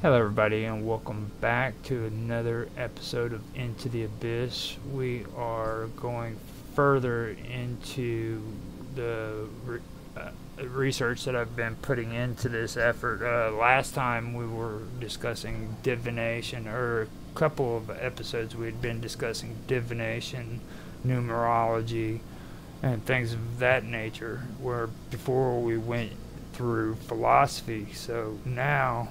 Hello, everybody, and welcome back to another episode of Into the Abyss. We are going further into the research that I've been putting into this effort. Last time we were discussing divination, or a couple of episodes we had been discussing divination, numerology, and things of that nature, where before we went through philosophy. So now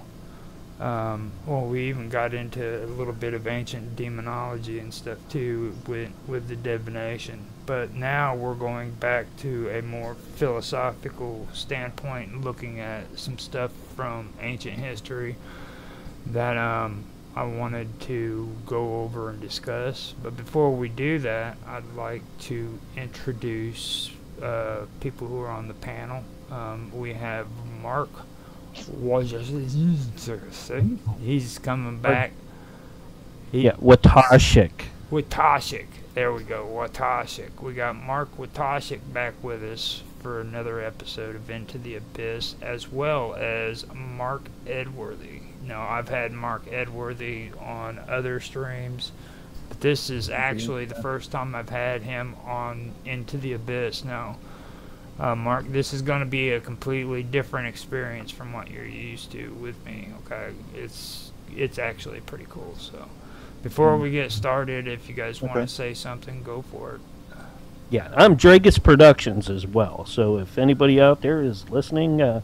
we even got into a little bit of ancient demonology and stuff too with the divination. But now we're going back to a more philosophical standpoint, looking at some stuff from ancient history that I wanted to go over and discuss. But before we do that, I'd like to introduce people who are on the panel. We have Mark. He's coming back. Watashik. Watashik. There we go. Watashik. We got Mark Watashik back with us for another episode of Into the Abyss, as well as Mark Edworthy. Now, I've had Mark Edworthy on other streams, but this is actually the first time I've had him on Into the Abyss. Now, Mark, this is going to be a completely different experience from what you're used to with me, okay? It's actually pretty cool. So before we get started, if you guys want to say something, go for it. Yeah, I'm Dragus Productions as well. So if anybody out there is listening and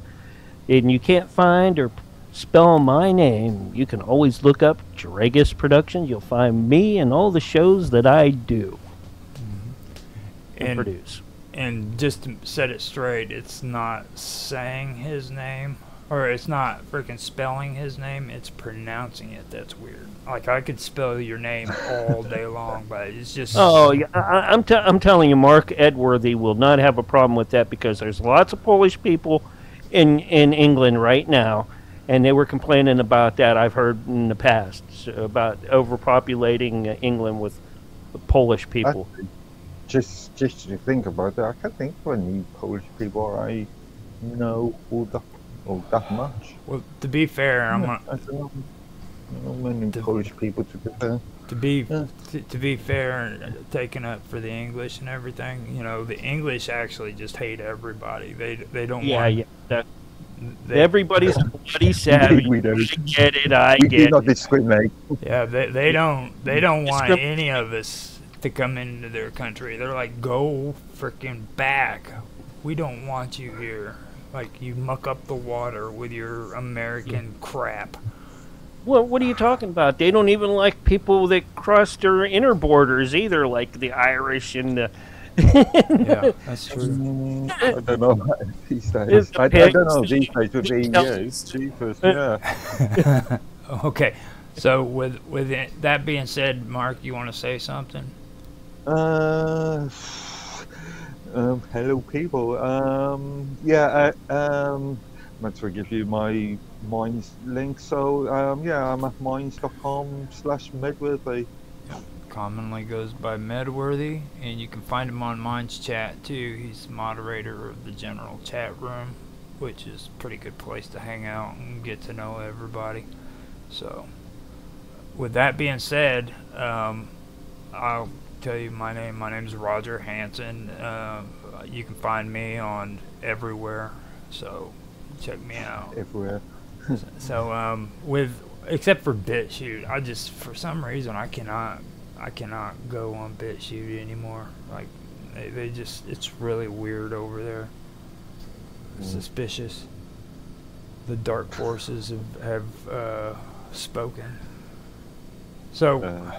you can't find or spell my name, you can always look up Dragus Productions. You'll find me and all the shows that I do and produce. And just to set it straight, it's not saying his name, or it's not freaking spelling his name, it's pronouncing it. That's weird. Like, I could spell your name all day long, but it's just... Oh, yeah, I'm telling you, Mark Edworthy will not have a problem with that, because there's lots of Polish people in England right now, and they were complaining about that, I've heard in the past, about overpopulating England with Polish people. Just to think about it, I can't think of any Polish people I know all that much. Well, to be fair, I don't know many Polish people to be fair. To be fair, and taking up for the English and everything, you know, the English actually just hate everybody. They don't want... Yeah, everybody's bloody savage. We don't. I get it. I We get do not it. discriminate. Yeah, they don't want any of us to come into their country. They're like, go freaking back. We don't want you here. Like, you muck up the water with your American crap. Well, what are you talking about? They don't even like people that cross their inner borders either, like the Irish and the... Yeah, that's true. I don't know these days. I don't know these days with being used. Jesus, yeah. Okay, so with that being said, Mark, you want to say something? Hello, people. Yeah, meant to give you my Minds link. So, yeah, I'm at minds.com/Medworthy. Commonly goes by Medworthy, and you can find him on Minds Chat too. He's the moderator of the general chat room, which is a pretty good place to hang out and get to know everybody. So, with that being said, I'll tell you my name. My name's Roger Hanson. You can find me on everywhere, so check me out. Everywhere. So except for BitChute, I just, for some reason, I cannot go on BitChute anymore. Like, they just, it's really weird over there. Suspicious. The dark forces have spoken. So,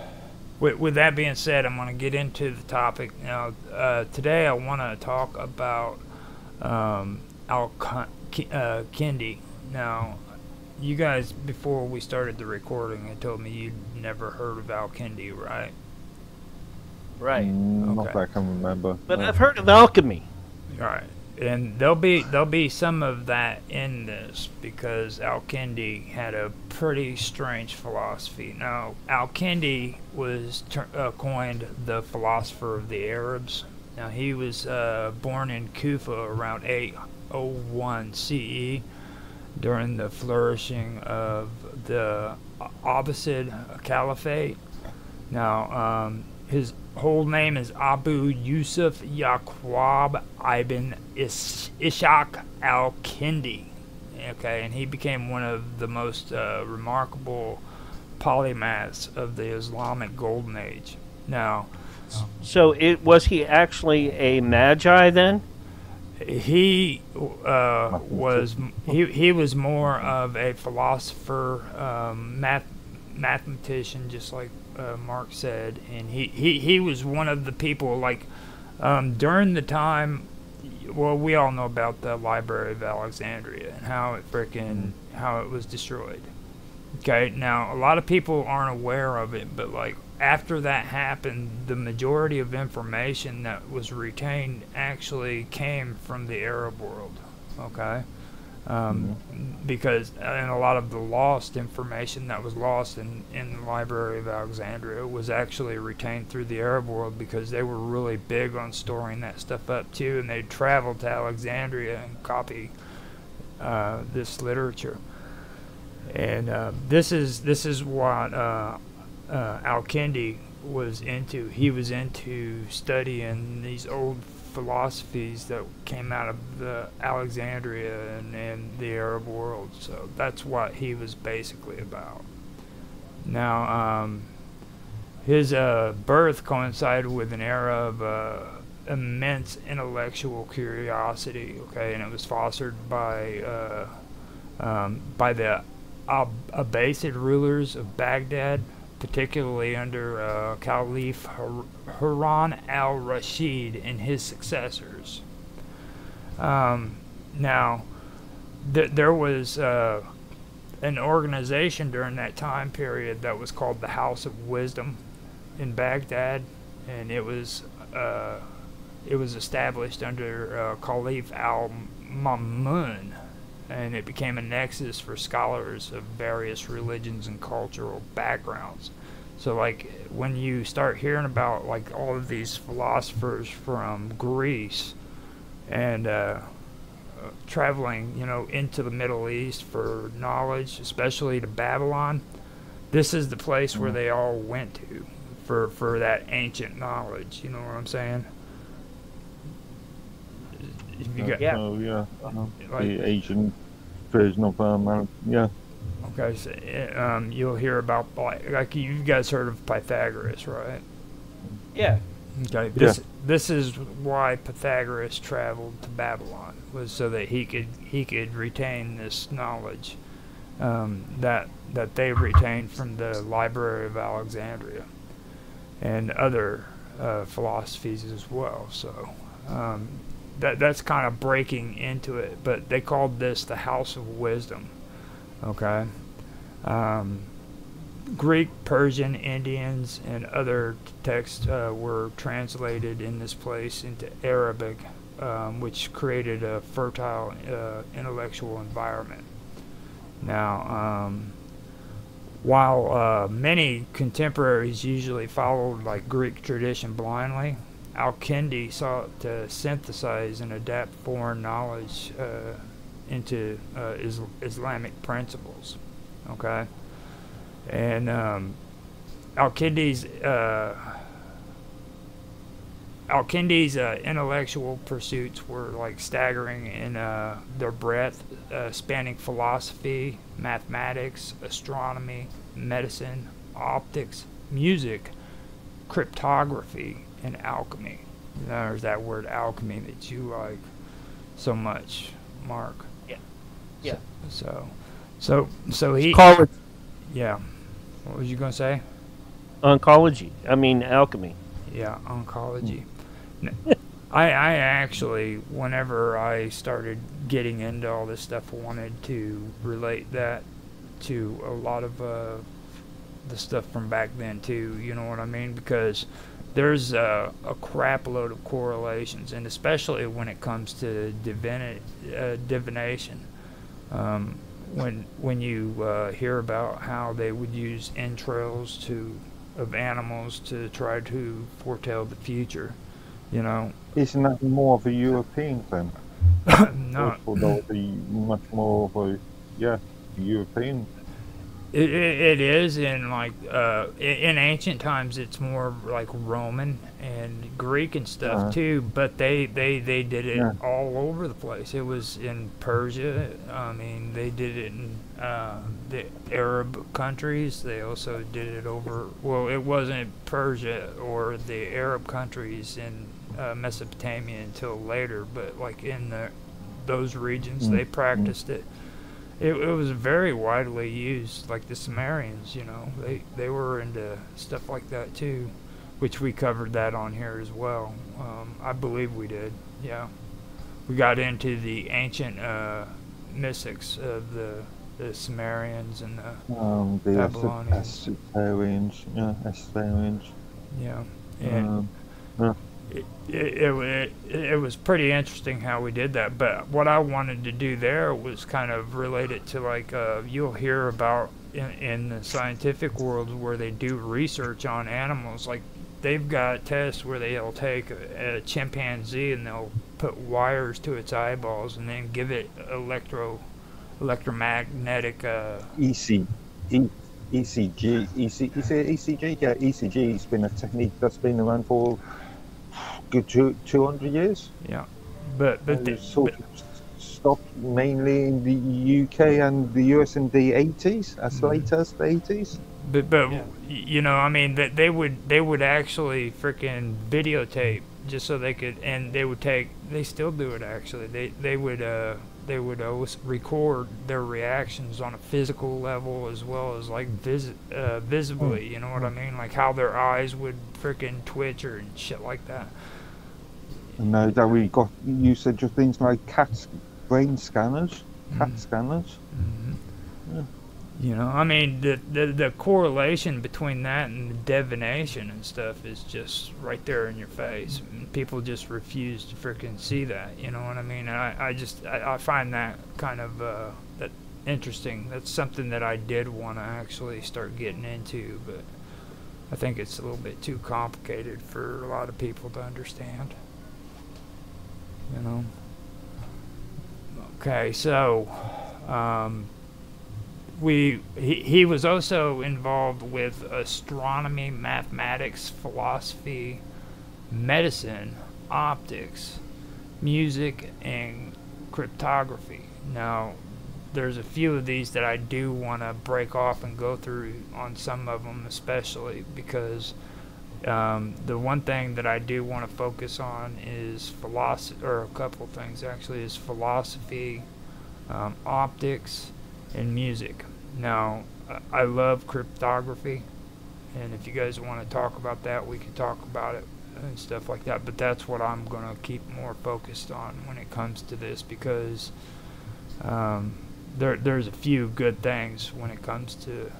with that being said, I'm going to get into the topic now. Today I want to talk about Al-Kindi. Now, you guys, before we started the recording, had told me you'd never heard of Al-Kindi, right? Right. Not that I can remember. But I've heard of alchemy. All right. And there'll be some of that in this, because Al-Kindi had a pretty strange philosophy. Now, Al-Kindi was coined the philosopher of the Arabs. Now, he was born in Kufa around 801 CE. during the flourishing of the Abbasid Caliphate. Now, his whole name is Abu Yusuf Yaqub ibn Ishaq al-Kindi. Okay, and he became one of the most remarkable polymaths of the Islamic Golden Age. Now, So was he actually a magi then? he he was more of a philosopher, mathematician, just like Mark said, and he was one of the people like during the time. Well, we all know about the Library of Alexandria and how it was destroyed. Okay, now a lot of people aren't aware of it, but like after that happened, the majority of information that was retained actually came from the Arab world. Okay, because and a lot of the lost information that was lost in the Library of Alexandria was actually retained through the Arab world because they were really big on storing that stuff up too, and they'd travel to Alexandria and copy this literature. And this is what Al-Kindi was into. He was into studying these old philosophies that came out of the Alexandria and the Arab world. So that's what he was basically about. Now, his birth coincided with an era of immense intellectual curiosity. Okay, and it was fostered by the Abbasid rulers of Baghdad, particularly under Caliph Harun al-Rashid and his successors. Now, there was an organization during that time period that was called the House of Wisdom in Baghdad, and it was established under Caliph al-Mamun, and it became a nexus for scholars of various religions and cultural backgrounds. So like when you start hearing about like all of these philosophers from Greece and traveling, into the Middle East for knowledge, especially to Babylon, this is the place where they all went to for that ancient knowledge. You know what I'm saying? The Asian version of yeah. Okay, so you'll hear about like you guys heard of Pythagoras, right? Yeah. Okay, this is why Pythagoras traveled to Babylon, was so that he could retain this knowledge that they retained from the Library of Alexandria and other philosophies as well. So. That's kind of breaking into it, but they called this the House of Wisdom. Okay, Greek, Persian, Indians, and other texts were translated in this place into Arabic, which created a fertile intellectual environment. Now, while many contemporaries usually followed like Greek tradition blindly, Al-Kindi sought to synthesize and adapt foreign knowledge into Islamic principles. Okay, and Al-Kindi's intellectual pursuits were like staggering in their breadth, spanning philosophy, mathematics, astronomy, medicine, optics, music, cryptography, and alchemy. There's that word alchemy that you like so much, Mark. Yeah. So he. College. Yeah. What was you gonna say? Oncology. I mean alchemy. Yeah, oncology. I actually, whenever I started getting into all this stuff, wanted to relate that to a lot of the stuff from back then too. You know what I mean? Because there's a crap load of correlations, and especially when it comes to divination. When you hear about how they would use entrails of animals to try to foretell the future, Isn't that more of a European thing? No. Or would be much more of a yeah, European. It is in like in ancient times it's more like Roman and Greek and stuff Uh, too, but they did it yeah. all over the place. It was in Persia. I mean, they did it in the Arab countries. They also did it over. Well, it wasn't Persia or the Arab countries in Mesopotamia until later, but like in those regions, Mm, they mm. practiced it. It was very widely used, like the Sumerians, they were into stuff like that too, which we covered that on here as well. I believe we did, yeah. We got into the ancient mystics of the Sumerians and the The Babylonians, Assyrians. yeah. And Um, yeah. it was pretty interesting how we did that. But what I wanted to do there was kind of related to like you'll hear about in the scientific world where they do research on animals. Like they've got tests where they'll take a chimpanzee and they'll put wires to its eyeballs and then give it electromagnetic. EC, E, ECG, is it ECG? Yeah, ECG has been a technique that's been around for good 200 years. Yeah, but It was sort of stopped mainly in the UK and the US in the 80s, as late as the 80s. But Yeah. I mean that they would actually freaking videotape just so they could, and they still do it actually. They would always record their reactions on a physical level as well as like Mm, visibly. You know what I mm. mean? Like how their eyes would freaking twitch or and shit like that. And now that we got usage of things like brain scanners, CAT Mm. scanners. Hmm. Yeah. I mean, the correlation between that and the divination and stuff is just right there in your face. And people just refuse to freaking see that. You know what I mean? And I find that kind of that interesting. That's something that I did want to actually start getting into, but I think it's a little bit too complicated for a lot of people to understand. You know? Okay, so. Um, he was also involved with astronomy, mathematics, philosophy, medicine, optics, music, and cryptography. Now, there's a few of these that I do want to break off and go through on some of them, especially because the one thing that I do want to focus on is philosophy, or a couple of things actually, is philosophy, optics, and music. Now, I love cryptography, and if you guys want to talk about that, we can talk about it and stuff like that. But that's what I'm going to keep more focused on when it comes to this because there's a few good things when it comes to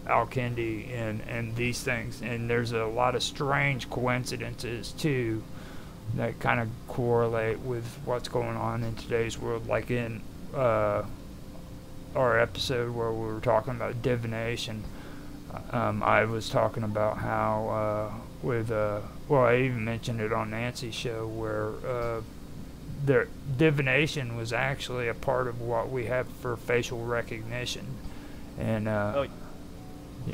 Al-Kindi and these things, and there's a lot of strange coincidences too that kind of correlate with what's going on in today's world, like in our episode where we were talking about divination. I was talking about how well, I even mentioned it on Nancy's show where their divination was actually a part of what we have for facial recognition, and Oh,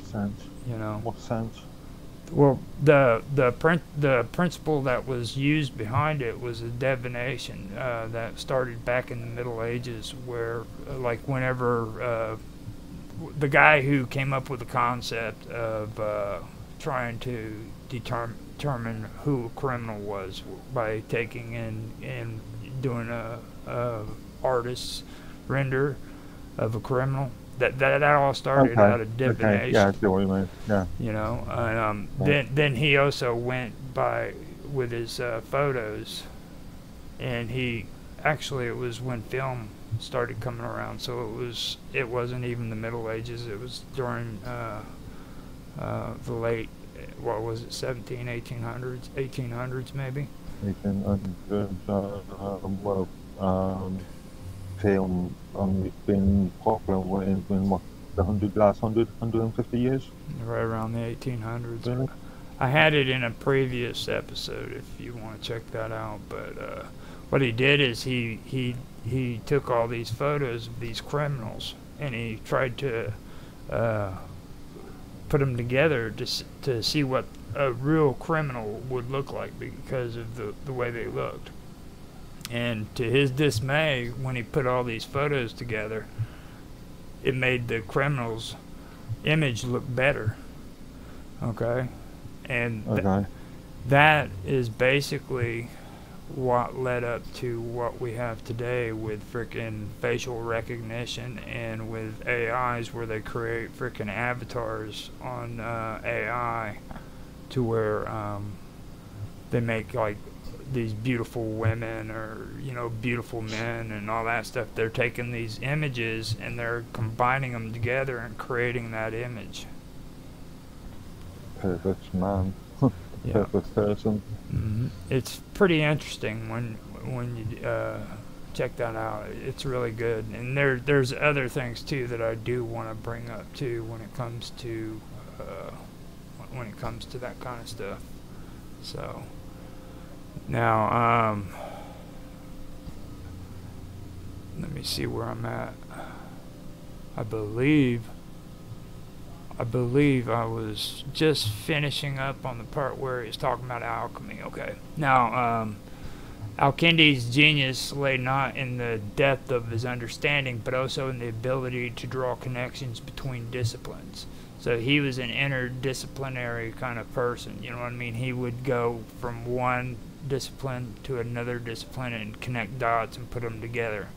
Sense. you know, What sense? well, the principle that was used behind it was a divination that started back in the Middle Ages, where like whenever the guy who came up with the concept of trying to determine who a criminal was by taking and doing a artist's render of a criminal. That all started out of Okay. divination. Yeah, I see what you mean. Yeah. And Yeah. then he also went by with his photos, and he actually it was when film started coming around, so it wasn't even the Middle Ages. It was during the late, what was it, 1800s maybe. You can, well, film been popular in what, last 150 years? Right around the 1800s. Really? I had it in a previous episode if you want to check that out. But what he did is he took all these photos of these criminals and he tried to put them together to see what a real criminal would look like because of the way they looked. And to his dismay, when he put all these photos together, it made the criminal's image look better. Okay? And that is basically what led up to what we have today with frickin' facial recognition and with AIs where they create frickin' avatars on AI to where they make like these beautiful women or, you know, beautiful men and all that stuff. They're taking these images and they're combining them together and creating that image. Perfect man. Yeah. Perfect person. Mm-hmm. It's pretty interesting when you check that out. It's really good, and there's other things too that I do want to bring up too when it comes to that kind of stuff. So now let me see where I'm at. I believe I was just finishing up on the part where he's talking about alchemy. Okay. Now, Al-Kindi's genius lay not in the depth of his understanding, but also in the ability to draw connections between disciplines. So he was an interdisciplinary kind of person, you know what I mean? He would go from one discipline to another discipline and connect dots and put them together,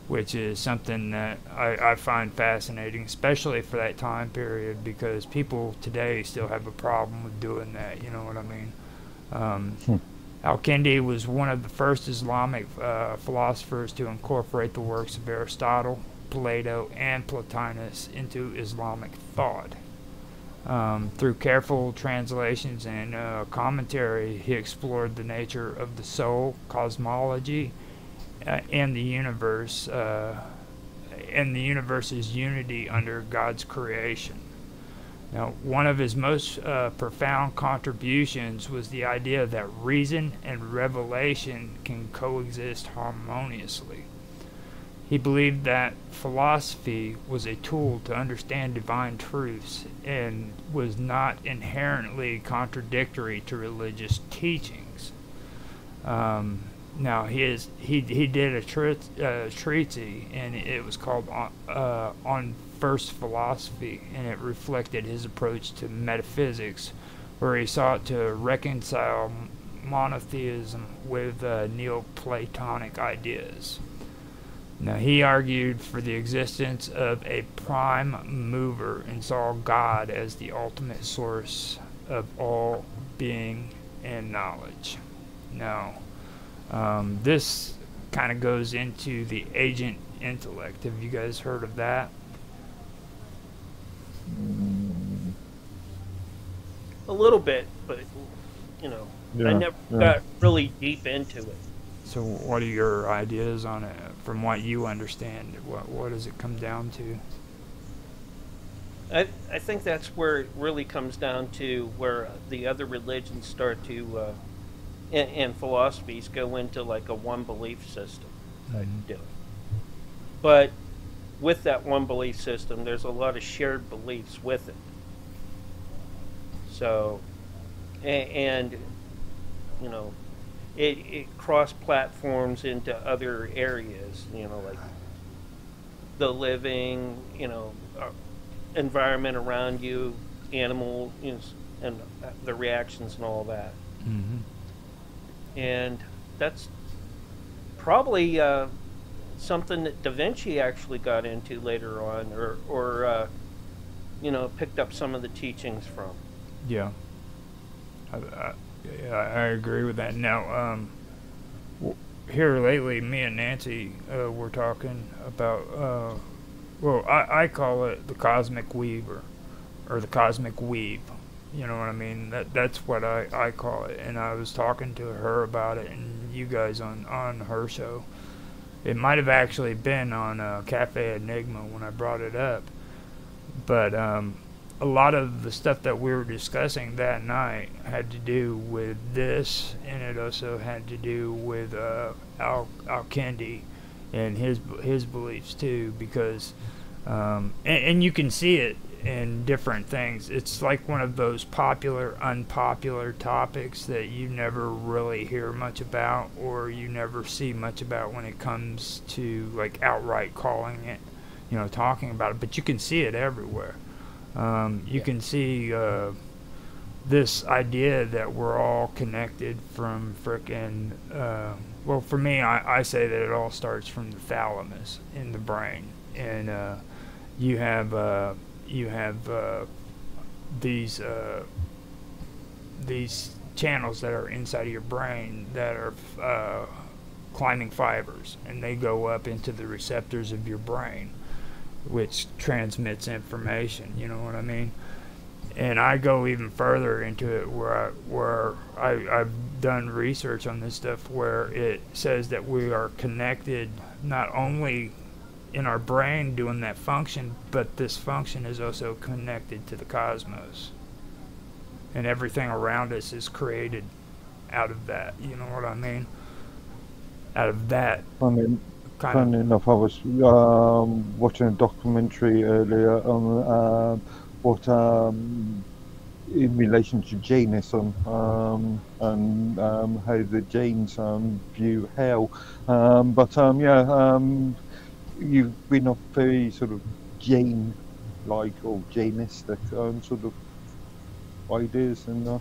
which is something that I find fascinating, especially for that time period, because people today still have a problem with doing that, you know what I mean? Al-Kindi was one of the first Islamic philosophers to incorporate the works of Aristotle, Plato, and Plotinus into Islamic thought. Through careful translations and commentary, he explored the nature of the soul, cosmology, and the universe, and the universe's unity under God's creation. Now, one of his most profound contributions was the idea that reason and revelation can coexist harmoniously. He believed that philosophy was a tool to understand divine truths and was not inherently contradictory to religious teachings. Now, he did a treatise, and it was called On First Philosophy, and it reflected his approach to metaphysics, where he sought to reconcile monotheism with Neoplatonic ideas. Now, he argued for the existence of a prime mover and saw God as the ultimate source of all being and knowledge. Now, this kind of goes into the agent intellect. Have you guys heard of that? A little bit, but you know, I never got really deep into it. So what are your ideas on it? From what you understand, what does it come down to? I think that's where it really comes down to where the other religions start to and philosophies go into like a one belief system. Do. But with that one belief system, there's a lot of shared beliefs with it. So, and you know, it cross platforms into other areas. You know, like the living, you know, environment around you, animal, you know, and the reactions and all that. Mm-hmm. And that's probably something that Da Vinci actually got into later on, or you know, picked up some of the teachings from. Yeah. I agree with that. Now, here lately, me and Nancy were talking about, well, I call it the cosmic weaver, or the cosmic weave. You know what I mean? That's what I call it. And I was talking to her about it, and you guys on her show. It might have actually been on Cafe Enigma when I brought it up. But a lot of the stuff that we were discussing that night had to do with this, and it also had to do with Al-Kindi and his beliefs too, because And you can see it in different things. It's like one of those popular, unpopular topics that you never really hear much about, or you never see much about when it comes to like outright calling it, talking about it. But you can see it everywhere. You can see this idea that we're all connected from frickin' well, for me, I say that it all starts from the thalamus in the brain, and you have these channels that are inside of your brain that are climbing fibers, and they go up into the receptors of your brain, which transmits information. You know what I mean? And I go even further into it where I've done research on this stuff where it says that we are connected not only in our brain doing that function, but this function is also connected to the cosmos. And everything around us is created out of that. You know what I mean? Out of that. Funny enough, I was watching a documentary earlier on what in relation to Jainism and how the Jains view hell. We're not very sort of Jain-like or Jainistic sort of ideas and that.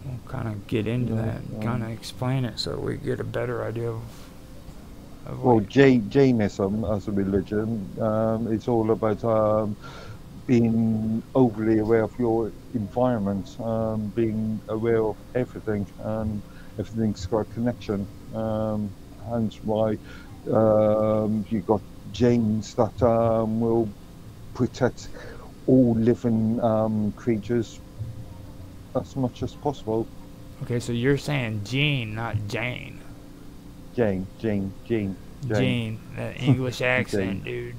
We'll kind of get into that and kind of explain it so we get a better idea of well, Jainism as a religion, it's all about being overly aware of your environment, being aware of everything, and everything's got a connection. Hence why you've got Jains that will protect all living creatures as much as possible. Okay, so you're saying Gene, not Jane. Jane. Gene, that English accent, dude.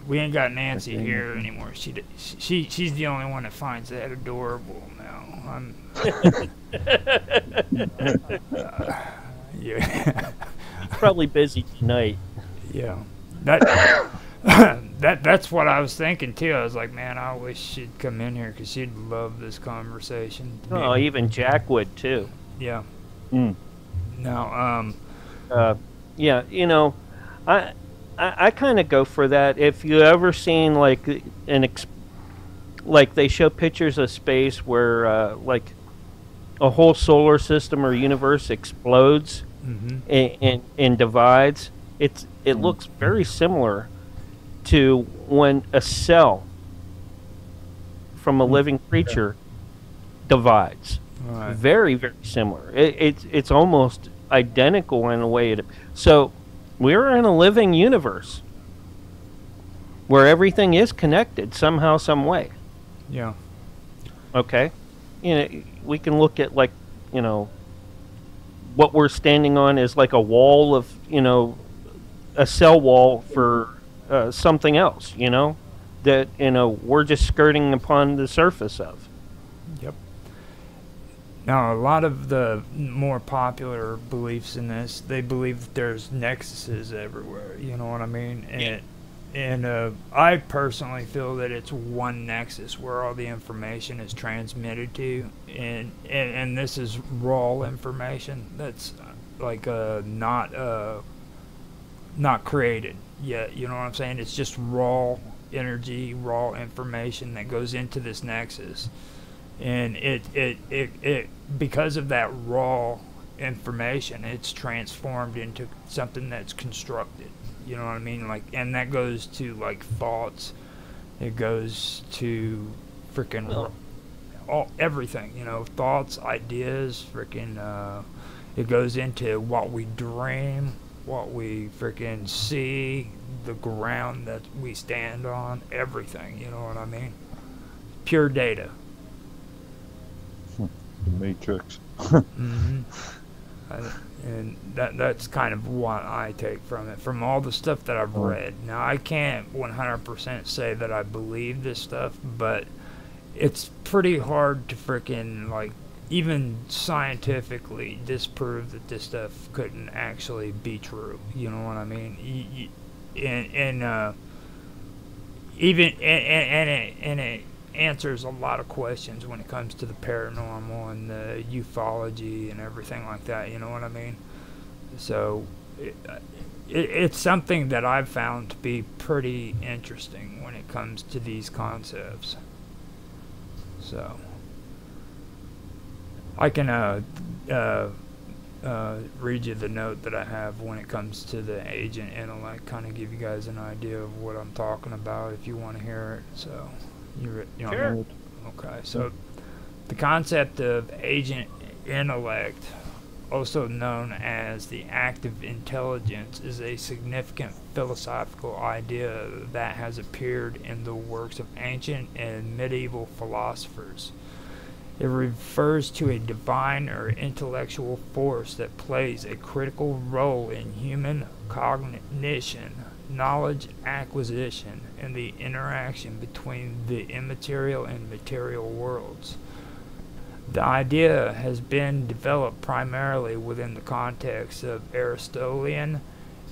We ain't got Nancy here anymore. She's the only one that finds that adorable now. Yeah. Probably busy tonight. Yeah. That's what I was thinking too. I was like, man, I wish she'd come in here because she'd love this conversation. Oh, even Jack would too. Yeah. Mm. No. Yeah. I kind of go for that. If you ever seen like like they show pictures of space where like a whole solar system or universe explodes and divides, it looks very similar to when a cell from a living creature divides. Right. Very, very similar. It's almost identical in a way. So we're in a living universe where everything is connected somehow, some way. Yeah. Okay. We can look at like, what we're standing on is like a wall of, a cell wall for something else, that, we're just skirting upon the surface of. Yep. Now, a lot of the more popular beliefs in this, they believe that there's nexuses everywhere. You know what I mean? And I personally feel that it's one nexus where all the information is transmitted to, and this is raw information that's like not created yet. You know what I'm saying? It's just raw energy, raw information that goes into this nexus. And it because of that raw information, it's transformed into something that's constructed. You know what I mean? Like, and that goes to like thoughts. It goes to freaking everything. Thoughts, ideas, freaking. It goes into what we dream, what we freaking see, the ground that we stand on, everything. You know what I mean? Pure data. The Matrix. And that's kind of what I take from it, from all the stuff that I've read. Now, I can't 100% say that I believe this stuff, but it's pretty hard to freaking, like, even scientifically disprove that this stuff couldn't actually be true. You know what I mean? and even and it answers a lot of questions when it comes to the paranormal and the ufology and everything like that. You know what I mean? So it's something that I've found to be pretty interesting when it comes to these concepts. So I can read you the note that I have when it comes to the agent intellect, kind of give you guys an idea of what I'm talking about if you want to hear it. So, you know, Sure. Okay, so the concept of agent intellect, also known as the active intelligence, is a significant philosophical idea that has appeared in the works of ancient and medieval philosophers. It refers to a divine or intellectual force that plays a critical role in human cognition, knowledge acquisition, and the interaction between the immaterial and material worlds. The idea has been developed primarily within the context of Aristotelian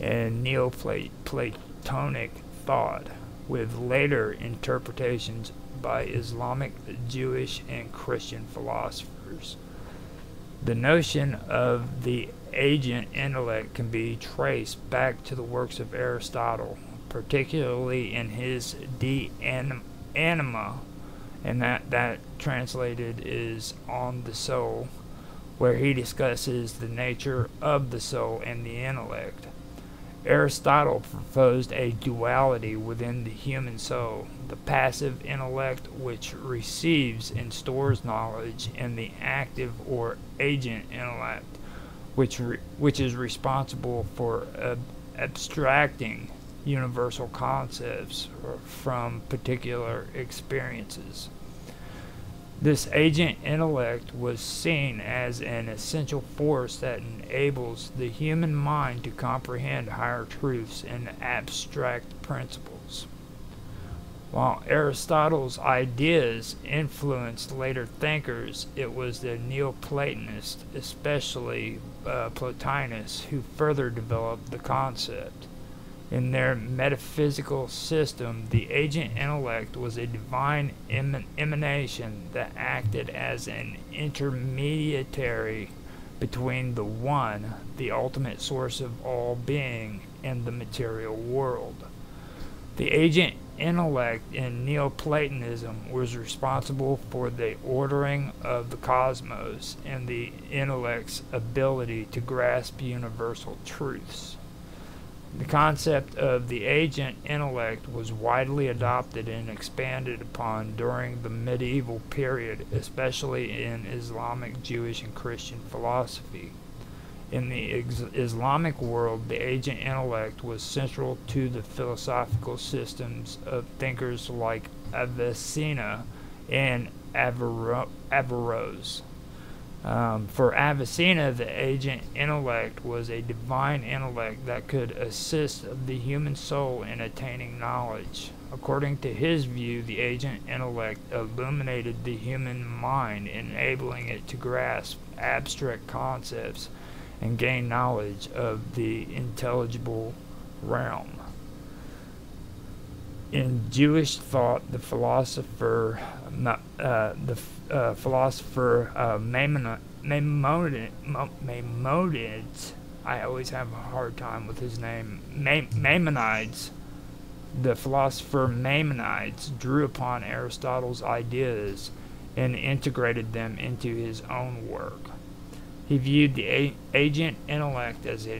and Neoplatonic thought, with later interpretations by Islamic, Jewish, and Christian philosophers. The notion of the agent intellect can be traced back to the works of Aristotle, particularly in his De Anima, and that translated is On the Soul, where he discusses the nature of the soul and the intellect. Aristotle proposed a duality within the human soul: the passive intellect, which receives and stores knowledge, and the active or agent intellect, which is responsible for abstracting universal concepts from particular experiences. This agent intellect was seen as an essential force that enables the human mind to comprehend higher truths and abstract principles. While Aristotle's ideas influenced later thinkers, it was the Neoplatonists, especially Plotinus, who further developed the concept. In their metaphysical system, the agent intellect was a divine emanation that acted as an intermediary between the One, the ultimate source of all being, and the material world. The agent intellect in Neoplatonism was responsible for the ordering of the cosmos and the intellect's ability to grasp universal truths. The concept of the agent intellect was widely adopted and expanded upon during the medieval period, especially in Islamic, Jewish, and Christian philosophy. In the Islamic world, the agent intellect was central to the philosophical systems of thinkers like Avicenna and Averroes. For Avicenna, the agent intellect was a divine intellect that could assist the human soul in attaining knowledge. According to his view, the agent intellect illuminated the human mind, enabling it to grasp abstract concepts and gain knowledge of the intelligible realm. In Jewish thought, the philosopher Maimonides, I always have a hard time with his name, Maimonides, the philosopher Maimonides drew upon Aristotle's ideas and integrated them into his own work. He viewed the agent intellect as a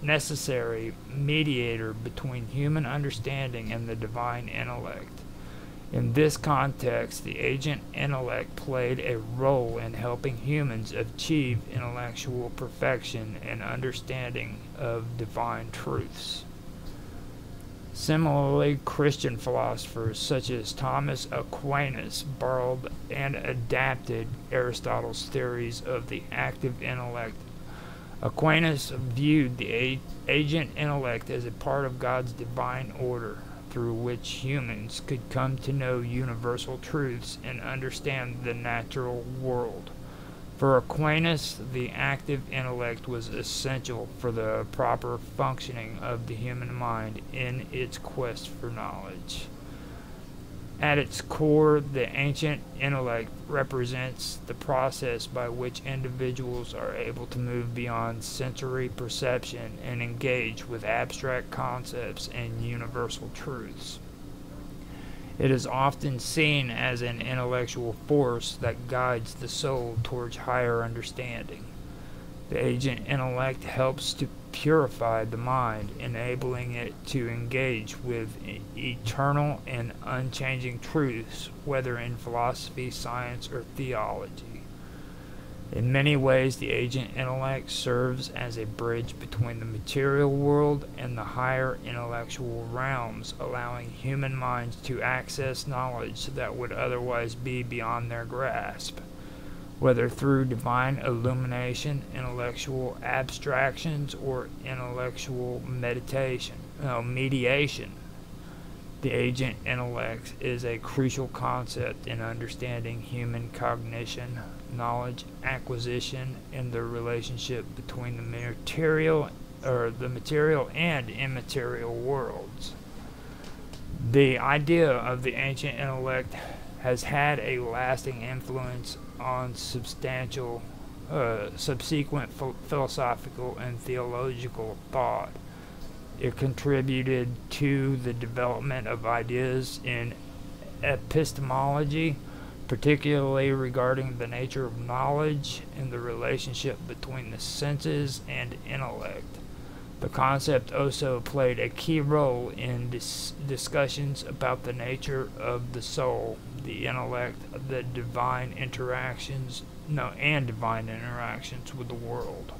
necessary mediator between human understanding and the divine intellect. In this context, the agent intellect played a role in helping humans achieve intellectual perfection and understanding of divine truths. Similarly, Christian philosophers such as Thomas Aquinas borrowed and adapted Aristotle's theories of the active intellect. Aquinas viewed the agent intellect as a part of God's divine order, through which humans could come to know universal truths and understand the natural world. For Aquinas, the active intellect was essential for the proper functioning of the human mind in its quest for knowledge. At its core, the ancient intellect represents the process by which individuals are able to move beyond sensory perception and engage with abstract concepts and universal truths. It is often seen as an intellectual force that guides the soul towards higher understanding. The ancient intellect helps to purify the mind, enabling it to engage with eternal and unchanging truths, whether in philosophy, science, or theology. In many ways, the ancient intellect serves as a bridge between the material world and the higher intellectual realms, allowing human minds to access knowledge that would otherwise be beyond their grasp. Whether through divine illumination, intellectual abstractions, or intellectual mediation, the ancient intellect is a crucial concept in understanding human cognition, knowledge acquisition, and the relationship between the material and immaterial worlds. The idea of the ancient intellect has had a lasting influence on subsequent philosophical and theological thought. It contributed to the development of ideas in epistemology, particularly regarding the nature of knowledge and the relationship between the senses and intellect. The concept also played a key role in discussions about the nature of the soul, the intellect, the divine interactions with the world.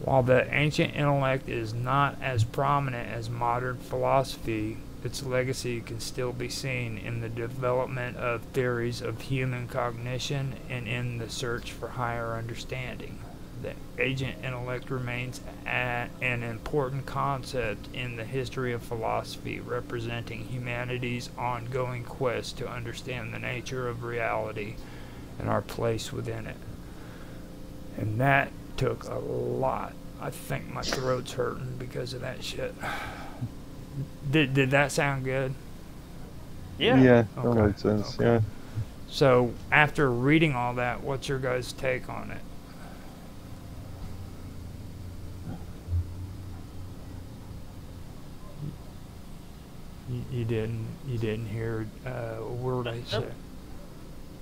While the ancient intellect is not as prominent as modern philosophy, its legacy can still be seen in the development of theories of human cognition and in the search for higher understanding. The ancient intellect remains an important concept in the history of philosophy, representing humanity's ongoing quest to understand the nature of reality and our place within it. And that took a lot. I think my throat's hurting because of that shit. Did that sound good? Yeah. Yeah, that Okay. makes sense. Okay. Yeah. So, after reading all that, what's your guys' take on it? You didn't hear a word I said.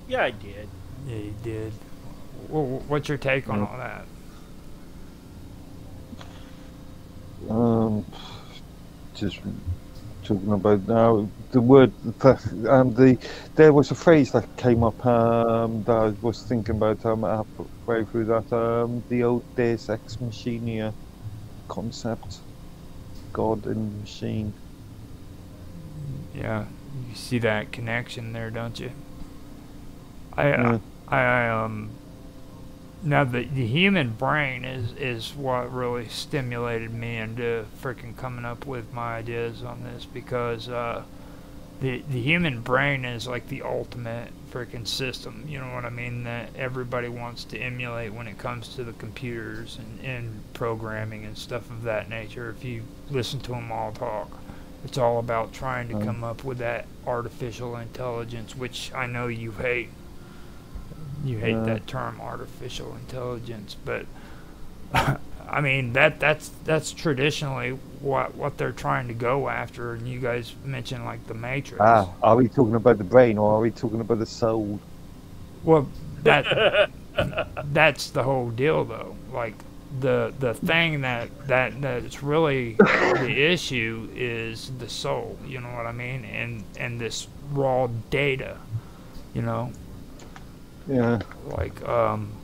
Yeah, I did. Yeah, you did. What's your take on all that? Just talking about now the word. There was a phrase that came up that I was thinking about halfway through that. The old Deus ex machina concept, God and machine. Yeah, you see that connection there, don't you? Yeah. Now the human brain is what really stimulated me into freaking coming up with my ideas on this, because the human brain is like the ultimate freaking system, you know what I mean, that everybody wants to emulate when it comes to the computers and programming and stuff of that nature. If you listen to them all talk, it's all about trying to come up with that artificial intelligence, which I know you hate. You hate that term, artificial intelligence, but I mean that's traditionally what they're trying to go after. And you guys mentioned like the Matrix. Are we talking about the brain or are we talking about the soul? Well, that's the whole deal, though. Like the thing that's really the issue is the soul. You know what I mean? And this raw data. You know. Yeah. Like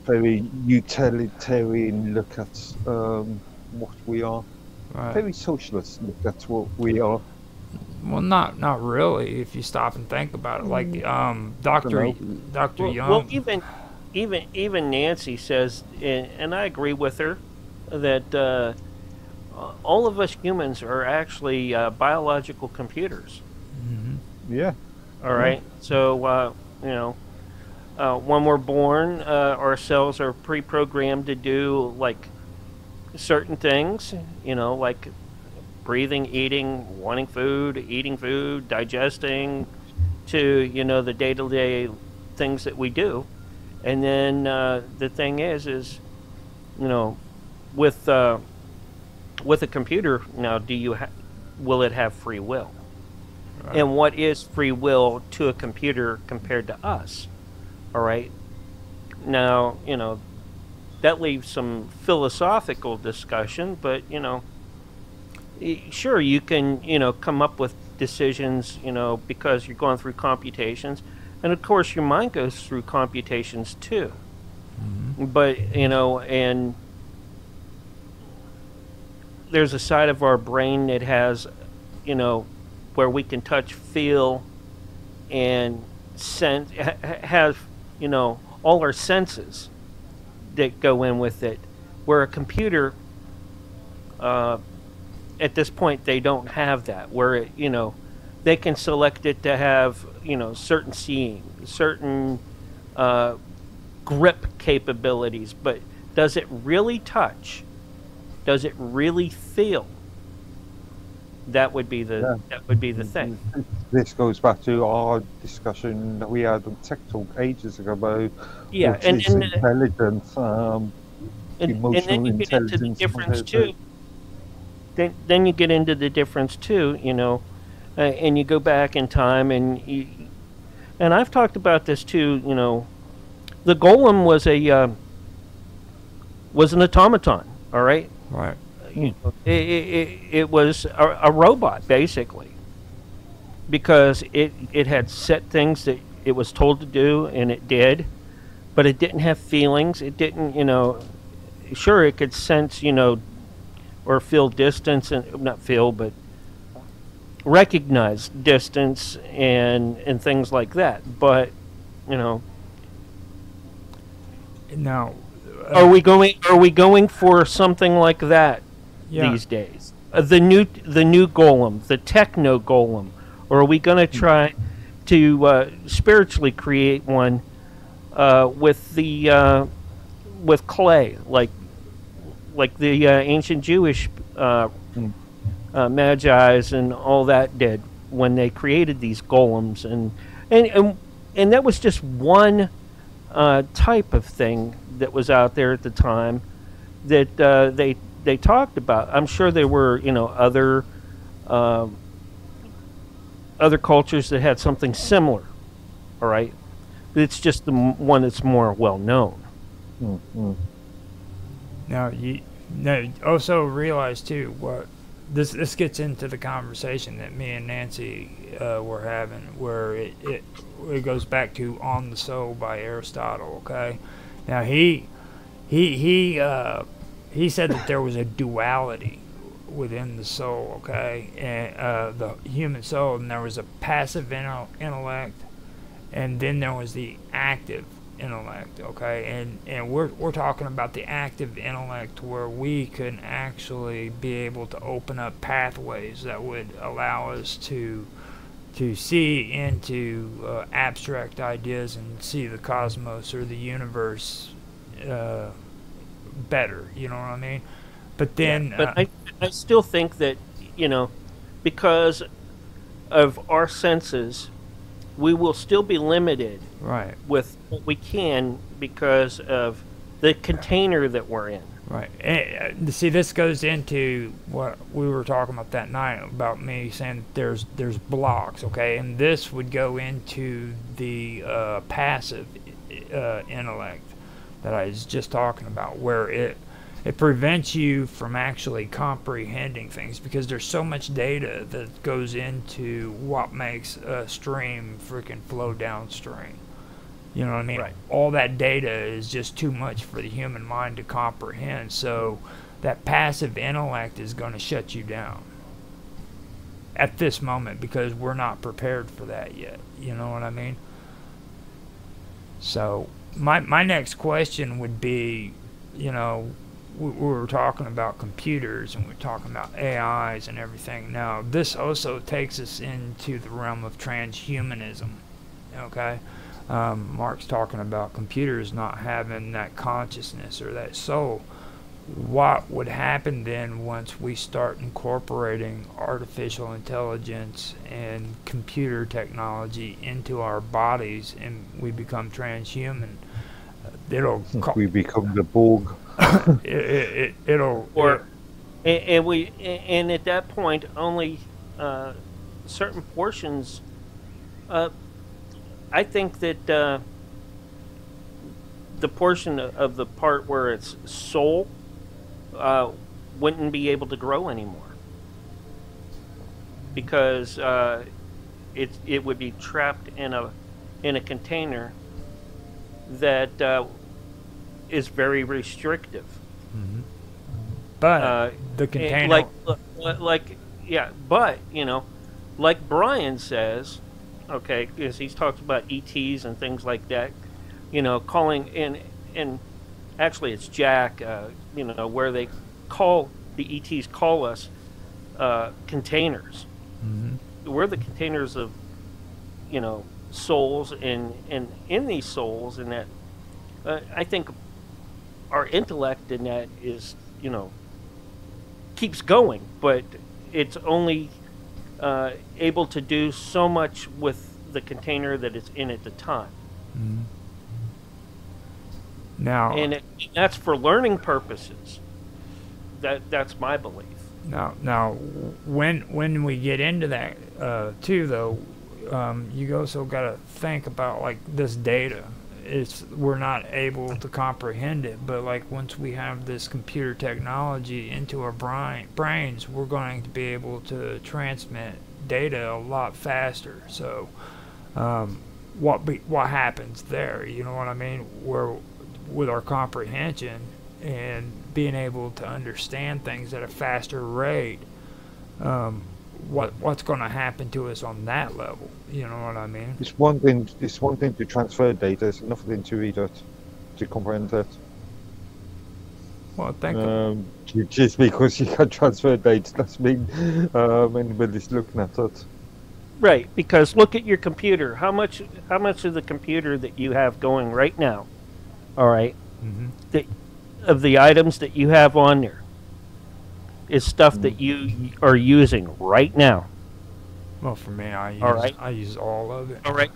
very utilitarian look at what we are. right. Very socialist look at what we are. Well, not really. If you stop and think about it, like Dr. Young. Well, even Nancy says, and I agree with her, that all of us humans are actually biological computers. Mhm. Yeah. All right, so you know, when we're born, our cells are pre-programmed to do like certain things, like breathing, eating, wanting food, eating food, digesting, to the day-to-day things that we do. And then the thing is you know with with a computer now, will it have free will? Right. And what is free will to a computer compared to us? All right. Now, that leaves some philosophical discussion, but, sure, you can, come up with decisions, because you're going through computations. And of course, your mind goes through computations too. Mm-hmm. But, and there's a side of our brain that has, where we can touch, feel, and sense, have, all our senses that go in with it. Where a computer, at this point, they don't have that. Where they can select it to have, certain seeing, certain grip capabilities, but does it really touch? Does it really feel? That would be the thing. This goes back to our discussion that we had on Tech Talk ages ago about what and is intelligence, and then emotional you get into the intelligence. difference too. Then you get into the difference too, and you go back in time, and I've talked about this too. The golem was an automaton. All right. Right. It was a robot, basically, because it had set things that it was told to do, and it did, but it didn't have feelings. It didn't, sure, it could sense, or feel distance, and not feel, but recognize distance and things like that. But, Now, are we going for something like that yeah. these days? The new golem, the techno golem, or are we going to try to spiritually create one with clay, like the ancient Jewish magi's and all that did when they created these golems, and that was just one type of thing that was out there at the time that they talked about. I'm sure there were other cultures that had something similar. All right, it's just the one that's more well known. Mm-hmm. Now you also realize too what this gets into the conversation that me and Nancy were having, where it goes back to On the Soul by Aristotle. Okay, now he said that there was a duality within the soul. Okay, and the human soul, and there was a passive intellect, and then there was the active intellect. Okay, and we're talking about the active intellect, where we can actually be able to open up pathways that would allow us to see into abstract ideas and see the cosmos or the universe better. You know what I mean? But then, yeah, but I still think that because of our senses, we will still be limited, right, with what we can because of the container that we're in. Right. And, see, this goes into what we were talking about that night, about me saying there's blocks, okay? And this would go into the passive intellect that I was just talking about, where it prevents you from actually comprehending things, because there's so much data that goes into what makes a stream freaking flow downstream. You know what I mean? Right. All that data is just too much for the human mind to comprehend. So that passive intellect is going to shut you down at this moment, because we're not prepared for that yet. You know what I mean? So my next question would be, we were talking about computers and we're talking about AIs and everything. Now, this also takes us into the realm of transhumanism. Okay? Mark's talking about computers not having that consciousness or that soul. What would happen then once we start incorporating artificial intelligence and computer technology into our bodies and we become transhuman? We become the Borg. It'll and at that point only certain portions. I think that the portion of the part where it's soul wouldn't be able to grow anymore because it would be trapped in a container that is very restrictive. Mm-hmm. But the container, but like Brian says, okay, because he talks about ETs and things like that, calling in. Actually, it's Jack, where they call the ETs call us containers. mm-hmm. We're the containers of, souls, and in these souls, and that I think our intellect in that is, keeps going, but it's only able to do so much with the container that it's in at the time. Mm-hmm. Now, and that's for learning purposes. That's my belief. Now, when we get into that too, though, you also got to think about like this data. We're not able to comprehend it, but like once we have this computer technology into our brains, we're going to be able to transmit data a lot faster. So, what happens there? You know what I mean? With our comprehension and being able to understand things at a faster rate, what's going to happen to us on that level? You know what I mean? It's one thing to transfer data. It's another thing to read it, to comprehend it. Well, just because you can transfer data doesn't mean anybody's looking at it. Right, because look at your computer. How much of the computer that you have going right now? All right, mm-hmm. Of the items that you have on there is stuff that you are using right now. Well, for me, I use all of it. All right.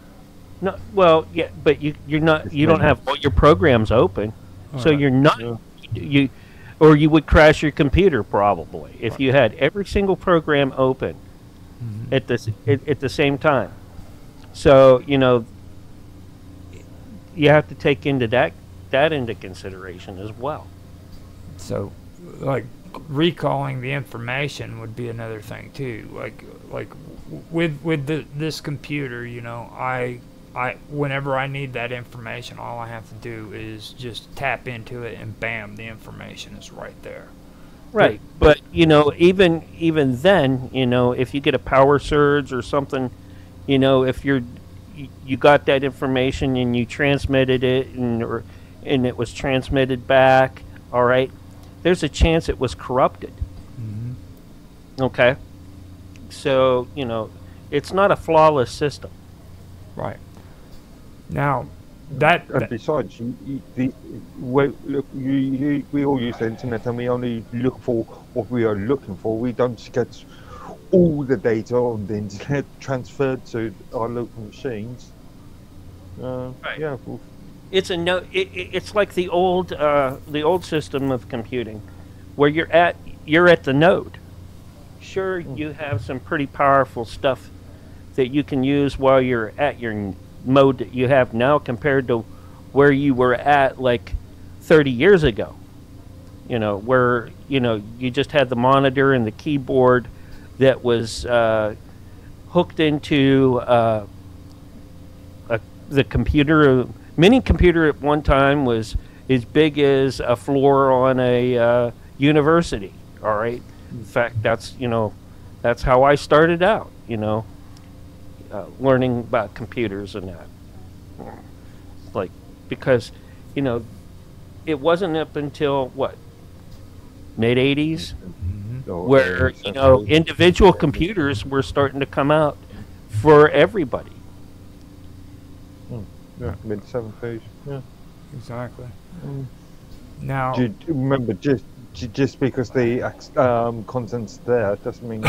No, well, yeah, but you don't have all your programs open, so you're not or you would crash your computer probably if you had every single program open mm-hmm. at the same time. So you have to take into that into consideration as well. So, like recalling the information would be another thing too. Like with this computer, I whenever I need that information, all I have to do is just tap into it, and bam, the information is right there. Right, but even then, if you get a power surge or something, if you got that information and you transmitted it and it was transmitted back, all right, there's a chance it was corrupted. Mm-hmm. Okay? So, it's not a flawless system. Right. Now, and besides, we all use the internet and we only look for what we are looking for. We don't get all the data on the internet transferred to our local machines. Right. Yeah. It's it's like the old system of computing, where you're at the node. Sure, you have some pretty powerful stuff that you can use while you're at your mode that you have now compared to where you were at like 30 years ago. Where you just had the monitor and the keyboard that was hooked into the computer. Mini computer at one time was as big as a floor on a university. All right. In fact, that's how I started out. Learning about computers and that. Like, because it wasn't up until what, mid 80s, where individual computers were starting to come out for everybody. Yeah, mid-70s. Yeah. Exactly. Mm. Now, Remember, just because the content's there doesn't mean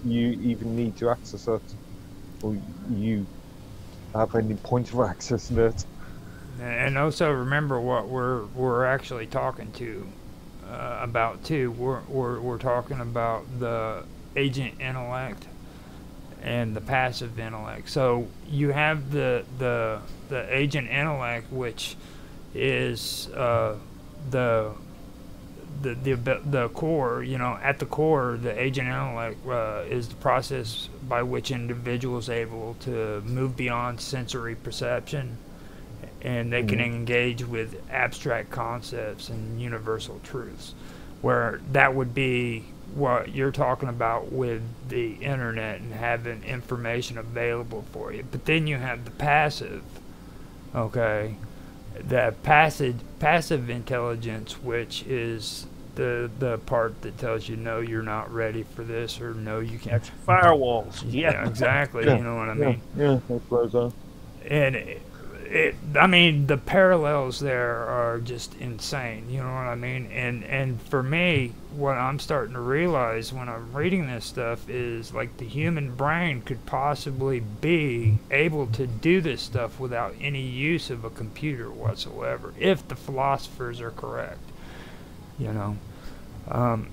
you even need to access it, or you have any point of accessing it. and also remember what we're actually talking to about too. We're talking about the agent intellect and the passive intellect. So you have the agent intellect, which is the the core. You know, at the core, the agent intellect is the process by which individuals able to move beyond sensory perception, and they can engage with abstract concepts and universal truths, where that would be what you're talking about with the internet and having information available for you. But then you have the passive, okay, the passive intelligence, which is the part that tells you no, you're not ready for this, or no, you can't. That's firewalls. Yeah, exactly. Yeah, You know what I mean? Yeah, that's what I was And I mean, the parallels there are just insane. You know what I mean? And for me, what I'm starting to realize when I'm reading this stuff is like the human brain could possibly be able to do this stuff without any use of a computer whatsoever, if the philosophers are correct. You know,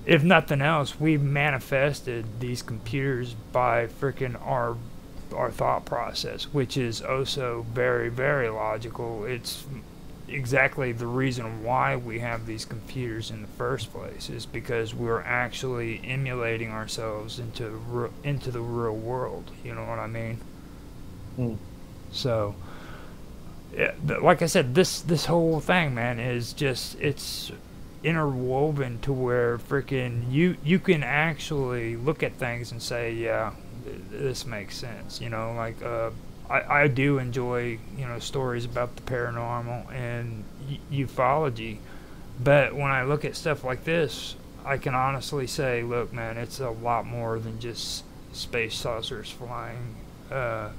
if nothing else, we've manifested these computers by freaking our thought process, which is also very, very logical. It's exactly the reason why we have these computers in the first place, is because we're actually emulating ourselves into the real world. You know what I mean? Mm. So, yeah, like I said, this whole thing, man, is just it's interwoven to where freaking you can actually look at things and say, yeah, this makes sense. You know, like I do enjoy, you know, stories about the paranormal and ufology, but when I look at stuff like this, I can honestly say, look, man, it's a lot more than just space saucers flying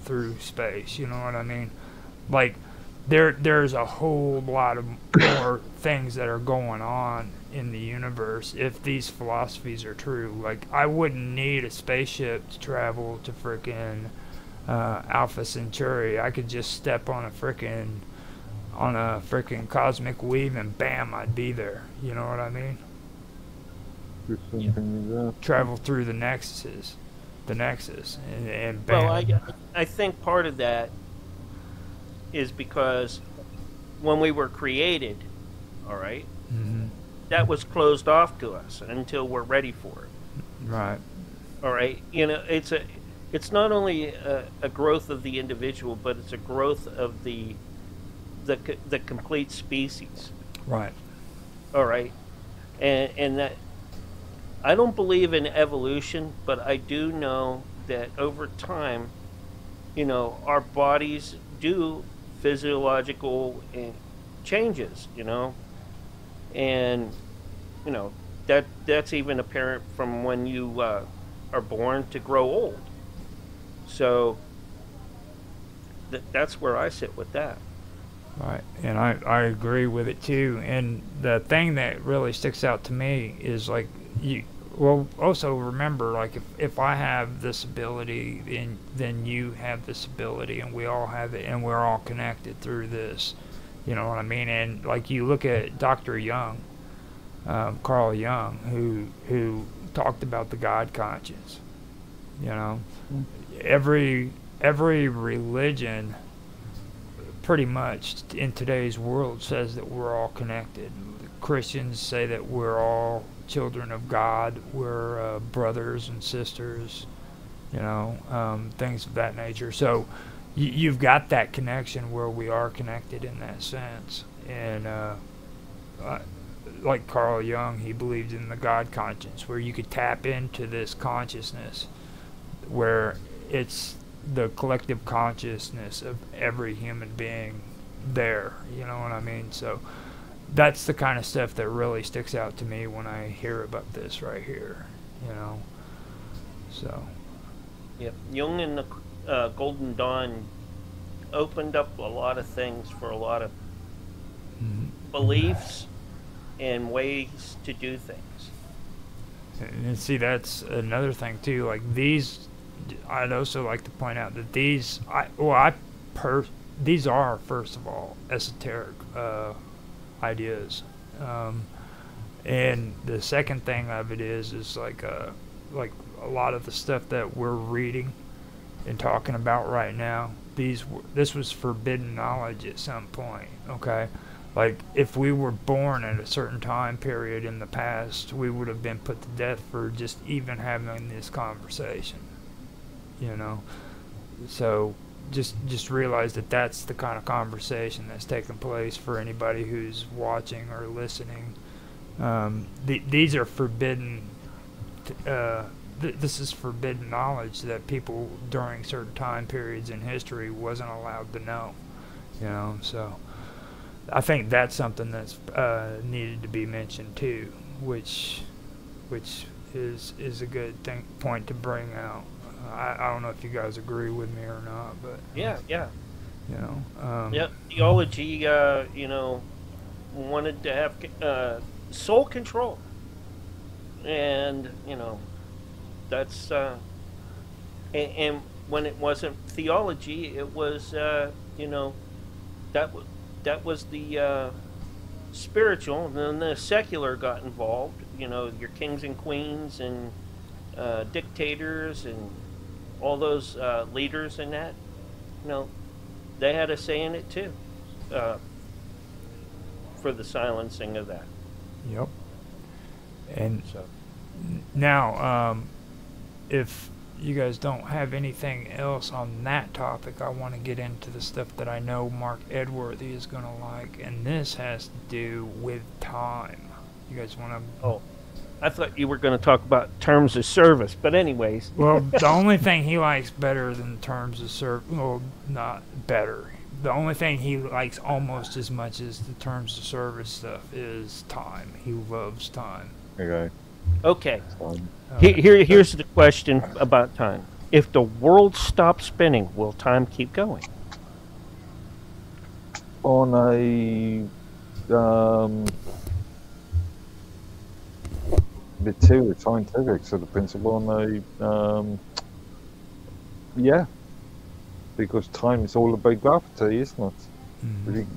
through space. You know what I mean? Like there's a whole lot of more things that are going on in the universe if these philosophies are true. Like, I wouldn't need a spaceship to travel to frickin' Alpha Centauri. I could just step on a frickin' cosmic weave and bam, I'd be there. You know what I mean? Travel through the nexus, and bam. Well, I think part of that is because when we were created, all right, that was closed off to us until we're ready for it. Right. All right. You know, it's not only a growth of the individual, but it's a growth of the complete species. Right. All right. And that, I don't believe in evolution, but I do know that over time, you know, our bodies do physiological changes, you know, and you know that's even apparent from when you are born to grow old. So that's where I sit with that. Right, and I agree with it too. And the thing that really sticks out to me is like well, also remember, like if I have this ability, then you have this ability, and we all have it, and we're all connected through this. You know what I mean? And like you look at Dr. Jung, Carl Jung, who talked about the God conscience. You know, every religion, pretty much in today's world, says that we're all connected. Christians say that we're all children of God, we're brothers and sisters, you know, things of that nature. So you've got that connection where we are connected in that sense. And like Carl Jung, he believed in the God conscience, where you could tap into this consciousness, where it's the collective consciousness of every human being there, you know what I mean? So that's the kind of stuff that really sticks out to me when I hear about this right here, you know. So Yep. Jung and the Golden Dawn opened up a lot of things for a lot of Mhm. beliefs and ways to do things. And see, that's another thing too. Like these, I'd also like to point out that these are first of all esoteric ideas, and the second thing of it is like a lot of the stuff that we're reading and talking about right now. This was forbidden knowledge at some point. Okay, like if we were born at a certain time period in the past, we would have been put to death for just even having this conversation. You know, so just realize that that's the kind of conversation that's taking place for anybody who's watching or listening. These are forbidden. This is forbidden knowledge that people during certain time periods in history wasn't allowed to know. You know, so I think that's something that's needed to be mentioned too, which is a good point to bring out. I don't know if you guys agree with me or not, but Yeah, yeah. you know, Yeah, theology, wanted to have soul control, and that's and when it wasn't theology, it was that was the spiritual, and then the secular got involved. Your kings and queens and dictators and all those leaders and that. They had a say in it too, for the silencing of that. yep. And So now, if you guys don't have anything else on that topic, I want to get into the stuff that I know Mark Edworthy is going to like, and this has to do with time. You guys want to? oh, I thought you were going to talk about terms of service, but anyways. Well, the only thing he likes better than terms of service, well, not better. The only thing he likes almost as much as the terms of service stuff is time. He loves time. Okay. Okay. Um, Here's the question about time. If the world stops spinning, will time keep going? on a bit too scientific sort of principle on yeah, because time is all about gravity, isn't it?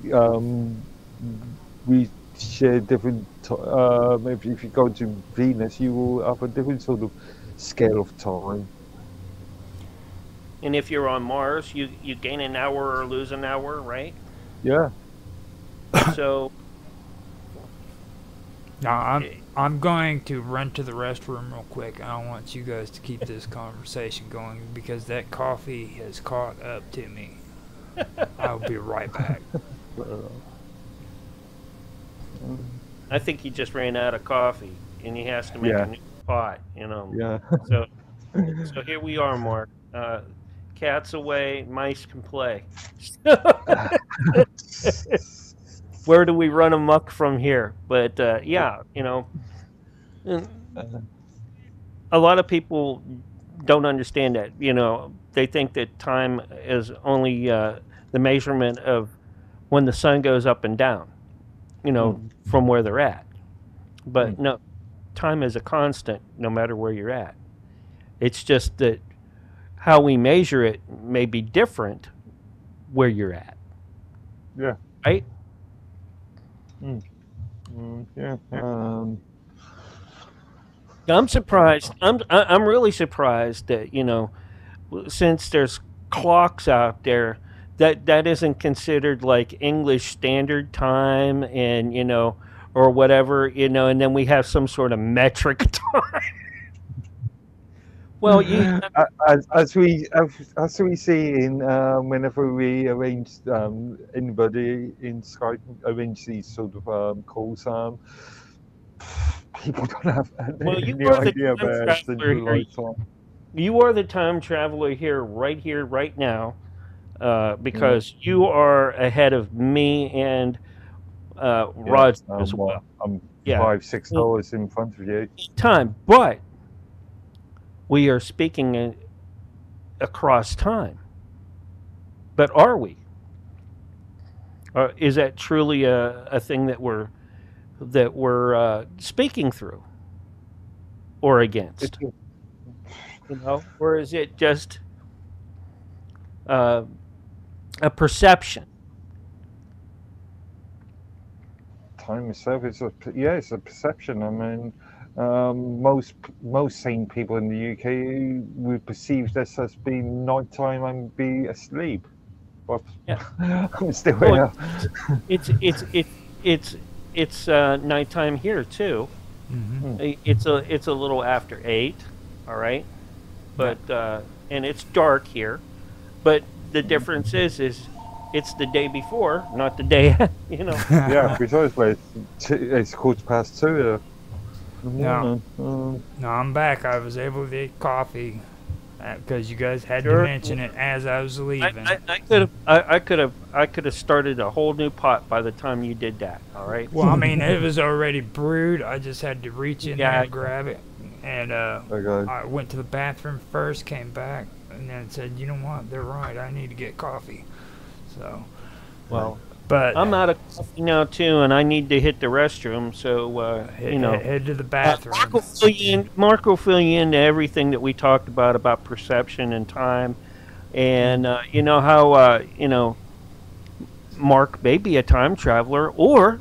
We share different. If you go to Venus, you will have a different sort of scale of time. And if you're on Mars, you gain an hour or lose an hour, right? Yeah. So Now I'm going to run to the restroom real quick. I don't want you guys to keep this conversation going because that coffee has caught up to me. I'll be right back. I think he just ran out of coffee, and he has to make Yeah. a new pot. Yeah. So here we are, Mark. Cats away, mice can play. Where do we run amok from here? But yeah, and a lot of people don't understand that. They think that time is only the measurement of when the sun goes up and down, from where they're at. But no, time is a constant no matter where you're at. It's just that how we measure it may be different where you're at, Yeah. right? Yeah. I'm surprised. I'm really surprised that since there's clocks out there, that isn't considered like English Standard Time, and or whatever, and then we have some sort of metric time. Well, as we see in whenever we arrange anybody in Skype arrange these sort of calls, people don't have well, you any are the idea time about traveler the here. right time. You are the time traveler here, right now, because you are ahead of me and Roger as well. I'm Yeah. 5-6 hours in front of you. Time, but we are speaking across time. But are we? Is that truly a thing that we're speaking through or against? It, Or is it just uh, a perception? time itself is it's a perception. I mean, most sane people in the UK would perceive this as being nighttime and be asleep, but Yeah. I'm still Well, here. it's nighttime here too. Mm-hmm. It's a little after 8, all right, but and it's dark here, but the difference is it's the day before, not the day. Yeah, precisely. It's 2:15 here. No. morning. No, I'm back. I was able to get coffee because you guys had to Sure. mention it as I was leaving. I could have started a whole new pot by the time you did that. All right. Well, I mean, it was already brewed. I just had to reach in there Yeah. and grab it. And Okay. I went to the bathroom first, came back, and then said, you know what? They're right. I need to get coffee. So, Well, but I'm out of coffee now too, and I need to hit the restroom. So head to the bathroom. Mark will fill you into everything that we talked about perception and time, and you know how Mark may be a time traveler, or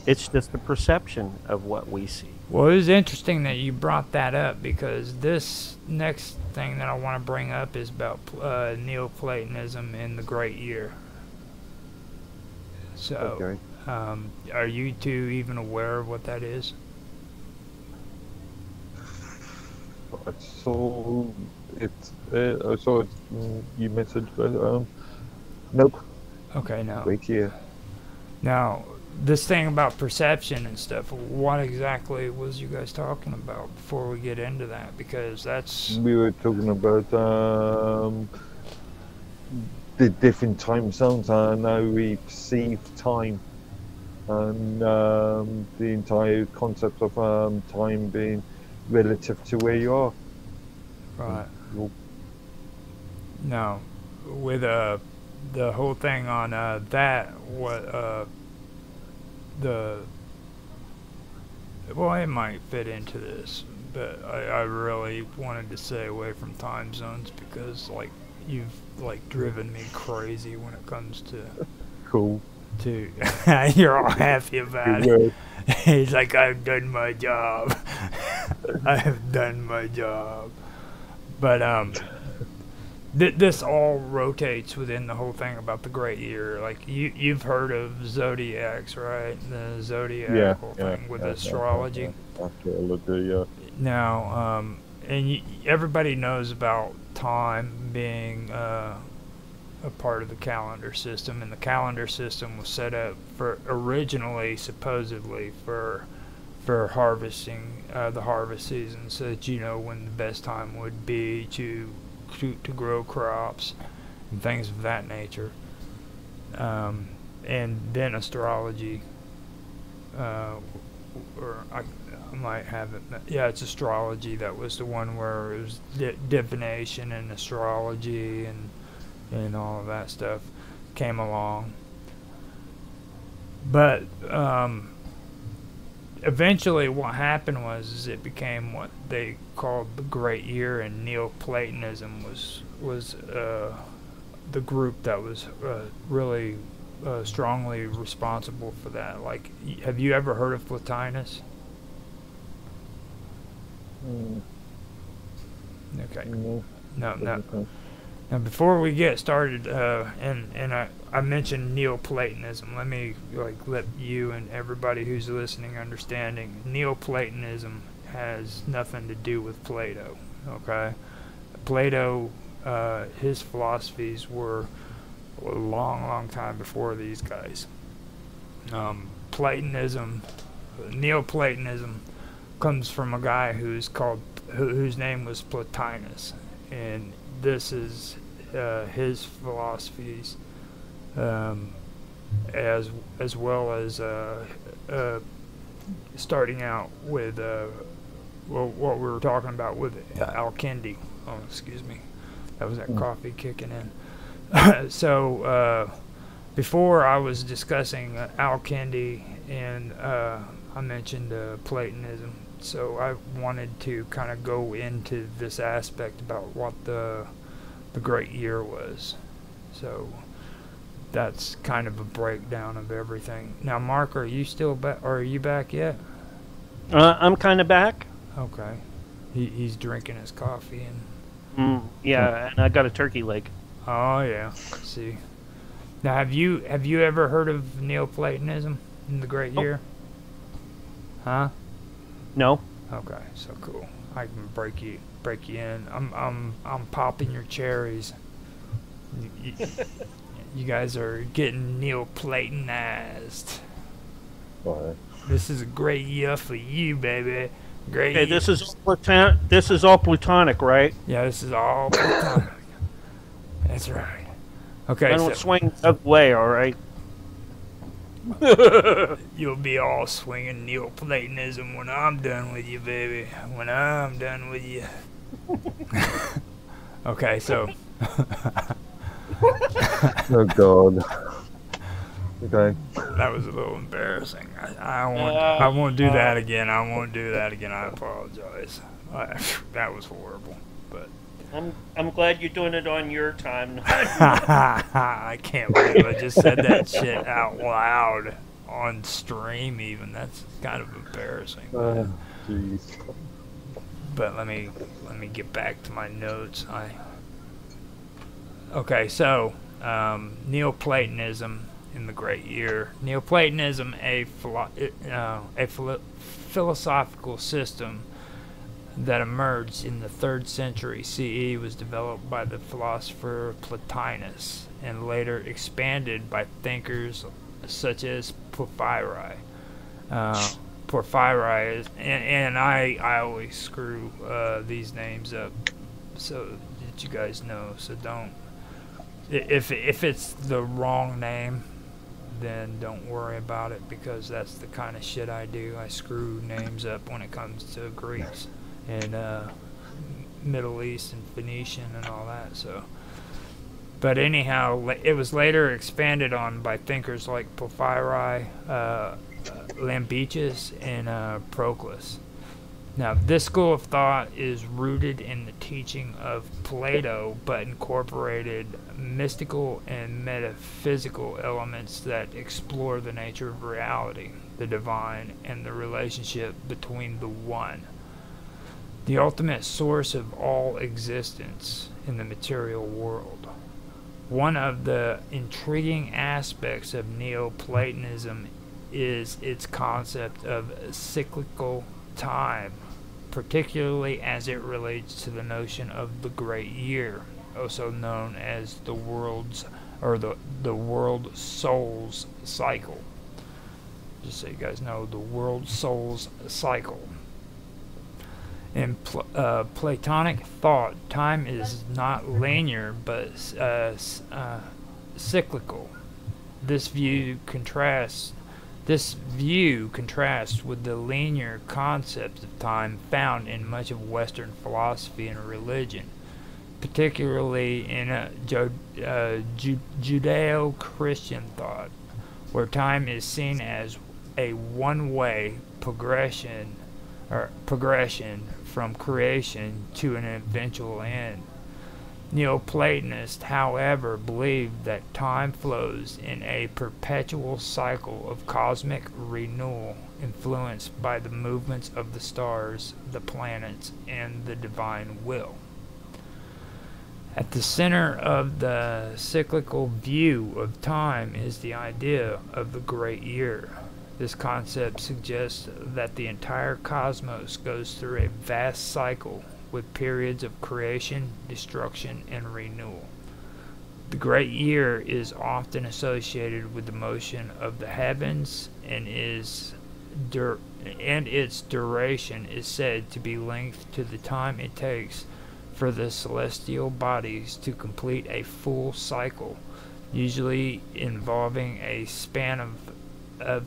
it's just the perception of what we see. Well, it was interesting that you brought that up because this next thing that I want to bring up is about Neoplatonism in the Great Year. So, Okay. are you two even aware of what that is? I saw it. You mentioned, but nope. Okay, no. Wait here. Now, this thing about perception and stuff, what exactly was you guys talking about before we get into that? Because that's... We were talking about the different time zones and how we perceive time, and the entire concept of time being relative to where you are. Right. Well, No. With the whole thing on that, what well, it might fit into this, but I really wanted to stay away from time zones because like you've like driven me crazy when it comes cool. to you're all happy about Good it. work. He's like, I've done my job. I have done my job. But this all rotates within the whole thing about the Great Year. Like you've heard of zodiacs, right? The zodiacal thing with astrology. Astrology, yeah. Now, and everybody knows about time being a part of the calendar system, and the calendar system was set up for originally, supposedly, for harvesting the harvest season, so that you know when the best time would be to grow crops and things of that nature. And then astrology, or I might have it. Yeah, it's astrology that was the one where it was divination and astrology and all of that stuff came along. But eventually what happened was it became what they called the Great Year, and Neoplatonism was the group that was really strongly responsible for that. Like, have you ever heard of Plotinus? Okay. No. Now, before we get started, and I mentioned Neoplatonism, let me let you and everybody who's listening understanding. Neoplatonism has nothing to do with Plato. Okay, Plato, his philosophies were a long time before these guys. Platonism, Neoplatonism, comes from a guy whose name was Plotinus, and this is his philosophies, as well as starting out with what we were talking about with Al-Kindi. Oh, excuse me, that was that coffee kicking in. So before I was discussing Al-Kindi, and I mentioned Platonism. So I wanted to kind of go into this aspect about what the Great Year was. So that's kind of a breakdown of everything. Now, Mark, are you still back? Or are you back yet? I'm kind of back. Okay. He's drinking his coffee and. Yeah, and I got a turkey leg. Oh yeah. See. Now, have you ever heard of Neoplatonism in the Great Year? Huh? No. Okay, so cool. I can break you in. I'm popping your cherries. You guys are getting Neoplatonized. Right. This is a great year for you, baby. Great. Okay, year. this is all Plutonic, right? Yeah, this is all Platonic. That's right. Okay, I don't swing the other way, all right? you'll be all swinging Neoplatonism when I'm done with you, baby. When I'm done with you. Okay, so. Oh God. Okay. That was a little embarrassing. I won't do that again. I won't do that again. I apologize. That was horrible. But I'm glad you're doing it on your time. I can't believe I just said that shit out loud on stream. Even that's kind of embarrassing. Jeez. But let me get back to my notes. Okay, so Neoplatonism in the Great Year. Neoplatonism, a philosophical system that emerged in the 3rd century CE, was developed by the philosopher Plotinus and later expanded by thinkers such as Porphyry. Porphyry is, and I always screw these names up so that you guys know. So don't, if it's the wrong name, then don't worry about it, because that's the kind of shit I do. I screw names up when it comes to Greeks and Middle East and Phoenician and all that. So, but anyhow, it was later expanded on by thinkers like Porphyry, Lambetus, and Proclus. Now, this school of thought is rooted in the teaching of Plato, but incorporated mystical and metaphysical elements that explore the nature of reality, the divine, and the relationship between the one, the ultimate source of all existence in the material world. One of the intriguing aspects of Neoplatonism is its concept of cyclical time, particularly as it relates to the notion of the Great Year, also known as the world soul's cycle. Just so you guys know, the world soul's cycle. In Platonic thought, time is not linear but cyclical. This view contrasts with the linear concept of time found in much of Western philosophy and religion, particularly in Judeo-Christian thought, where time is seen as a one-way progression from creation to an eventual end. Neoplatonists, however, believed that time flows in a perpetual cycle of cosmic renewal, influenced by the movements of the stars, the planets, and the divine will. At the center of the cyclical view of time is the idea of the Great Year. This concept suggests that the entire cosmos goes through a vast cycle with periods of creation, destruction, and renewal. The Great Year is often associated with the motion of the heavens, and its duration is said to be linked to the time it takes for the celestial bodies to complete a full cycle, usually involving a span of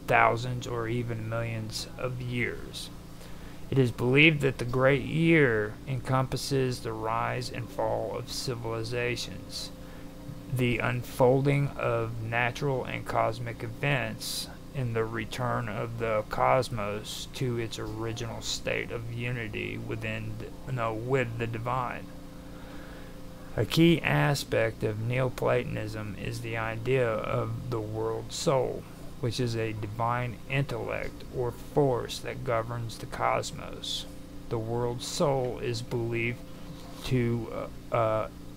thousands or even millions of years. It is believed that the Great Year encompasses the rise and fall of civilizations. the unfolding of natural and cosmic events in the return of the cosmos to its original state of unity with the divine. A key aspect of Neoplatonism is the idea of the world soul, which is a divine intellect or force that governs the cosmos. The world soul is believed to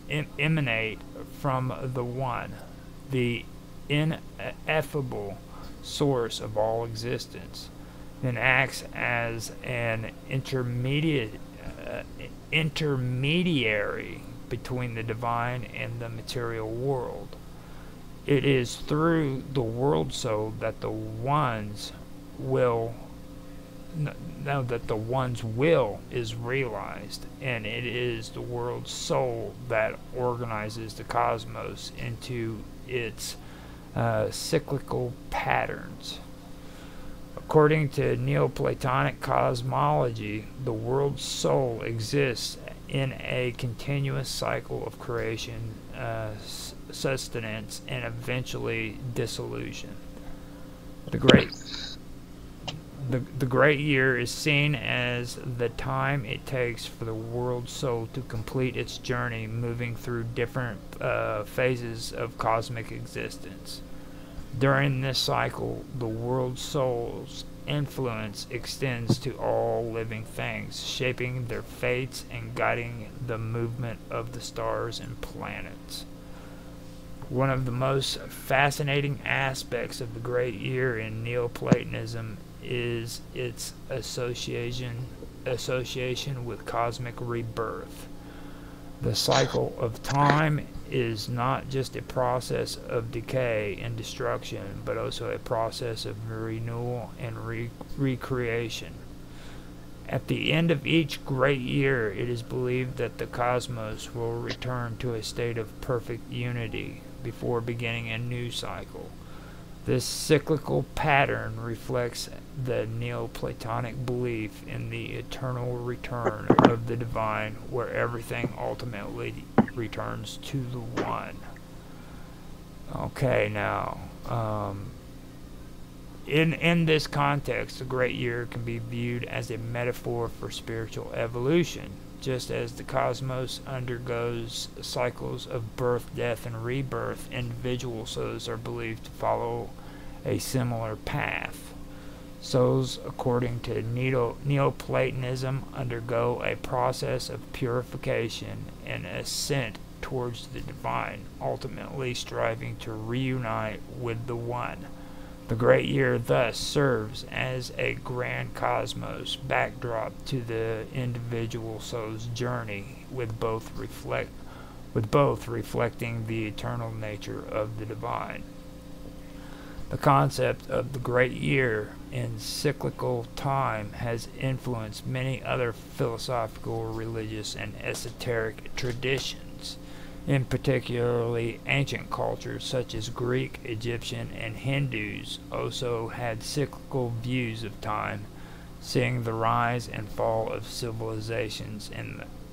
emanate from the One, the ineffable source of all existence, and acts as an intermediary between the divine and the material world. It is through the world soul that the one's will is realized, and it is the world soul that organizes the cosmos into its cyclical patterns. According to Neoplatonic cosmology, the world soul exists in a continuous cycle of creation, sustenance, and eventually dissolution. The great year is seen as the time it takes for the world soul to complete its journey, moving through different phases of cosmic existence. During this cycle, the world soul's influence extends to all living things, shaping their fates and guiding the movement of the stars and planets. One of the most fascinating aspects of the great year in Neoplatonism is its association with cosmic rebirth. The cycle of time is not just a process of decay and destruction, but also a process of renewal and recreation. At the end of each great year, it is believed that the cosmos will return to a state of perfect unity before beginning a new cycle. This cyclical pattern reflects the Neoplatonic belief in the eternal return of the divine, where everything ultimately returns to the One. Okay, now, in this context, the great year can be viewed as a metaphor for spiritual evolution. Just as the cosmos undergoes cycles of birth, death, and rebirth, individual souls are believed to follow a similar path. Souls, according to Neoplatonism, undergo a process of purification and ascent towards the divine, ultimately striving to reunite with the One. The great year thus serves as a grand cosmos backdrop to the individual soul's journey, with both reflecting the eternal nature of the divine. The concept of the great year in cyclical time has influenced many other philosophical, religious, and esoteric traditions. In particularly ancient cultures such as Greek, Egyptian, and Hindus also had cyclical views of time, seeing the rise and fall of civilizations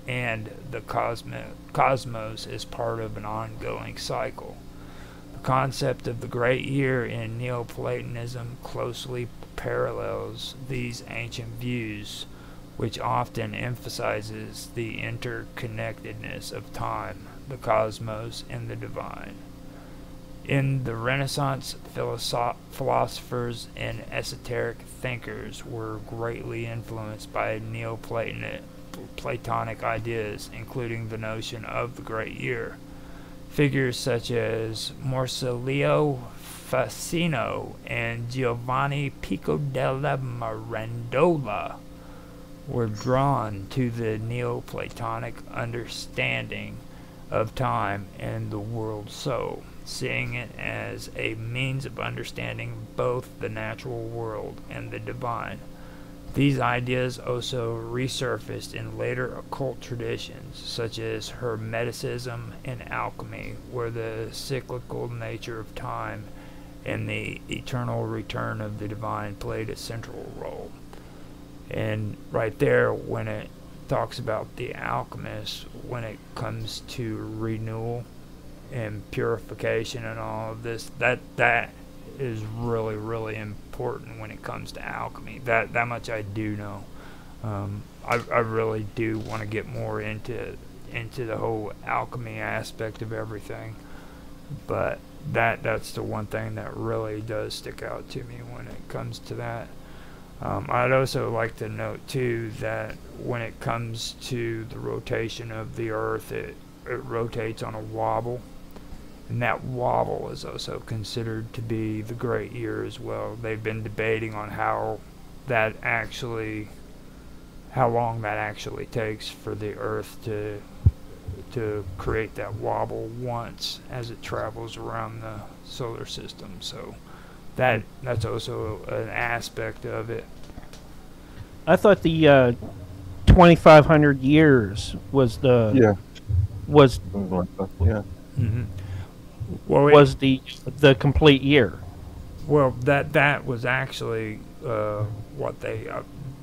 and the cosmos as part of an ongoing cycle. The concept of the great year in Neoplatonism closely parallels these ancient views, which often emphasizes the interconnectedness of time, the cosmos, and the divine. In the Renaissance, philosophers and esoteric thinkers were greatly influenced by Neoplatonic ideas, including the notion of the great year. Figures such as Marsilio Ficino and Giovanni Pico della Mirandola were drawn to the Neoplatonic understanding of time and the world soul, seeing it as a means of understanding both the natural world and the divine. These ideas also resurfaced in later occult traditions, such as Hermeticism and alchemy, where the cyclical nature of time and the eternal return of the divine played a central role. And right there, when it talks about the alchemist, when it comes to renewal and purification and all of this. That is really, really important when it comes to alchemy. That much I do know. I really do want to get more into the whole alchemy aspect of everything, but that's the one thing that really does stick out to me when it comes to that. I'd also like to note too that when it comes to the rotation of the Earth, it rotates on a wobble, and that wobble is also considered to be the great year as well. They've been debating on how long that actually takes for the Earth to create that wobble once as it travels around the solar system. So that's also an aspect of it. I thought the 2,500 years was the was Something like that, yeah. Mm-hmm. Well, was the complete year. Well, that was actually what they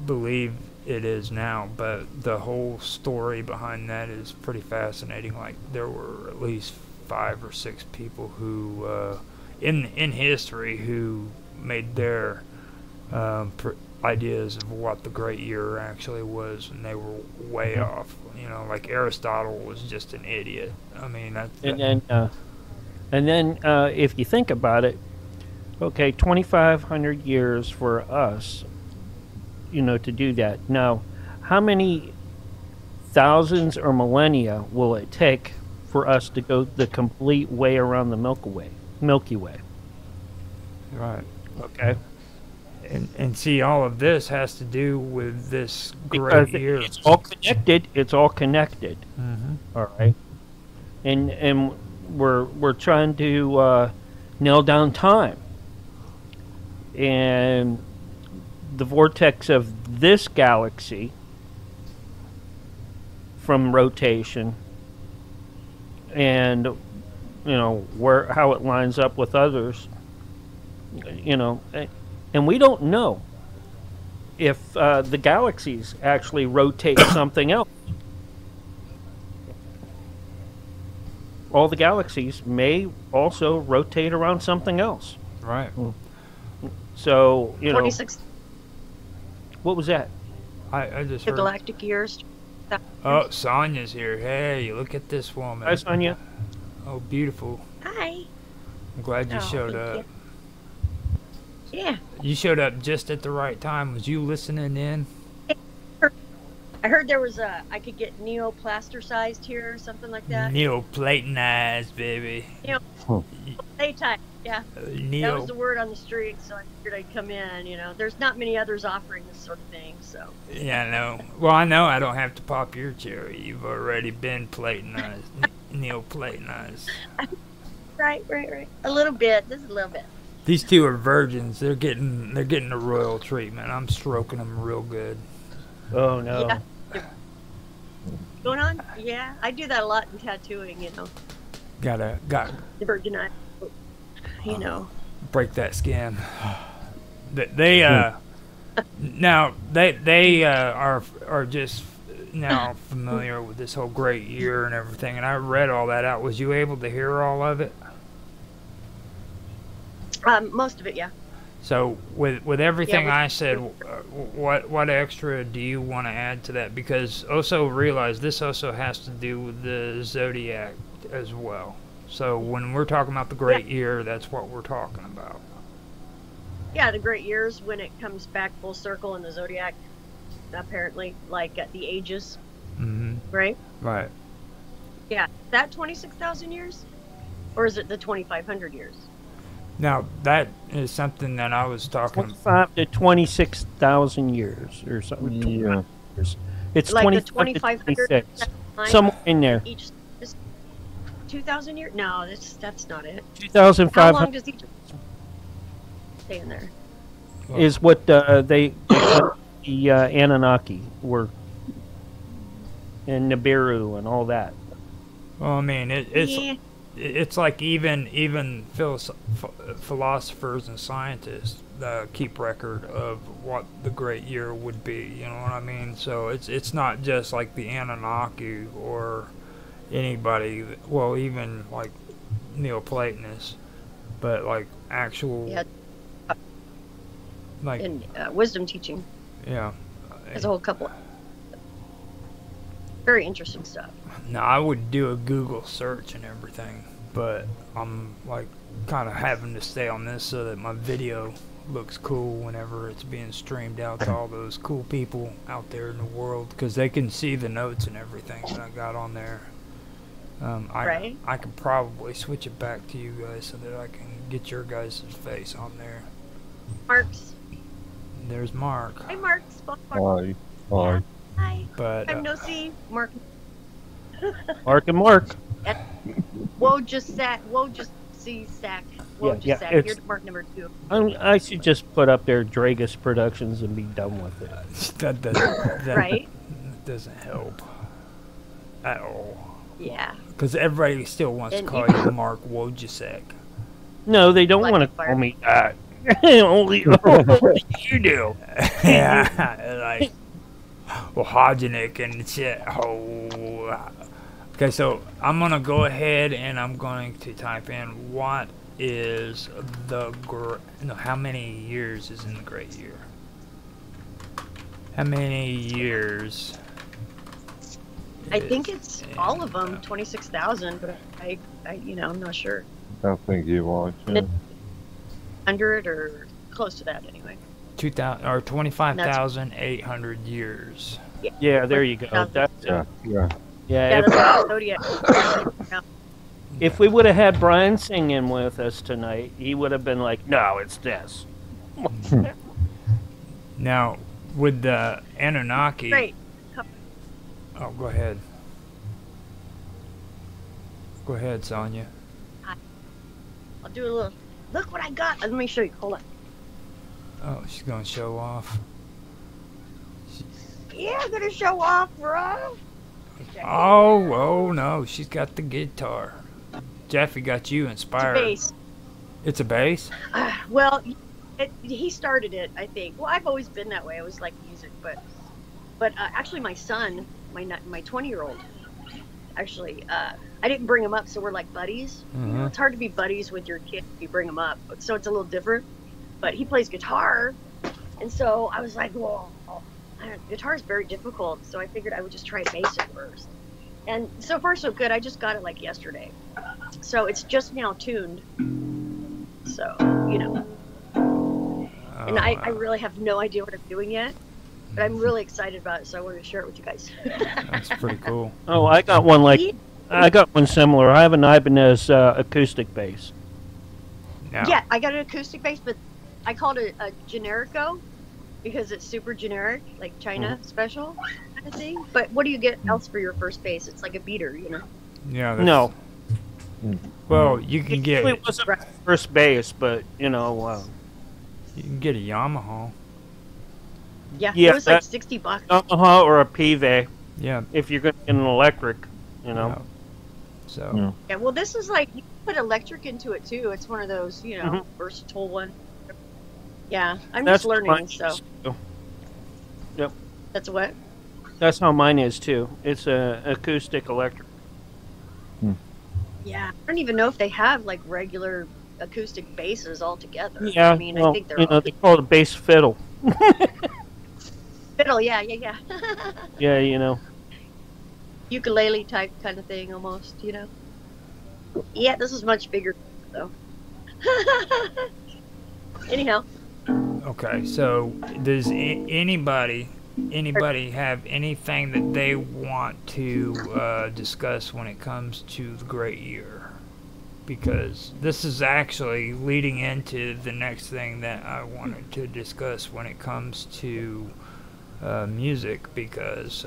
believe it is now, but the whole story behind that is pretty fascinating. Like, there were at least 5 or 6 people who in history who made their ideas of what the great year actually was, and they were way off. You know, like Aristotle was just an idiot. I mean, And then if you think about it, okay, 2,500 years for us, you know, to do that. Now, how many thousands or millennia will it take for us to go the complete way around the Milky Way? Right. Okay. And see, all of this has to do with this Because great year. it's all connected. It's all connected. Mm-hmm. All right. And we're trying to nail down time. And the vortex of this galaxy from rotation, and how it lines up with others, and we don't know if the galaxies actually rotate something else. All the galaxies may also rotate around something else. Right. So, 26 what was that? I just the heard. galactic years. Oh, Sonya's here. Hey, look at this woman. Hi, Sonia. Oh, beautiful. Hi. I'm glad you Oh, showed thank up. you. Yeah. You showed up just at the right time. Was you listening in? I heard there was I could get neoplasticized here or something like that. Neoplatonized, baby. Playtime. Yeah. That Neo. was the word on the street, so I figured I'd come in. There's not many others offering this sort of thing, so. Yeah, I know. Well, I know I don't have to pop your cherry. You've already been platonized. Neoplatonized. Right. A little bit. Just a little bit. These two are virgins. They're getting the royal treatment. I'm stroking them real good. Oh, no. Yeah. Going on? Yeah, I do that a lot in tattooing. Got The virgin eye. break that skin. They now they are just now familiar with this whole great year and everything, and I read all that out. Was you able to hear all of it? Most of it, yeah. So with everything Yeah, I said, what extra do you want to add to that? Because also realize this also has to do with the zodiac as well. So when we're talking about the great year, that's what we're talking about. Yeah, the great years when it comes back full circle in the zodiac, apparently, like at the ages, right? Right. Yeah, that 26,000 years, or is it the 2,500 years? Now that is something that I was talking. 25 to 26,000 years or something. Yeah. Years. It's Like the 25 to 2,500 26. Somewhere in there. Each 2,000 years? No, that's not it. 2,500 does each stay in there? is what they the Anunnaki were, and Nibiru and all that. Well, I mean, it's like even philosophers and scientists keep record of what the great year would be. You know what I mean? So it's not just like the Anunnaki or anybody. Well, even like Neoplatonists, but like actual, Yeah. like, And wisdom teaching yeah. as a whole couple. Very interesting stuff. Now I would do a Google search and everything, but I'm like kind of having to stay on this so that my video looks cool whenever it's being streamed out to all those cool people out there in the world, because they can see the notes and everything that I got on there. Right. I could probably switch it back to you guys so that I can get your guys' face on there. Mark's. There's Mark. Hi, Mark's. Mark. Hi. Hi. Hi. But I'm no see Mark. Mark and Mark. Whoa, just Sack. Whoa, just see Sack. Whoa, just Sack. it's- You're Mark number 2. I should just put up there Dragus Productions and be done with it. that Right? doesn't help at all. Yeah. Because everybody still wants to And call you- you Mark Wojciech. No, they don't Like want a to fire. call me that. only you do. Yeah, like Wojciech and shit. Oh. Okay, so I'm gonna go ahead and I'm going to type in what is the how many years is in the great year? How many years? I think it's is all of in, them, 26,000, but I, I'm not sure. I think you're right. Yeah. 100 or close to that anyway. 2,000 or 25,800 years. Yeah, there you go. That's Yeah. Yeah. yeah. Yeah, If, that's what Zodiac. Yeah. if we would have had Brian singing with us tonight, he would have been like, "No, it's this." Now, with the Anunnaki. Great. Oh, go ahead. Go ahead, Sonia. I'll do a little. Look what I got. Let me show you. Hold on. Oh, she's gonna show off. Yeah, I'm gonna show off, bro. Oh no, she's got the guitar. Jeffy got you It's a inspired. bass. It's a bass? Well, he started it, I think. Well, I've always been that way. I always liked music, but actually, my son, my 20-year-old, actually, I didn't bring him up, so we're like buddies. You know, it's hard to be buddies with your kid if you bring him up, so it's a little different. But he plays guitar, and so I was like, well, guitar is very difficult, so I figured I would just try basic first. And so far, so good. I just got it like yesterday, so it's just now tuned. So, and I really have no idea what I'm doing yet, but I'm really excited about it, so I wanted to share it with you guys. That's pretty cool. Oh, I got one I got one similar. I have an Ibanez acoustic bass. Now, Yeah, I got an acoustic bass, but I called it a generico because it's super generic, like China special kind of thing. But what do you get else for your first bass? It's like a beater, Yeah. That's, No, Well, you can get it wasn't first bass, but you can get a Yamaha. Yeah, Yeah, it was like that- $60. Yamaha or a Pive Yeah. if you're going to get an electric. Yeah. So. Yeah. Yeah, well, this is like you put electric into it too. It's one of those, Mhm. versatile one. Yeah, I'm That's just learning, mine so is, too. Yep, that's what. that's how mine is too. It's a acoustic electric. Yeah, I don't even know if they have like regular acoustic basses altogether. Yeah, I mean, I think they're all they call it a bass fiddle. fiddle. Yeah. Yeah, Ukulele type kind of thing, almost. Yeah, this is much bigger though. Anyhow, Okay. So, does anybody have anything that they want to discuss when it comes to the great year? Because this is actually leading into the next thing that I wanted to discuss when it comes to music, because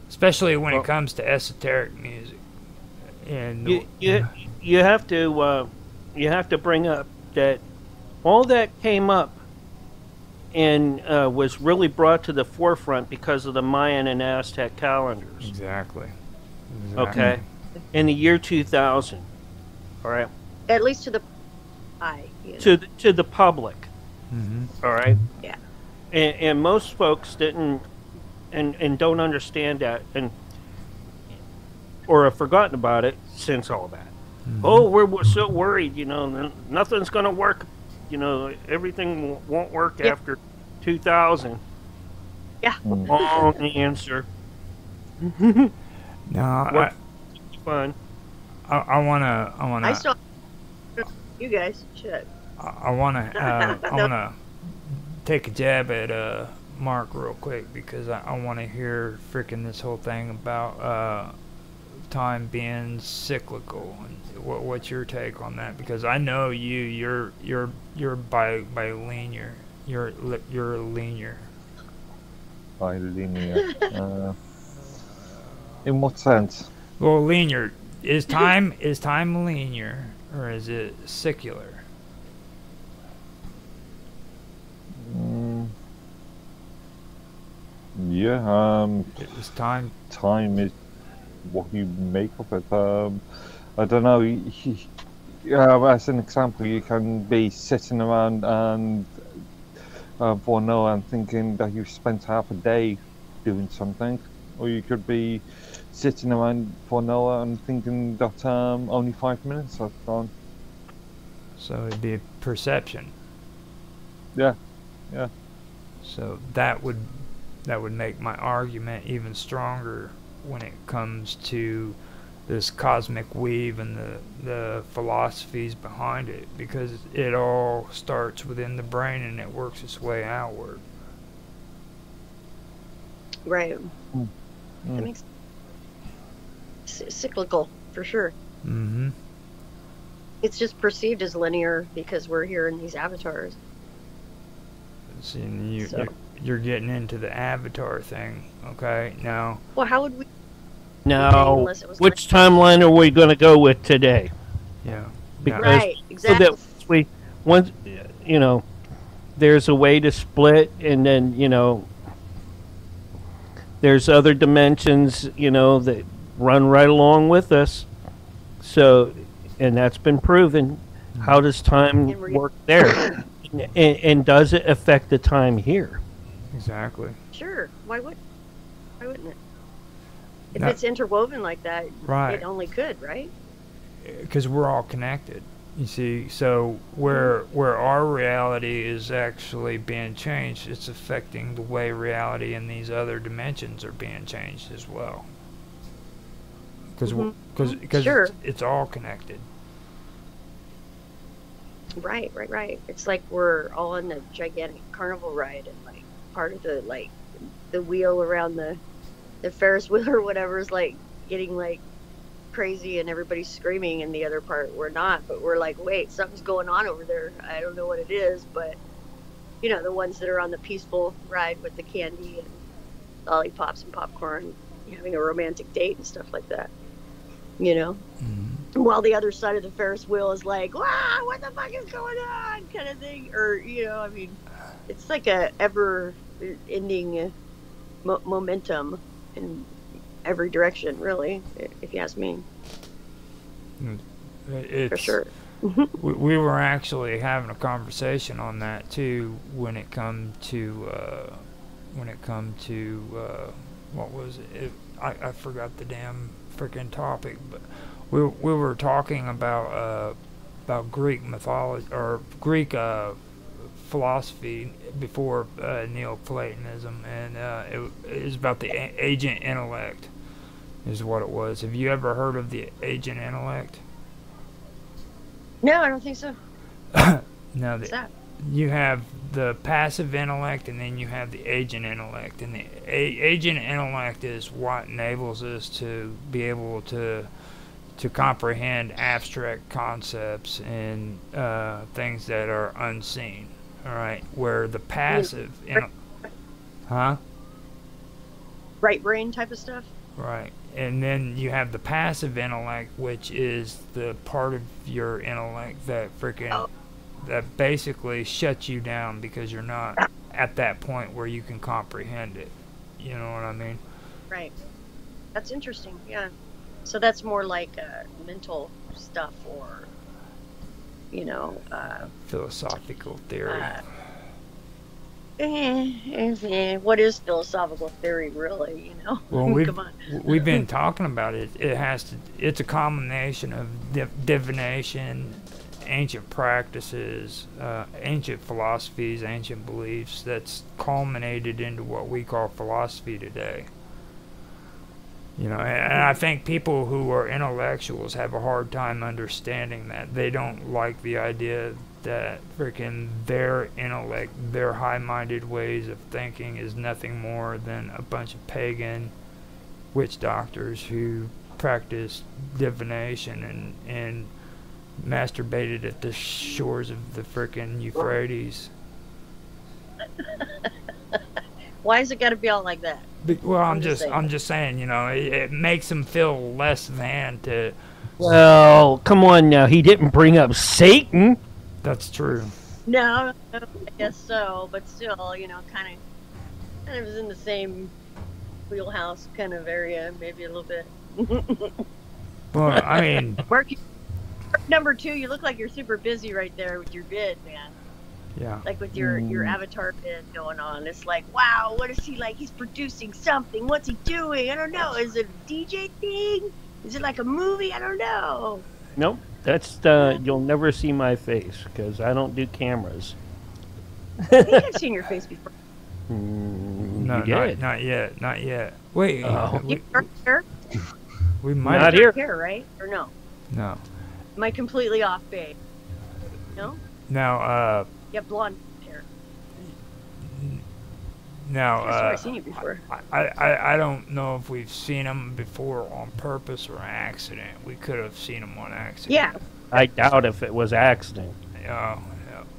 especially when it comes to esoteric music, and you have to bring up that all that came up and was really brought to the forefront because of the Mayan and Aztec calendars. exactly. Okay, in the year 2000. All right, at least to the eye. to the public. Mm-hmm. All right. Yeah. And most folks didn't and don't understand that or have forgotten about it since all that. Oh, we're so worried, nothing's going to work. Everything won't work Yeah. after 2000. Yeah. Wrong answer. No, Work fun. I wanna, I saw you guys. Shit. I wanna take a jab at Mark real quick because I want to hear freaking this whole thing about time being cyclical and what's your take on that? Because I know you're by linear. You're linear. By linear. In what sense? Well, linear is time linear or is it secular? Yeah. Is time Time is what you make of it. I don't know. As an example, you can be sitting around and for an hour and thinking that you've spent half a day doing something, or you could be sitting around for an hour and thinking that only 5 minutes have gone. so it'd be a perception. Yeah. So that would make my argument even stronger when it comes to this cosmic weave and the philosophies behind it, because it all starts within the brain and it works its way outward. Right. That makes cyclical for sure. Mm-hmm. It's just perceived as linear because we're here in these avatars. See, and So- you're getting into the avatar thing, okay? Now, Well, how would we? Now, Unless it was which timeline are we going to go with today? yeah. Because Right. so Exactly. that once there's a way to split, and then there's other dimensions that run right along with us. So, and that's been proven. How does time And work there? And does it affect the time here? Exactly. Sure. Why wouldn't it? If No. it's interwoven like that, Right. it only could, right? Because we're all connected. You see, so where our reality is actually being changed, it's affecting the way reality in these other dimensions are being changed as well. Because Sure. it's all connected. Right. It's like we're all on a gigantic carnival ride, and like part of the wheel around the Ferris wheel or whatever is like getting like crazy and everybody's screaming, and the other part we're not, but we're like, wait, something's going on over there. I don't know what it is, but the ones that are on the peaceful ride with the candy and lollipops and popcorn, having a romantic date and stuff like that. Mm-hmm. While the other side of the Ferris wheel is like, wow, what the fuck is going on, kind of thing. Or I mean, it's like a ever ending momentum in every direction, really, if you ask me. It's, For sure. we were actually having a conversation on that too when it come to what was it? I forgot the damn freaking topic, but we were talking about Greek mythology or Greek philosophy before Neoplatonism, and it was about the agent intellect, is what it was. Have you ever heard of the agent intellect? No, I don't think so. No, What's that? you have the passive intellect, and then you have the agent intellect. And the agent intellect is what enables us to be able to comprehend abstract concepts and things that are unseen. All right, where the passive, Right brain type of stuff. right, and then you have the passive intellect, which is the part of your intellect that that basically shuts you down because you're not at that point where you can comprehend it. You know what I mean? Right. That's interesting. Yeah. So that's more like mental stuff, or Philosophical theory. What is philosophical theory, really? You know, Well, come on. we've been talking about it. It's a combination of divination, ancient practices, ancient philosophies, ancient beliefs that's culminated into what we call philosophy today. You know, and I think people who are intellectuals have a hard time understanding that. They don't like the idea that freaking their intellect, their high-minded ways of thinking is nothing more than a bunch of pagan witch doctors who practiced divination and masturbated at the shores of the freaking Euphrates. Why has it got to be all like that? Well, I'm just saying, you know, it makes them feel less than to. Well, come on now. He didn't bring up Satan. That's true. No, I guess so, but still, you know, kind of is in the same wheelhouse kind of area, maybe a little bit. Well, I mean, Mark, number 2, you look like you're super busy right there with your bid, man. yeah. Like with your avatar bid going on. It's like, wow, what is he like? He's producing something. What's he doing? I don't know. Is it a DJ thing? Is it like a movie? I don't know. Nope. That's you'll never see my face because I don't do cameras. I think I've seen your face before. No, you did. not yet, not yet. Wait, Oh. You have dark hair? we might Not have. here. Hair, right? Or no? No. Am I completely off, babe? No? Now, You have blonde hair. I now, swear I've seen you before. I don't know if we've seen him before on purpose or accident. We could have seen him on accident. Yeah. I doubt if it was accident. Yeah.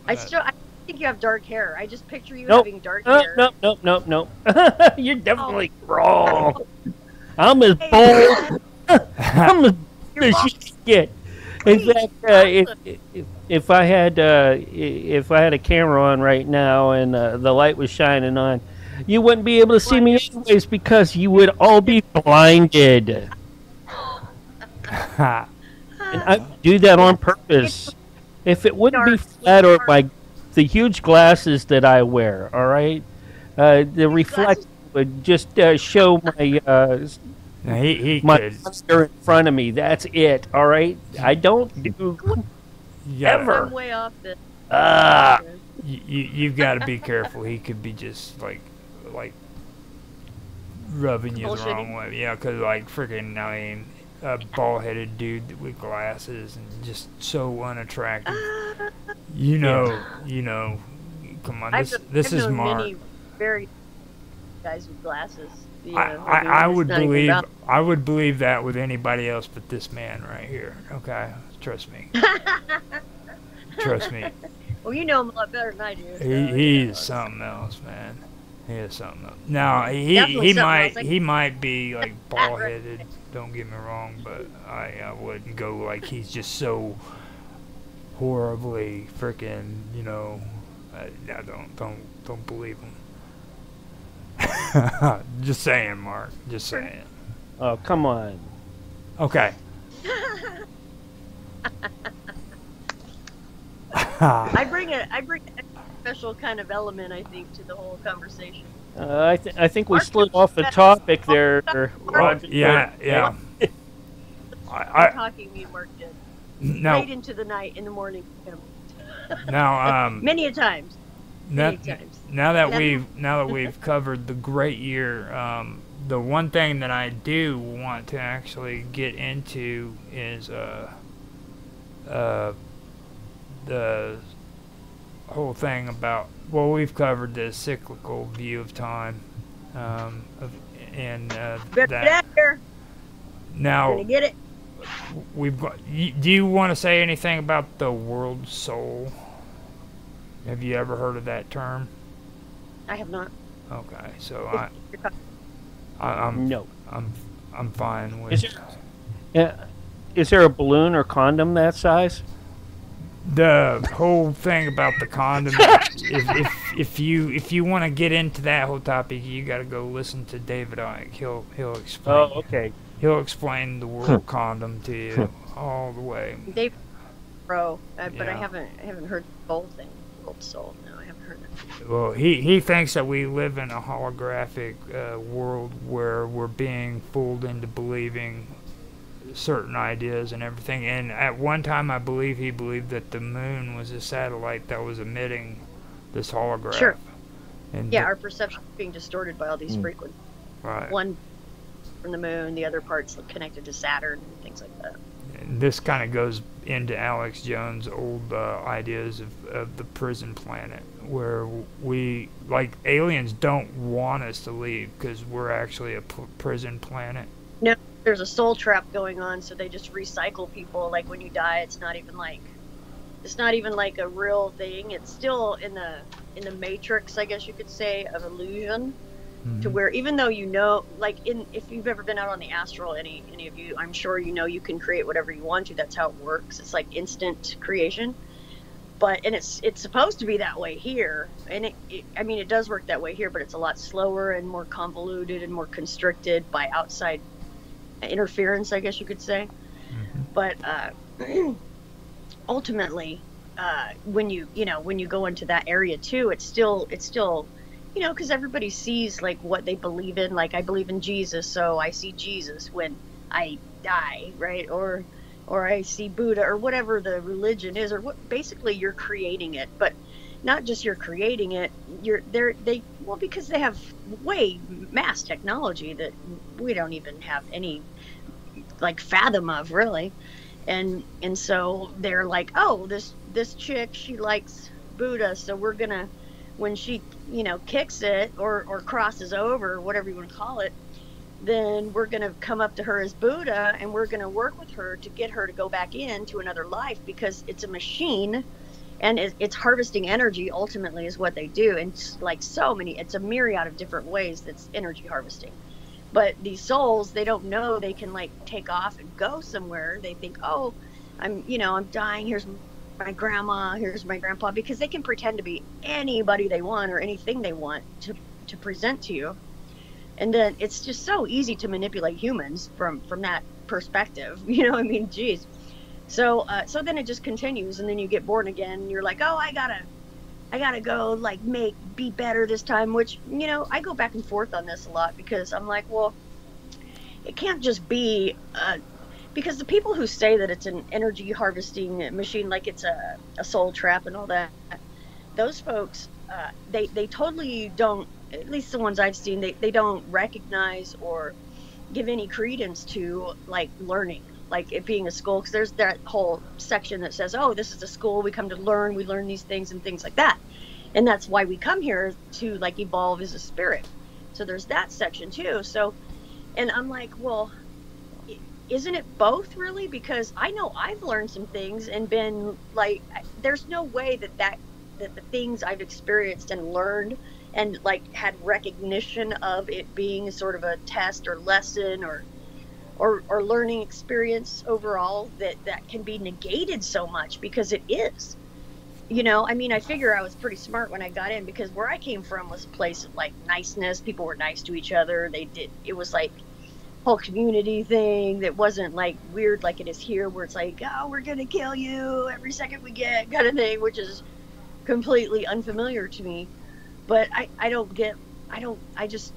I think you have dark hair. I just picture you Nope. having dark Nope, hair. nope. You're definitely wrong. I'm as bold. I'm as You're as wrong. you get. In Great. fact, Awesome. if I had a camera on right now and the light was shining on, you wouldn't be able to see me anyways because you would all be blinded. And I do that on purpose. If it wouldn't be flat or the huge glasses that I wear, all right, the reflect would just show my Now, he my could. monster in front of me. That's it. All right. I don't do You gotta, ever. I'm way off this. Ah. you've got to be careful. He could be just like rubbing you the Bullshitting. wrong way. Yeah, because like freaking, I mean, a bald-headed dude with glasses and just so unattractive. You know. Come on, I've this is known Mark. many very guys with glasses. You know, I it's would not even believe about- I would believe that with anybody else but this man right here. Okay, trust me. Trust me. Well, you know him a lot better than I do. So, He you know, is something else, man. He is something else. Now Definitely he something might else. Like- he might be like bald headed. Don't get me wrong, but I wouldn't go like he's just so horribly freaking. You know, I don't believe him. Just saying, Mark. Just saying. Oh, come on. Okay. I bring a special kind of element, I think, to the whole conversation. I think we Mark slid is off the best. topic there, Roger. Yeah. You're I talking me, Mark did. now Late into the night, in the morning. now Many a times. now, Many times. now that we've covered the great year, the one thing that I do want to actually get into is the whole thing about, well, we've covered the cyclical view of time, and Better get that out here. now Gonna get it. we've got. Do you want to say anything about the world soul? Have you ever heard of that term? I have not. Okay, so You're talking- I'm No. I'm fine with. Is there a balloon or condom that size? The whole thing about the condom, if you want to get into that whole topic, you got to go listen to David Icke. He'll explain. Oh, okay. He'll explain the word condom to you all the way. Dave, bro, but I Yeah. haven't heard the whole thing. recycled soul. No, I haven't heard that. Well, he thinks that we live in a holographic world where we're being fooled into believing certain ideas and everything. And at one time, I believe he believed that the moon was a satellite that was emitting this holograph. Sure. And Yeah, our perception is being distorted by all these frequencies. right. One from the moon, the other part's connected to Saturn and things like that. And this kind of goes into Alex Jones' old ideas of the prison planet, where we, like, aliens don't want us to leave because we're actually a prison planet. No, there's a soul trap going on, so they just recycle people. Like when you die, it's not even like a real thing. It's still in the matrix, I guess you could say, of illusion. To where even though like if you've ever been out on the astral, any of you, I'm sure you can create whatever you want to. That's how it works. It's like instant creation. And it's supposed to be that way here, and it does work that way here, but it's a lot slower and more convoluted and more constricted by outside interference, I guess you could say. But ultimately, when you go into that area too, it's still because everybody sees like what they believe in. Like I believe in Jesus, so I see Jesus when I die, right? Or I see Buddha, or whatever the religion is, or what. Basically, you're creating it, but not just you're creating it. Because they have way mass technology that we don't even have any like fathom of, really. And so they're like, oh, this chick, she likes Buddha, so we're gonna, when she kicks it or crosses over, whatever you want to call it, then we're gonna come up to her as Buddha, and we're gonna work with her to get her to go back into another life, because it's a machine, and it's harvesting energy. Ultimately, is what they do, and it's like it's a myriad of different ways that's energy harvesting. But these souls, they don't know they can like take off and go somewhere. They think, oh, I'm dying. Here's my grandma, here's my grandpa, because they can pretend to be anybody they want or anything they want to present to you. And then it's just so easy to manipulate humans from that perspective. Geez. So then it just continues, and then you get born again, and you're like, oh, I gotta go like be better this time, which, I go back and forth on this a lot, because I'm like, well, it can't just be, because the people who say that it's an energy harvesting machine, like it's a soul trap and all that, those folks, they totally don't, at least the ones I've seen, they don't recognize or give any credence to like learning, like it being a school, because there's that whole section that says, oh, this is a school, we come to learn, we learn these things and things like that, and that's why we come here, to like evolve as a spirit. So there's that section too. So, and I'm like, well, isn't it both, really? Because I know I've learned some things and been like, there's no way that the things I've experienced and learned and like had recognition of it being sort of a test or lesson or learning experience overall, that can be negated so much, because it is. I figure I was pretty smart when I got in, because where I came from was a place of like niceness. People were nice to each other. It was like whole community thing that wasn't like weird like it is here, where it's like, oh, we're gonna kill you every second we get, kind of thing, which is completely unfamiliar to me. But I just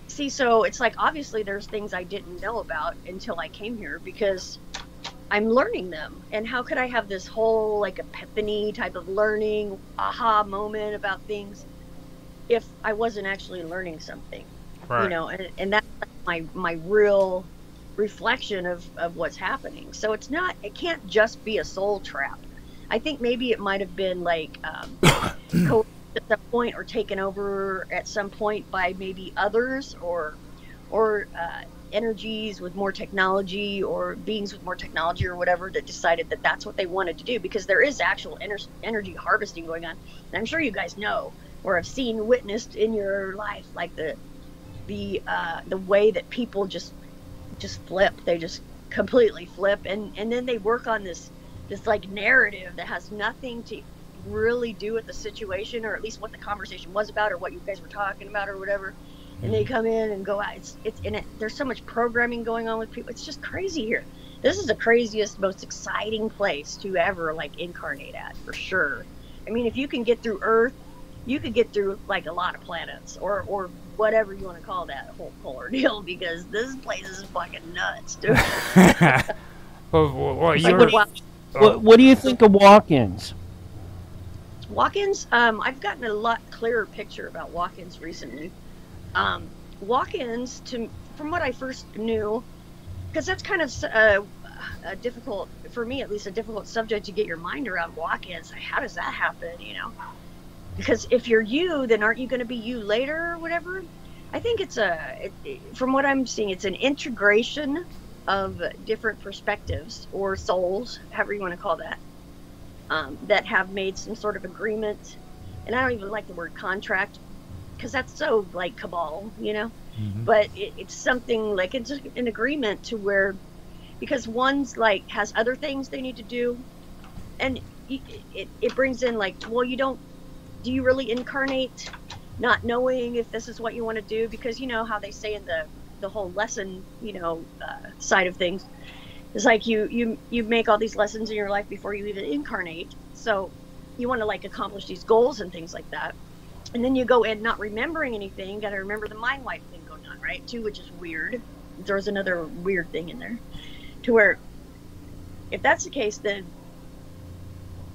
see, so it's like, obviously there's things I didn't know about until I came here, because I'm learning them. And how could I have this whole like epiphany type of learning aha moment about things if I wasn't actually learning something? Right. And that's my real reflection of what's happening. So it can't just be a soul trap. I think maybe it might have been like coerced at some point, or taken over at some point by maybe others, or energies with more technology, or beings with more technology, or whatever, that decided that that's what they wanted to do, because there is actual energy harvesting going on. And I'm sure you guys know, or have witnessed in your life, like the way that people just flip. They just completely flip, and then they work on this like narrative that has nothing to really do with the situation, or at least what the conversation was about, or what you guys were talking about, or whatever. And they come in and go out. It's in it. There's so much programming going on with people. It's just crazy here. This is the craziest, most exciting place to ever like incarnate at, for sure. I mean, if you can get through Earth, you could get through like a lot of planets, or whatever you want to call that whole polar deal, because this place is fucking nuts, dude. Well, Like, you're. What do you think of walk-ins? walk-ins, I've gotten a lot clearer picture about walk-ins recently. Walk-ins, from what I first knew, because that's kind of a difficult, for me at least, a difficult subject to get your mind around. Walk-ins, how does that happen, you know? Because if you're you, then aren't you going to be you later or whatever? I think it's from what I'm seeing, it's an integration of different perspectives or souls, however you want to call that, that have made some sort of agreement. And I don't even like the word contract, because that's so like cabal, you know? Mhm. But it's something like it's an agreement to where, because one's like has other things they need to do, and it brings in like, well, do you really incarnate not knowing if this is what you want to do? Because you know how they say in the whole lesson, you know, side of things, it's like you make all these lessons in your life before you even incarnate. So you want to like accomplish these goals and things like that, and then you go in not remembering anything. Got to remember the mind wipe thing going on, right? Too, which is weird. There's another weird thing in there, to where if that's the case, then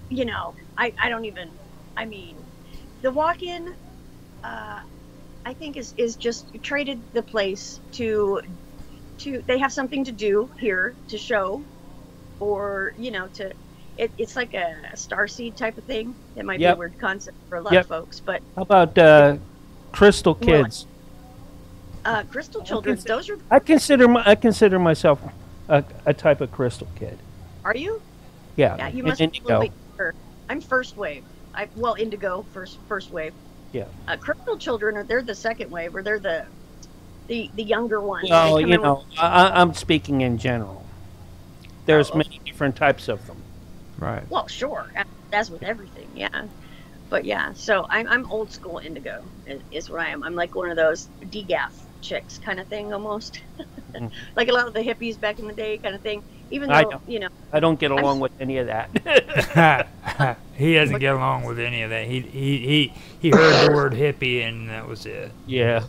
you know, I don't even. I mean, the walk-in, I think is just traded the place to they have something to do here to show, or you know, it's like a starseed type of thing. That might be a weird concept for a lot of folks, but how about crystal kids? Crystal children. Those are. I consider myself a type of crystal kid. Are you? Yeah. Yeah, you must be a little bit younger. I'm first wave. Indigo first wave. Yeah. Crystal children they're the second wave, or they're the younger ones. Well, you know, I'm speaking in general. There's many different types of them. Right. Well, sure, as with everything, yeah. But yeah, so I'm old school indigo is what I am. I'm like one of those DGAF chicks kind of thing almost, like a lot of the hippies back in the day kind of thing. Even though you know, I don't get along with any of that. He doesn't get along with any of that. He heard the word hippie and that was it. Yeah.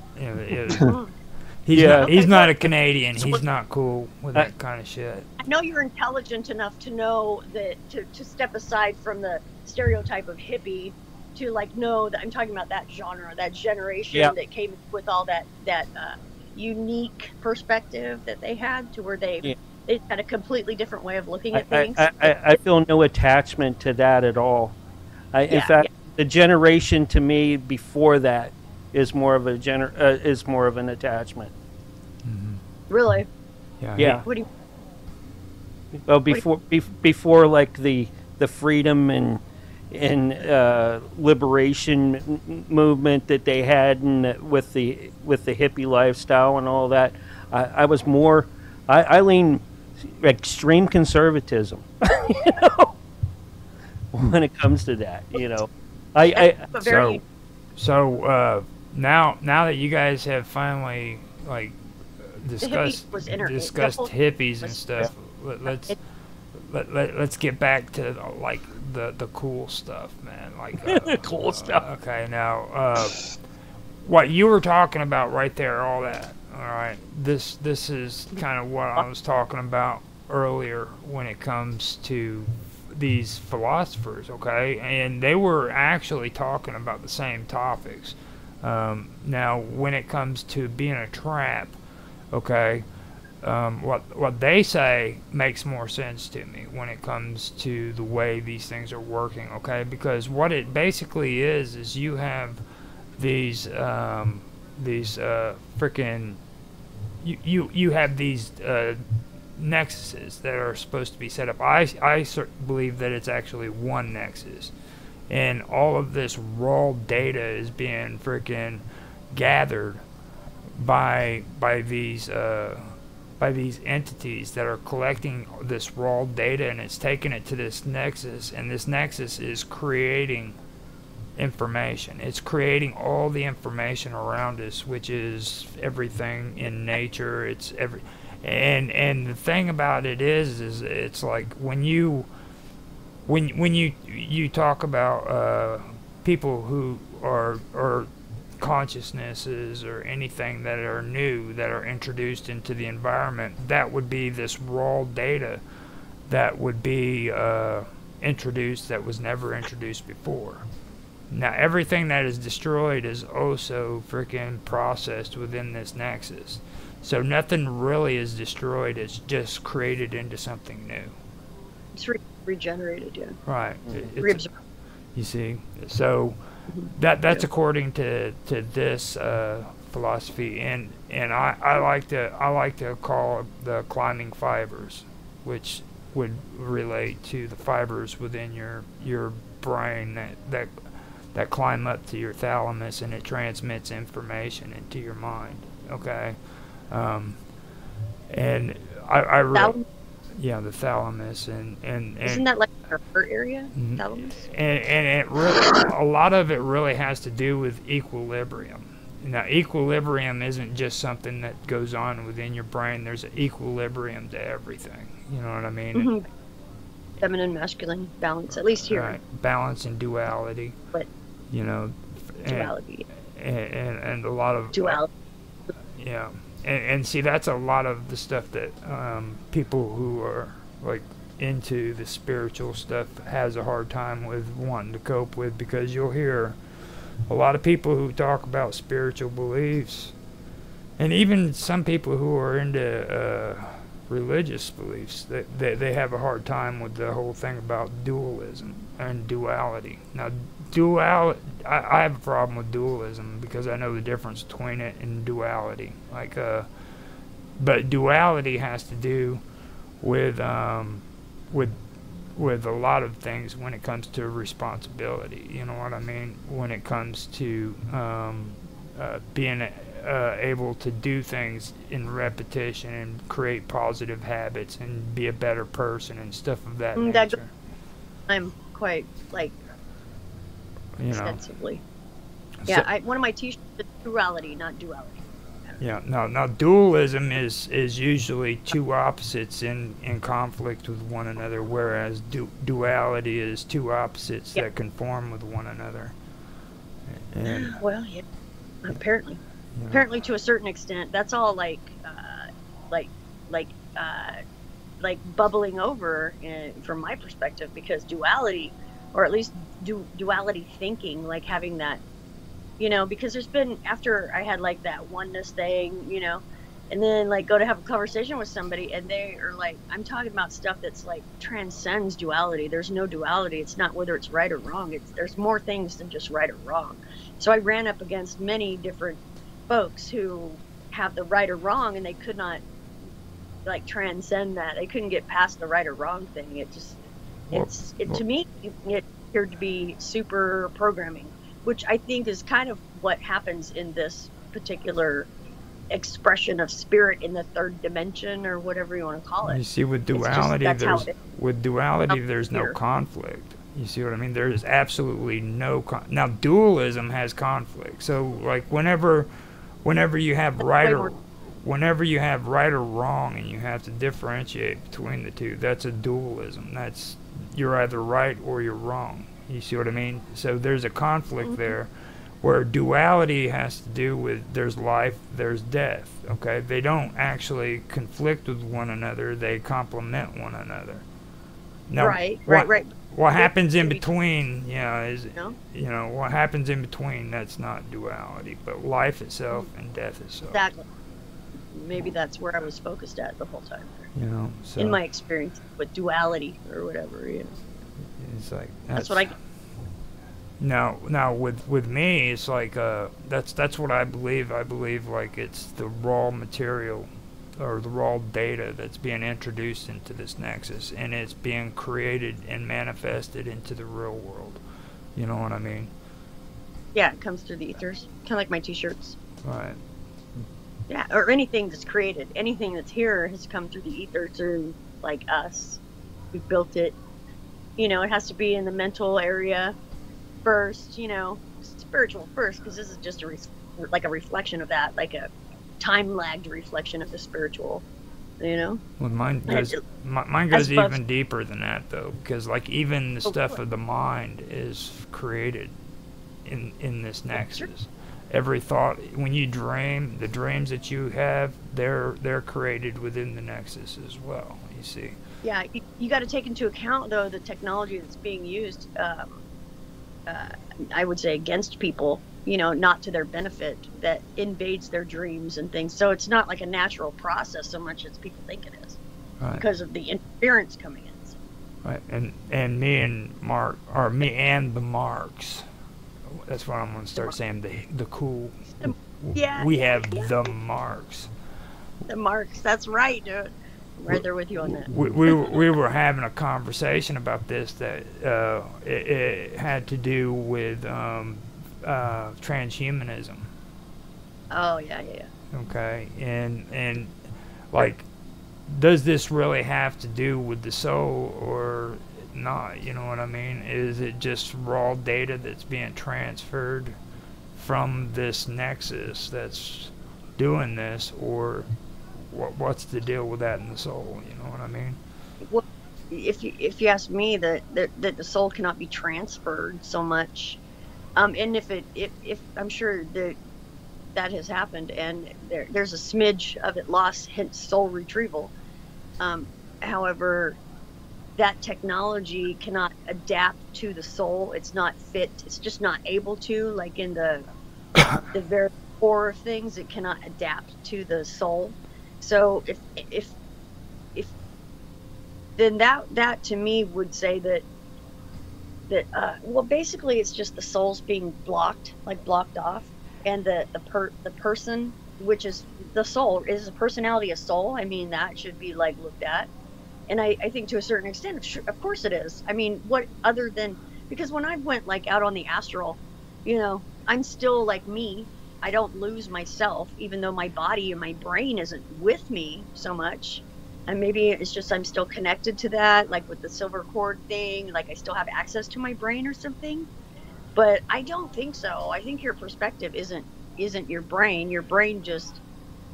He's not a Canadian. He's not cool with that kind of shit. I know you're intelligent enough to know that to step aside from the stereotype of hippie, to like know that I'm talking about that genre, that generation that came with all that unique perspective that they had, to where they had a completely different way of looking at things. I feel no attachment to that at all. In fact, the generation to me before that is more of an attachment. Mm-hmm. Really? Yeah. What do you? Well, before like the freedom and liberation movement that they had, and with the hippie lifestyle and all that, I was more. I lean extreme conservatism, you know, when it comes to that, you know. So now that you guys have finally like discussed hippies and stuff, let's get back to like the cool stuff, man. Like cool stuff. Okay, now what you were talking about right there, all that. All right, this is kind of what I was talking about earlier when it comes to these philosophers, okay? And they were actually talking about the same topics. Now, when it comes to being a trap, okay, what they say makes more sense to me when it comes to the way these things are working, okay? Because what it basically is you have these freaking you have these nexuses that are supposed to be set up. I believe that it's actually one nexus, and all of this raw data is being freaking gathered by these entities that are collecting this raw data, and it's taking it to this nexus, and this nexus is creating information. It's creating all the information around us, which is everything in nature. It's and the thing about it is it's like when you when you talk about people who are or consciousnesses or anything that are new that are introduced into the environment, that would be this raw data that would be introduced that was never introduced before. Now everything that is destroyed is also freaking processed within this nexus. So nothing really is destroyed, it's just created into something new. It's regenerated, yeah. Right. Reabsorbed. You see? So that's according to this philosophy, and I like to call the climbing fibers, which would relate to the fibers within your brain that climb up to your thalamus, and it transmits information into your mind. Okay, and I really, yeah, the thalamus and isn't that like your heart area? Mm-hmm. Thalamus? And it really, a lot of it really has to do with equilibrium. Now, equilibrium isn't just something that goes on within your brain. There's an equilibrium to everything. You know what I mean? Mm-hmm. Feminine, masculine, balance, at least here. Right. Balance and duality. But you know, duality. And a lot of duality. Yeah. And see, that's a lot of the stuff that people who are like into the spiritual stuff has a hard time with wanting to cope with, because you'll hear a lot of people who talk about spiritual beliefs, and even some people who are into religious beliefs, they have a hard time with the whole thing about dualism and duality. Now, I have a problem with dualism because I know the difference between it and duality. But duality has to do with a lot of things when it comes to responsibility. You know what I mean? When it comes to being able to do things in repetition and create positive habits and be a better person and stuff of that nature. I'm quite like extensively. Yeah, So, one of my t-shirts is duality, not duality. yeah. Now dualism is usually two opposites in conflict with one another, whereas duality is two opposites that conform with one another. And, well, yeah, apparently. you know, Apparently, to a certain extent, that's all like bubbling over from my perspective, because duality, or at least duality thinking, like having that, because there's been, after I had like that oneness thing, and then like go to have a conversation with somebody and they are like, I'm talking about stuff that's like transcends duality. There's no duality. It's not whether it's right or wrong. There's more things than just right or wrong. So I ran up against many different folks who have the right or wrong, and they could not like transcend that. They couldn't get past the right or wrong thing. It just, to me, it appeared to be super programming, which I think is kind of what happens in this particular expression of spirit in the third dimension, or whatever you want to call it. You see, with duality, there's no conflict. You see what I mean? There is absolutely no now dualism has conflict. So like whenever you have right or wrong, and you have to differentiate between the two, that's a dualism. That's, you're either right or you're wrong. You see what I mean? So there's a conflict there, where duality has to do with there's life, there's death. Okay, they don't actually conflict with one another; they complement one another. Now, right. What happens in between, what happens in between, that's not duality, but life itself and death itself. Exactly. Maybe that's where I was focused at the whole time. So in my experience with duality or whatever, it's like that's what I. Now with me, it's like that's what I believe. I believe like it's the raw material or the raw data that's being introduced into this nexus, and it's being created and manifested into the real world. You know what I mean? Yeah, it comes through the ethers, kind of like my t-shirts. Right. Yeah, or anything that's created, anything that's here has come through the ether, through like us. We built it. It has to be in the mental area first. Spiritual first, because this is just a reflection of that, like a time-lagged reflection of the spiritual. you know. Well, mine And goes it- mine as goes above- even deeper than that, though, because like even the Oh, stuff really? of the mind is created in this Sure. nexus. Every thought, when you dream, the dreams that you have, they're created within the nexus as well. You see. Yeah, you got to take into account though the technology that's being used. I would say against people, not to their benefit, that invades their dreams and things. So it's not like a natural process so much as people think it is, Right. because of the interference coming in. Right. And me and Mark, or me and the Marks. That's what I'm gonna start saying. The cool. Yeah, We yeah, have yeah. the Marks. The marks. That's right, dude. I'm right there with you on that. We were having a conversation about this that it had to do with transhumanism. Oh yeah, yeah, yeah. Okay, and like, does this really have to do with the soul or not? You know what I mean? Is it just raw data that's being transferred from this nexus that's doing this, or what's the deal with that in the soul? You know what I mean? Well, if you ask me, that the soul cannot be transferred so much, and if I'm sure that has happened, and there's a smidge of it lost, hence soul retrieval. However, that technology cannot adapt to the soul. It's not fit. It's just not able to, like in the very core of things, it cannot adapt to the soul. So if then that to me would say that well, basically it's just the soul's being blocked off, and the person, which is the soul, is a personality a soul? I mean, that should be like looked at. And I think to a certain extent, of course it is. I mean, what other than, because when I went like out on the astral, I'm still like me. I don't lose myself, even though my body and my brain isn't with me so much. And maybe it's just I'm still connected to that, like with the silver cord thing, like I still have access to my brain or something. But I don't think so. I think your perspective isn't your brain. Your brain just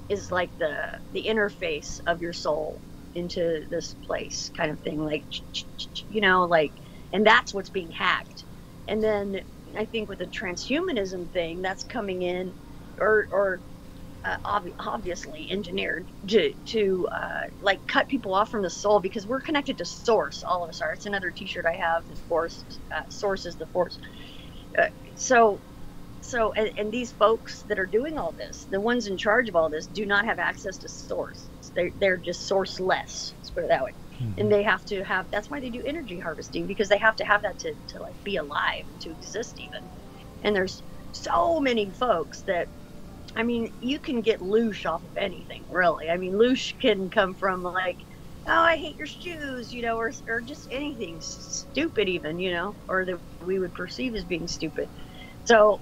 is like the interface of your soul into this place, kind of thing, like like, and that's what's being hacked. And then I think with the transhumanism thing that's coming in, or obviously engineered to like cut people off from the soul, because we're connected to source. All of us are. It's another T-shirt I have. The force, source is the force. So and these folks that are doing all this, the ones in charge of all this, do not have access to source. They're just sourceless. Let's put it that way. Mm-hmm. And they have to have. That's why they do energy harvesting, because they have to have that to like be alive, to exist even. And there's so many folks that, I mean, you can get loosh off of anything, really. I mean, loosh can come from like, oh, I hate your shoes, or just anything stupid even, or that we would perceive as being stupid. So,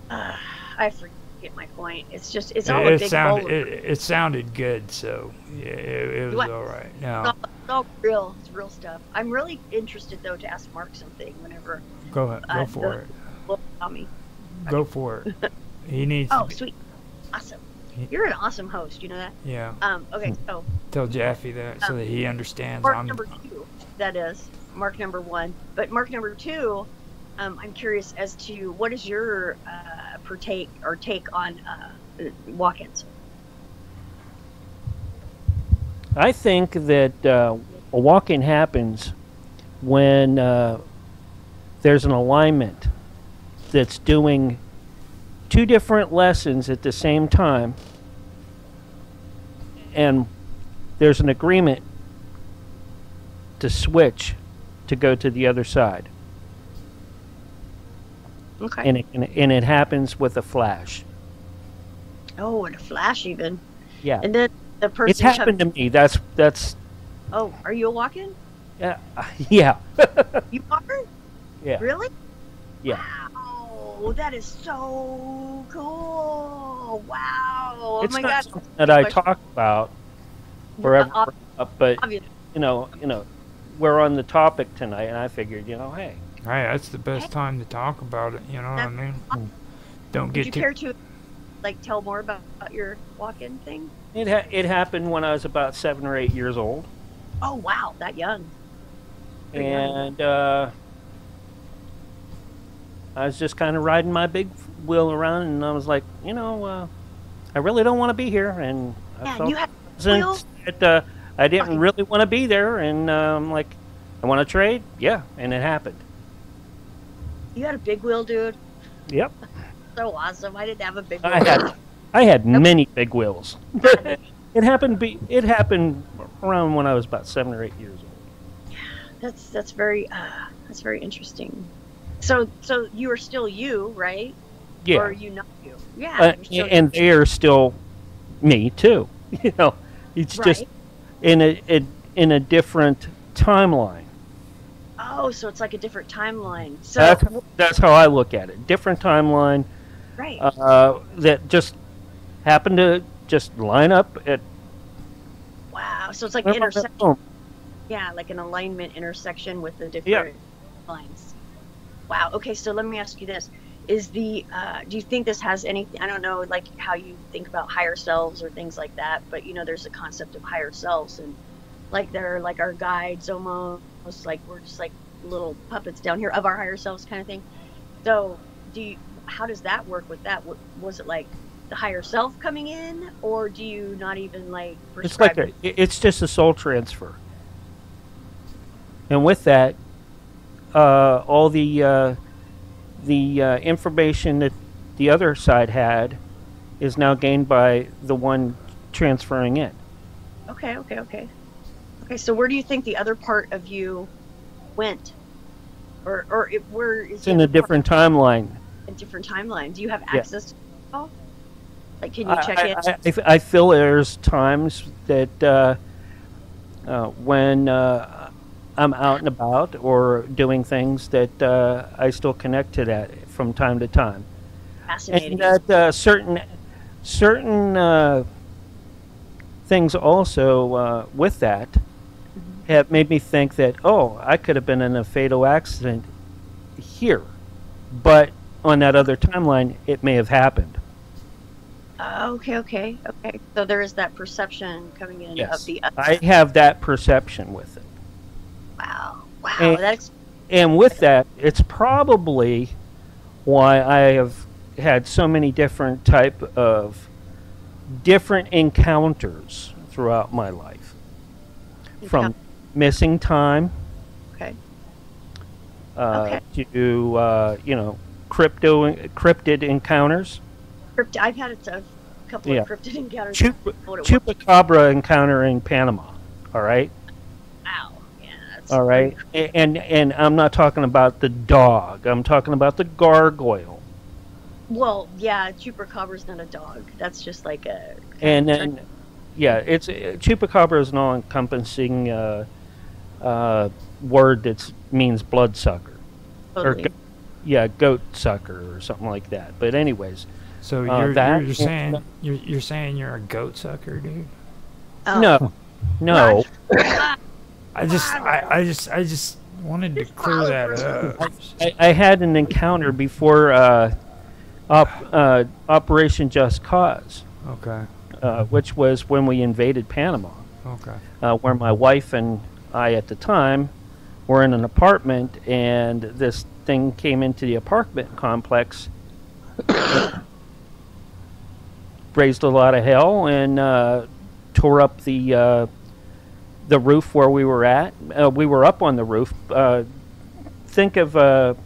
I forget my point. It's just, it's all a big bowl. It sounded good, so yeah, it was all right. No. It's all real. It's real stuff. I'm really interested, though, to ask Mark something whenever. Go ahead. Go for it. Will tell me. Go for it. He needs. Oh, sweet. Awesome. You're an awesome host. You know that? Yeah. Okay, so. Tell Jaffe that so that he understands. Mark number 2, that is. Mark number 1. But Mark number 2, I'm curious as to what is your take on walk-ins? I think that a walk-in happens when there's an alignment that's doing 2 different lessons at the same time, and there's an agreement to switch to go to the other side. Okay. And it happens with a flash. Oh, and a flash even. Yeah. And then the person. It's happened to me. That's. Oh, are you a walk-in? Yeah. You are? Yeah. Really? Yeah. Wow, that is so cool. Wow. Oh it's my not God. something that I talk about forever, but obviously. We're on the topic tonight, and I figured, hey. Right, that's the best time to talk about it. You know what I mean? Don't Would get you too. care to like tell more about your walk-in thing? It happened when I was about 7 or 8 years old, Oh wow, that young. Very young. and I was just kind of riding my big wheel around, and I was like, I really don't want to be here, and I Yeah, felt you had wheel. that I didn't Okay. really want to be there, and I'm like, I want to trade, yeah, and it happened. You had a big wheel, dude. Yep, So awesome. I didn't have a big wheel. I had many big wheels. It happened around when I was about 7 or 8 years old. That's very interesting. So you are still you, right? Yeah, Or are you not you? Yeah. You're still and they are still me too. It's just right. in a different timeline. Oh, so it's like a different timeline. So That's how I look at it. Different timeline right. that just happened to just line up at. Wow. So it's like Boom. intersection. Yeah, like an alignment intersection with the different lines. Wow. Okay. So let me ask you this: Is do you think this has anything? I don't know, like how you think about higher selves or things like that, but there's a concept of higher selves, and like they're like our guides almost, like we're just like little puppets down here of our higher selves, kind of thing. So, how does that work with that? Was it like the higher self coming in, or do you not even like It's like prescribe it? it's just a soul transfer, and with that, all the information that the other side had is now gained by the one transferring in. Okay, okay, okay. Okay, so where do you think the other part of you went? Where is It's the in a other part different timeline. in different timeline? Do you have Yeah. access to it all? Like, can you check in? I feel there's times that when I'm out and about or doing things that I still connect to that from time to time, Fascinating. and that certain things also with that have made me think that I could have been in a fatal accident here, but on that other timeline it may have happened. Okay, okay, okay. So there is that perception coming in of Yes, the other. I have that perception with it. Wow, wow. And, That's and with that, it's probably why I have had so many different type of different encounters throughout my life, from missing time okay. to cryptid encounters, I've had a couple Yeah. of cryptid encounters. What it was. chupacabra encounter in Panama. All right. Wow. Yeah. That's All right, and I'm not talking about the dog. I'm talking about the gargoyle. Well, yeah. Chupacabra's not a dog. That's just like a. And then, yeah, it's chupacabra is an all-encompassing word that means bloodsucker, Totally. goat sucker or something like that. But anyways, So that- you're saying you're saying you're a goat sucker, dude. Oh. no. I just wanted to clear that up. I had an encounter before Operation Just Cause, Okay. which was when we invaded Panama. Okay. Where my wife and I at the time were in an apartment, and this thing came into the apartment complex, raised a lot of hell, and tore up the roof where we were at. We were up on the roof. Think of an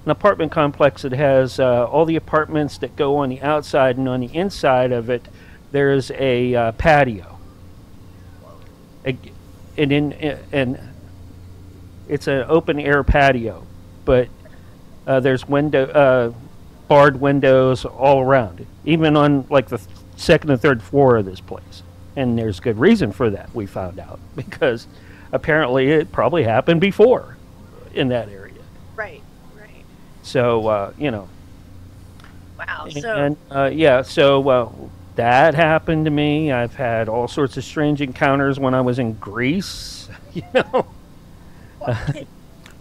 apartment complex that has all the apartments that go on the outside, and on the inside of it, there's a patio. And it's an open air patio, but there's barred windows all around, even on like the second and third floor of this place. And there's good reason for that, we found out, because apparently it probably happened before in that area. Right. Right. So Wow. So. so that happened to me. I've had all sorts of strange encounters when I was in Greece. Well,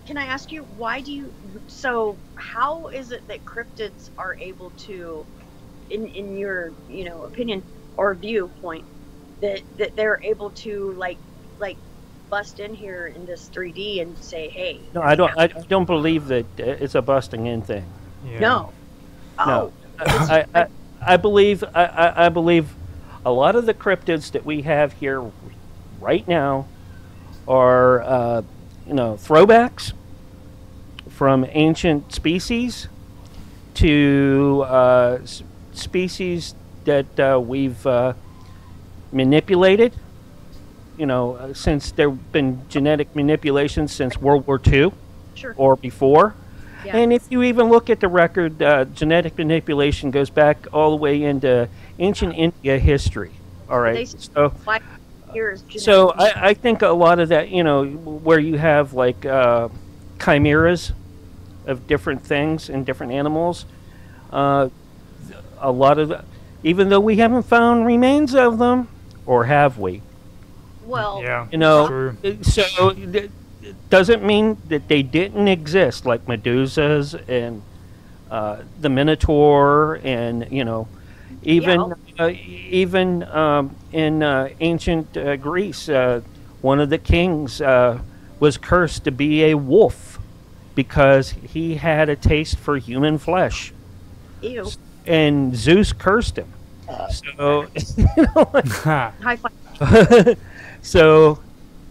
can I ask you, why do you, so how is it that cryptids are able to in your opinion or viewpoint, that they're able to like bust in here in this 3D and say, hey, No, I don't believe that it's a busting in thing. Yeah. no, No, oh, I believe I believe a lot of the cryptids that we have here right now are throwbacks from ancient species to species that we've manipulated. Since there have been genetic manipulations since World War II sure, or before. yeah. And if you even look at the record, genetic manipulation goes back all the way into ancient India history. All right. They So, 5 years. so genetic- I think a lot of that, where you have like chimeras of different things and different animals, a lot of even though we haven't found remains of them, or have we? well, Yeah. So True. it doesn't mean that they didn't exist, like Medusas and the Minotaur, and even in ancient Greece, one of the kings was cursed to be a wolf because he had a taste for human flesh, ew. and Zeus cursed him. So, High five. so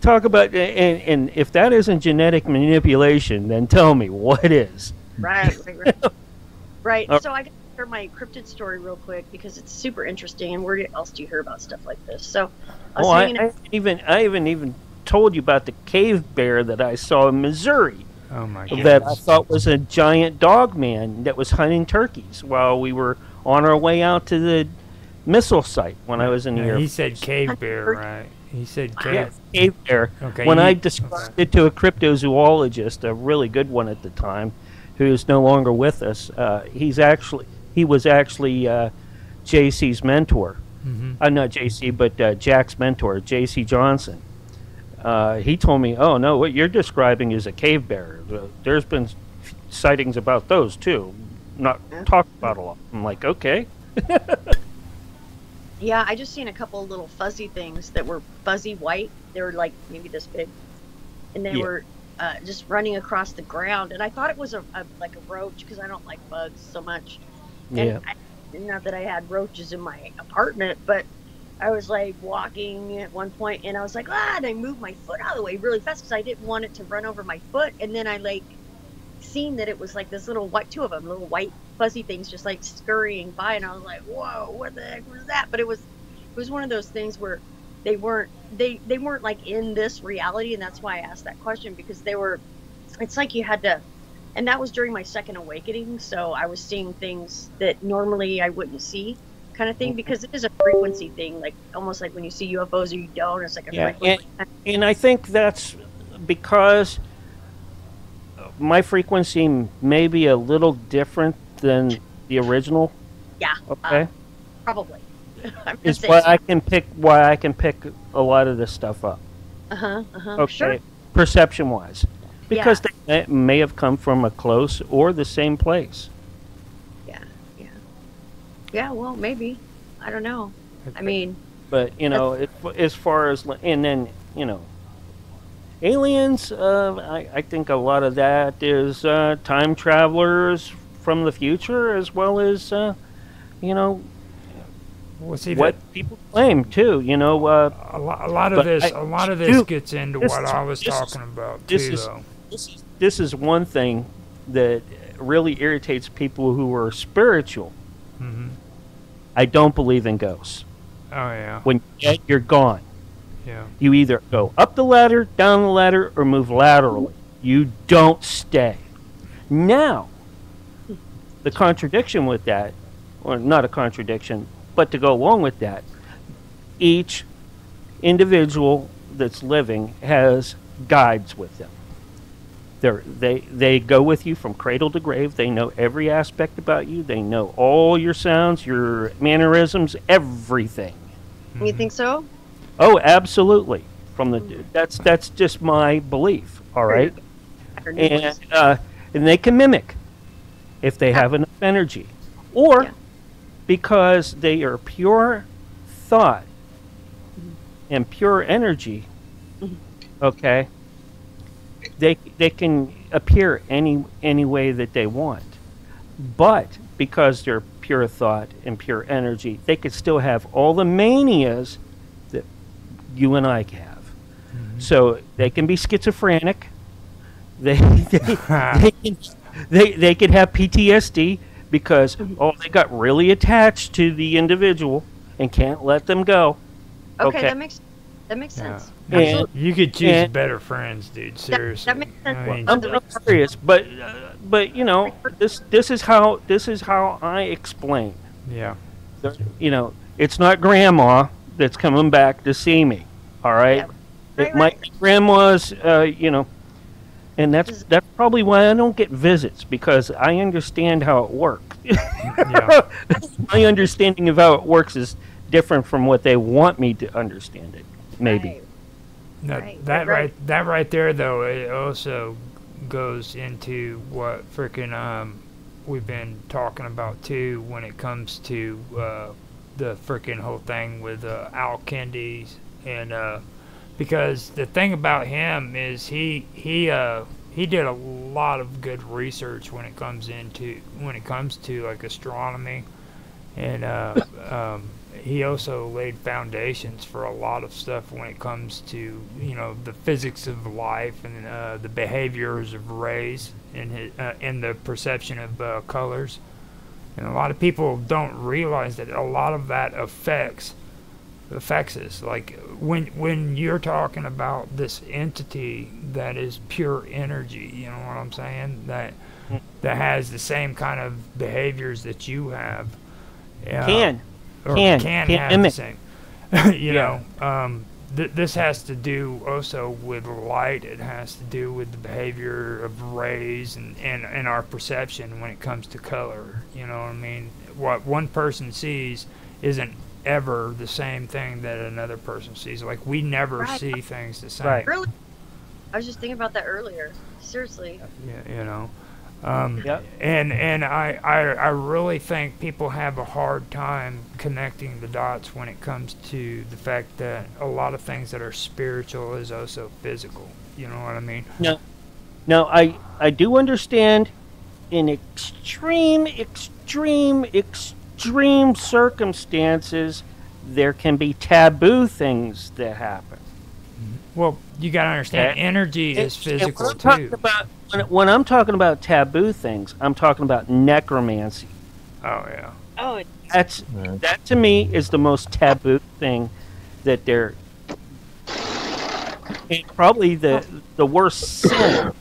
talk about and if that isn't genetic manipulation, then tell me what is. Right. Right. Uh, So I got to share my cryptid story real quick because it's super interesting. And where else do you hear about stuff like this? So I was hanging out. I haven't even told you about the cave bear that I saw in Missouri Oh my goodness. that I thought was a giant dog man that was hunting turkeys while we were on our way out to the missile site when I was in the No, Air he Force. said cave bear, right? He said cave. Yeah, cave bear. Okay. When I you- described it to a cryptozoologist, a really good one at the time, who is no longer with us, he was actually JC's mentor. Mhm. Not JC, but Jack's mentor, JC Johnson. He told me, "Oh no, what you're describing is a cave bear. There's been sightings about those too, not talked about a lot." I'm like, okay. Yeah, I just seen a couple of little fuzzy things that were fuzzy white. They were like maybe this big, and they Yeah. were just running across the ground. And I thought it was like a roach because I don't like bugs so much. Yeah. And not that I had roaches in my apartment, but I was like walking at one point, and I was like, and I moved my foot out of the way really fast because I didn't want it to run over my foot. And then I like seen that it was like this little white, two of them, little white fuzzy things just like scurrying by, and I was like, whoa, what the heck was that? But it was one of those things where they weren't like in this reality, and that's why I asked that question, because it's like you had to, and that was during my second awakening, so I was seeing things that normally I wouldn't see, kind of thing, because it is a frequency thing, like almost like when you see UFOs or you don't, it's like a Yeah, frequency. and I think that's because my frequency may be a little different than the original. Yeah, Okay, probably. is why I can pick a lot of this stuff up. Okay, Sure. perception wise, because they may have come from a close or the same place. Yeah, well, maybe. I don't know. I mean, But as far as and then aliens, I think a lot of that is time travelers from the future, as well as Well, see, what people claim too. a lot of but this, I- a lot of this Dude, gets into this what is- I was this is- talking about this too, is- though. This is one thing that really irritates people who are spiritual. Hmm. I don't believe in ghosts. Oh yeah, When you're gone. yeah. You either go up the ladder, down the ladder, or move laterally. You don't stay. Now, the contradiction with that, or not a contradiction, but to go along with that, each individual that's living has guides with them. They go with you from cradle to grave. They know every aspect about you. They know all your sounds, your mannerisms, everything. you think so? Oh, absolutely. That's just my belief. All right, and they can mimic if they have enough energy, or Yeah. because they are pure thought and pure energy. Okay, they can appear any way that they want, but because they're pure thought and pure energy, they could still have all the manias that you and I have. So they can be schizophrenic. They they could have PTSD because they got really attached to the individual and can't let them go. Okay, that makes sense. And- You could choose and- better friends, dude. Seriously. that makes sense. I mean, I'm serious, but you know, this is how I explain. yeah. It's not grandma that's coming back to see me. All right, Yeah. it Right, might be grandma's. And that's probably why I don't get visits, because I understand how it works. Yeah. My understanding of how it works is different from what they want me to understand it. Maybe. Right. No, Right, that right. that right there though, it also goes into what freaking we've been talking about too when it comes to the freaking whole thing with Al Kendi's and because the thing about him is he did a lot of good research when it comes to like astronomy and he also laid foundations for a lot of stuff when it comes to the physics of life and the behaviors of rays and the perception of colors. And a lot of people don't realize that a lot of that affects us. Like when you're talking about this entity that is pure energy, you know what I'm saying? That has the same kind of behaviors that you have. Can Or Can have the mimic. same. This has to do also with light. It has to do with the behavior of rays and our perception when it comes to color. You know what I mean? What one person sees isn't ever the same thing that another person sees. Like we never Right. see things the same. Right. Really? I was just thinking about that earlier. Seriously. Yeah. Yep. And I really think people have a hard time connecting the dots when it comes to the fact that a lot of things that are spiritual is also physical. You know what I mean? Now, I do understand in extreme circumstances there can be taboo things that happen. Well, you got to understand, Okay. energy is And physical when I'm talking too. about- when I'm talking about taboo things, I'm talking about necromancy. Oh yeah. Oh, That to me is the most taboo thing that there, and probably the worst sin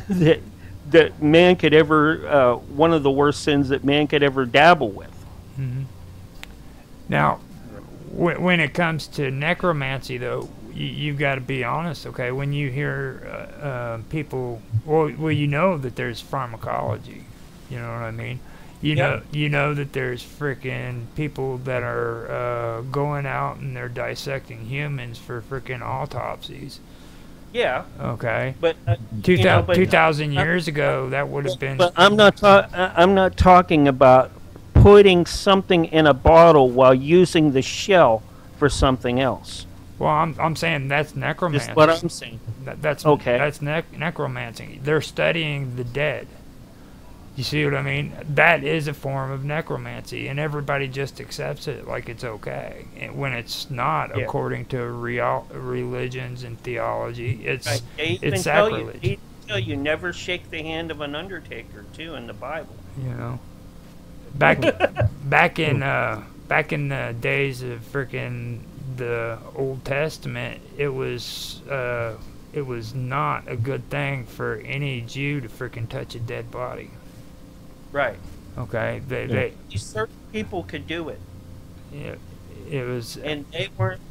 that man could ever one of the worst sins that man could ever dabble with. Now, when it comes to necromancy, though, you've got to be honest, okay? When you hear people, well, you know that there's pharmacology. You know what I mean? You know that there's freaking people that are going out and they're dissecting humans for freaking autopsies. Yeah, Okay, but 2,000 years ago, that would have been. But I'm not talking about putting something in a bottle while using the shell for something else. Well, I'm saying that's necromancy. That's what I'm saying. That's Okay. That's necromancy. They're studying the dead. You see what I mean? That is a form of necromancy, and everybody just accepts it like it's okay. And when it's not, Yeah. according to real religions and theology, it's They even it's tell sacrilege. you, they tell you never shake the hand of an undertaker too in the Bible. You know, back back in the days of freaking the Old Testament, it was not a good thing for any Jew to freaking touch a dead body. Right. Okay, they Certain people could do it, it was and they weren't.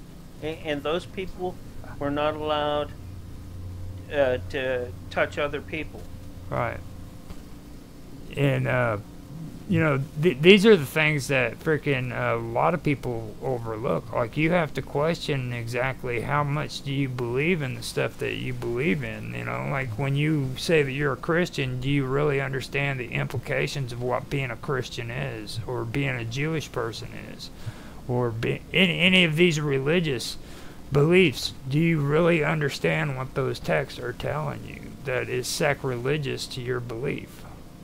And those people were not allowed to touch other people. right. And these are the things that freaking a lot of people overlook. Like, you have to question exactly how much do you believe in the stuff that you believe in. Like, when you say that you're a Christian, do you really understand the implications of what being a Christian is, or being a Jewish person is, or any of these religious beliefs? Do you really understand what those texts are telling you that is sacrilegious to your belief?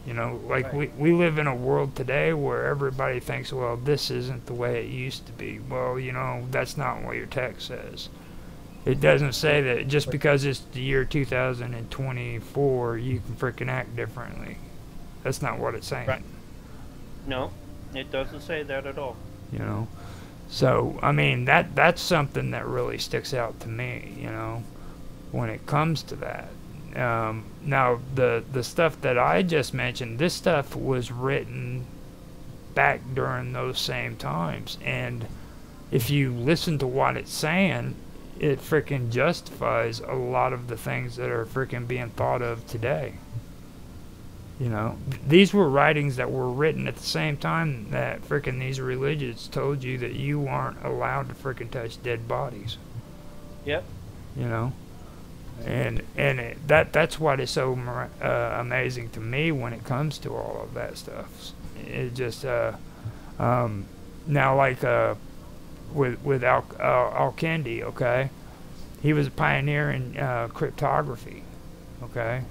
Like, Right. we live in a world today where everybody thinks, well, this isn't the way it used to be. Well, that's not what your text says. It doesn't say that just because it's the year 2024, you can freaking act differently. That's not what it's saying. Right. No, it doesn't say that at all. So, I mean, that's something that really sticks out to me, when it comes to that. Now, the stuff that I just mentioned, this stuff was written back during those same times. And if you listen to what it's saying, it freaking justifies a lot of the things that are freaking being thought of today. These were writings that were written at the same time that freaking these religions told you that you aren't allowed to freaking touch dead bodies. Yep. And that's what is so amazing to me when it comes to all of that stuff. It just now, like with Al-Kindi, okay, he was a pioneer in cryptography, okay,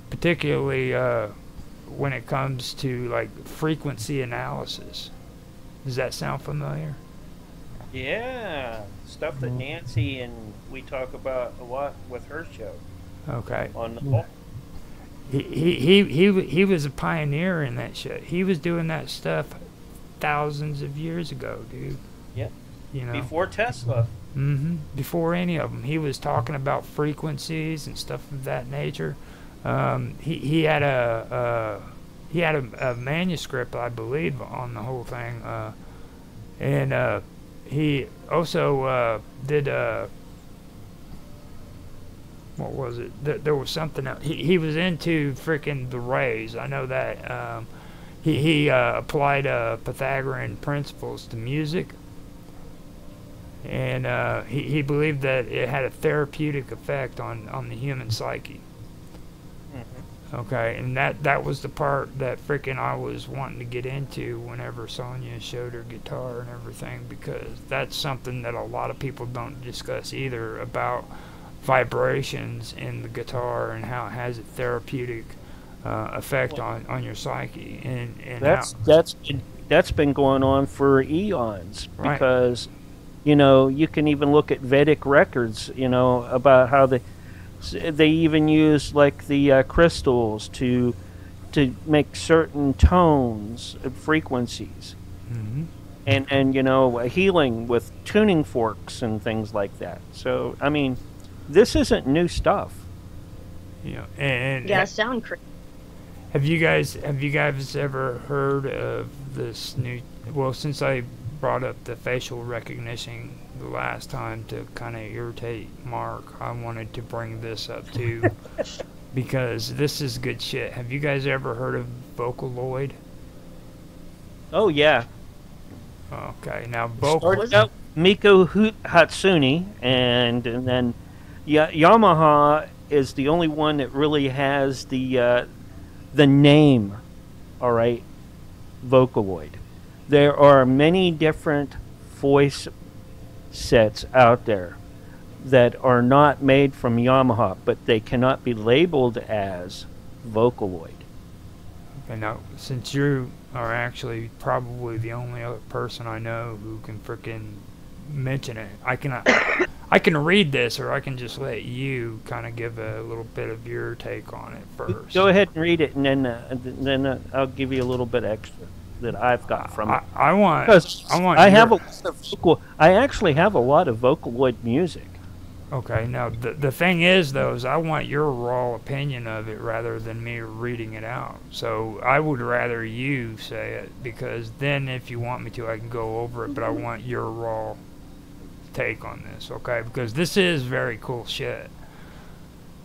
particularly when it comes to like frequency analysis. Does that sound familiar? Yeah, stuff that Nancy and we talk about a lot with her show. Okay. On the whole. He was a pioneer in that shit. He was doing that stuff thousands of years ago, dude. Yep. Before Tesla. Before any of them, he was talking about frequencies and stuff of that nature. He had a manuscript, I believe, on the whole thing, and he also did what was it? There was something else. He was into freaking the rays. I know that. He applied Pythagorean principles to music, and he believed that it had a therapeutic effect on the human psyche. Okay, and that was the part that freaking I was wanting to get into whenever Sonia showed her guitar and everything, because that's something that a lot of people don't discuss either, about vibrations in the guitar and how it has a therapeutic effect on your psyche. And that's been going on for eons, Right. because you can even look at Vedic records, about how they even use like the crystals to make certain tones and frequencies, and healing with tuning forks and things like that. So I mean, this isn't new stuff. And Sound crazy. have you guys ever heard of this new? Well, since I brought up the facial recognition the last time to kind of irritate Mark, I wanted to bring this up too, because this is good shit. Have you guys ever heard of Vocaloid? Oh yeah. Okay, now Started out Miko Hatsune, and then Yamaha is the only one that really has the name. All right, Vocaloid. There are many different voice sets out there that are not made from Yamaha, but they cannot be labeled as Vocaloid. Okay, now, since you are actually probably the only other person I know who can frickin' mention it, I can read this, or I can just let you kind of give a little bit of your take on it first. Go ahead and read it, and then I'll give you a little bit extra that I've got from it. I actually have a lot of Vocaloid music. Okay, now the thing is though, is I want your raw opinion of it rather than me reading it out. So I would rather you say it, because then if you want me to, I can go over it, but I want your raw take on this, okay? Because this is very cool shit.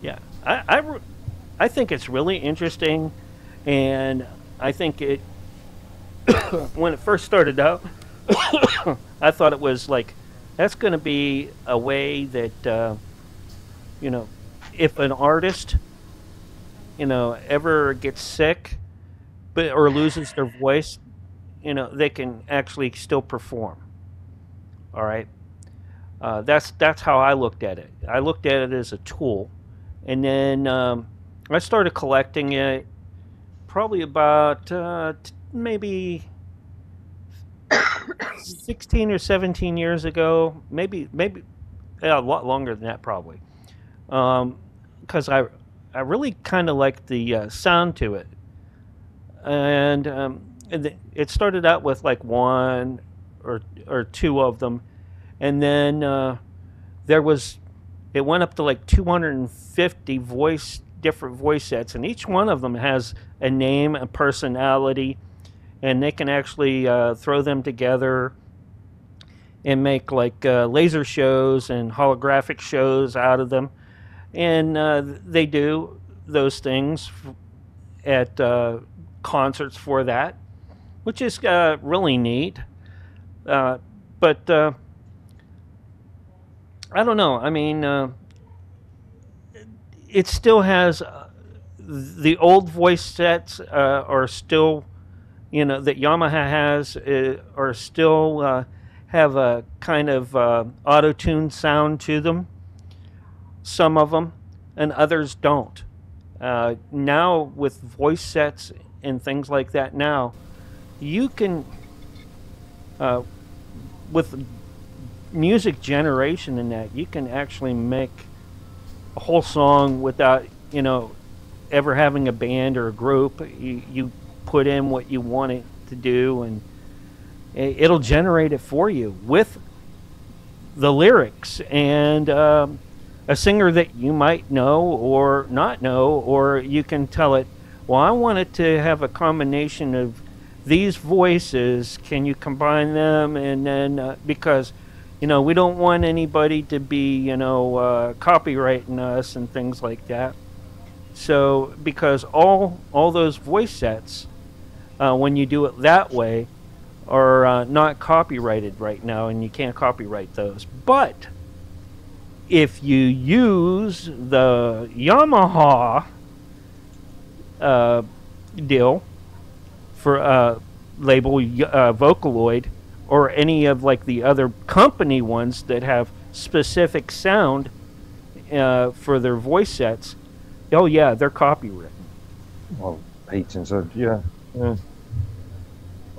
Yeah, I think it's really interesting, and I think when it first started out, I thought it was like, that's going to be a way that, you know, if an artist, ever gets sick, or loses their voice, they can actually still perform. All right. That's how I looked at it. I looked at it as a tool, and then I started collecting it probably about maybe 16 or 17 years ago, maybe yeah, a lot longer than that probably, because I really kind of liked the sound to it, and it started out with like one or two of them, and then it went up to like 250 different voice sets, and each one of them has a name, a personality, and they can actually throw them together and make like laser shows and holographic shows out of them. And they do those things at concerts for that, which is really neat. But I don't know. I mean, it still has the old voice sets are still, that Yamaha has are still have a kind of auto-tune sound to them. Some of them, and others don't. Now with voice sets and things like that, now you can with music generation and that, you can actually make a whole song without ever having a band or a group. You put in what you want it to do, and it'll generate it for you with the lyrics and a singer that you might know or not know, or you can tell it, well, I want it to have a combination of these voices. Can you combine them? And then because we don't want anybody to be copyrighting us and things like that. So because all those voice sets, when you do it that way, are not copyrighted right now, and you can't copyright those. But if you use the Yamaha deal for label Vocaloid, or any of like the other company ones that have specific sound for their voice sets, oh yeah, they're copywritten. Well, patents are, yeah.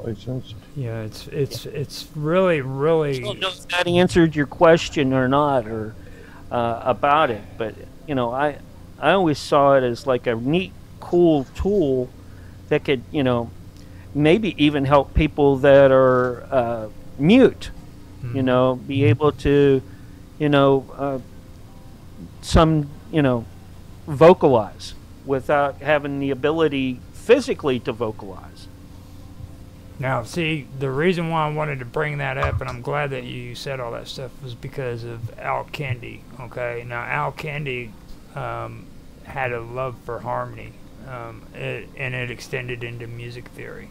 Patents. Yeah, it's really. I don't know if that answered your question or not, or about it, but I always saw it as like a neat, cool tool that could maybe even help people that are mute, be able to some vocalize without having the ability physically to vocalize. Now, see, the reason why I wanted to bring that up, and I'm glad that you said all that stuff, was because of Al Kendi. Okay, now Al Kendi had a love for harmony, and it extended into music theory.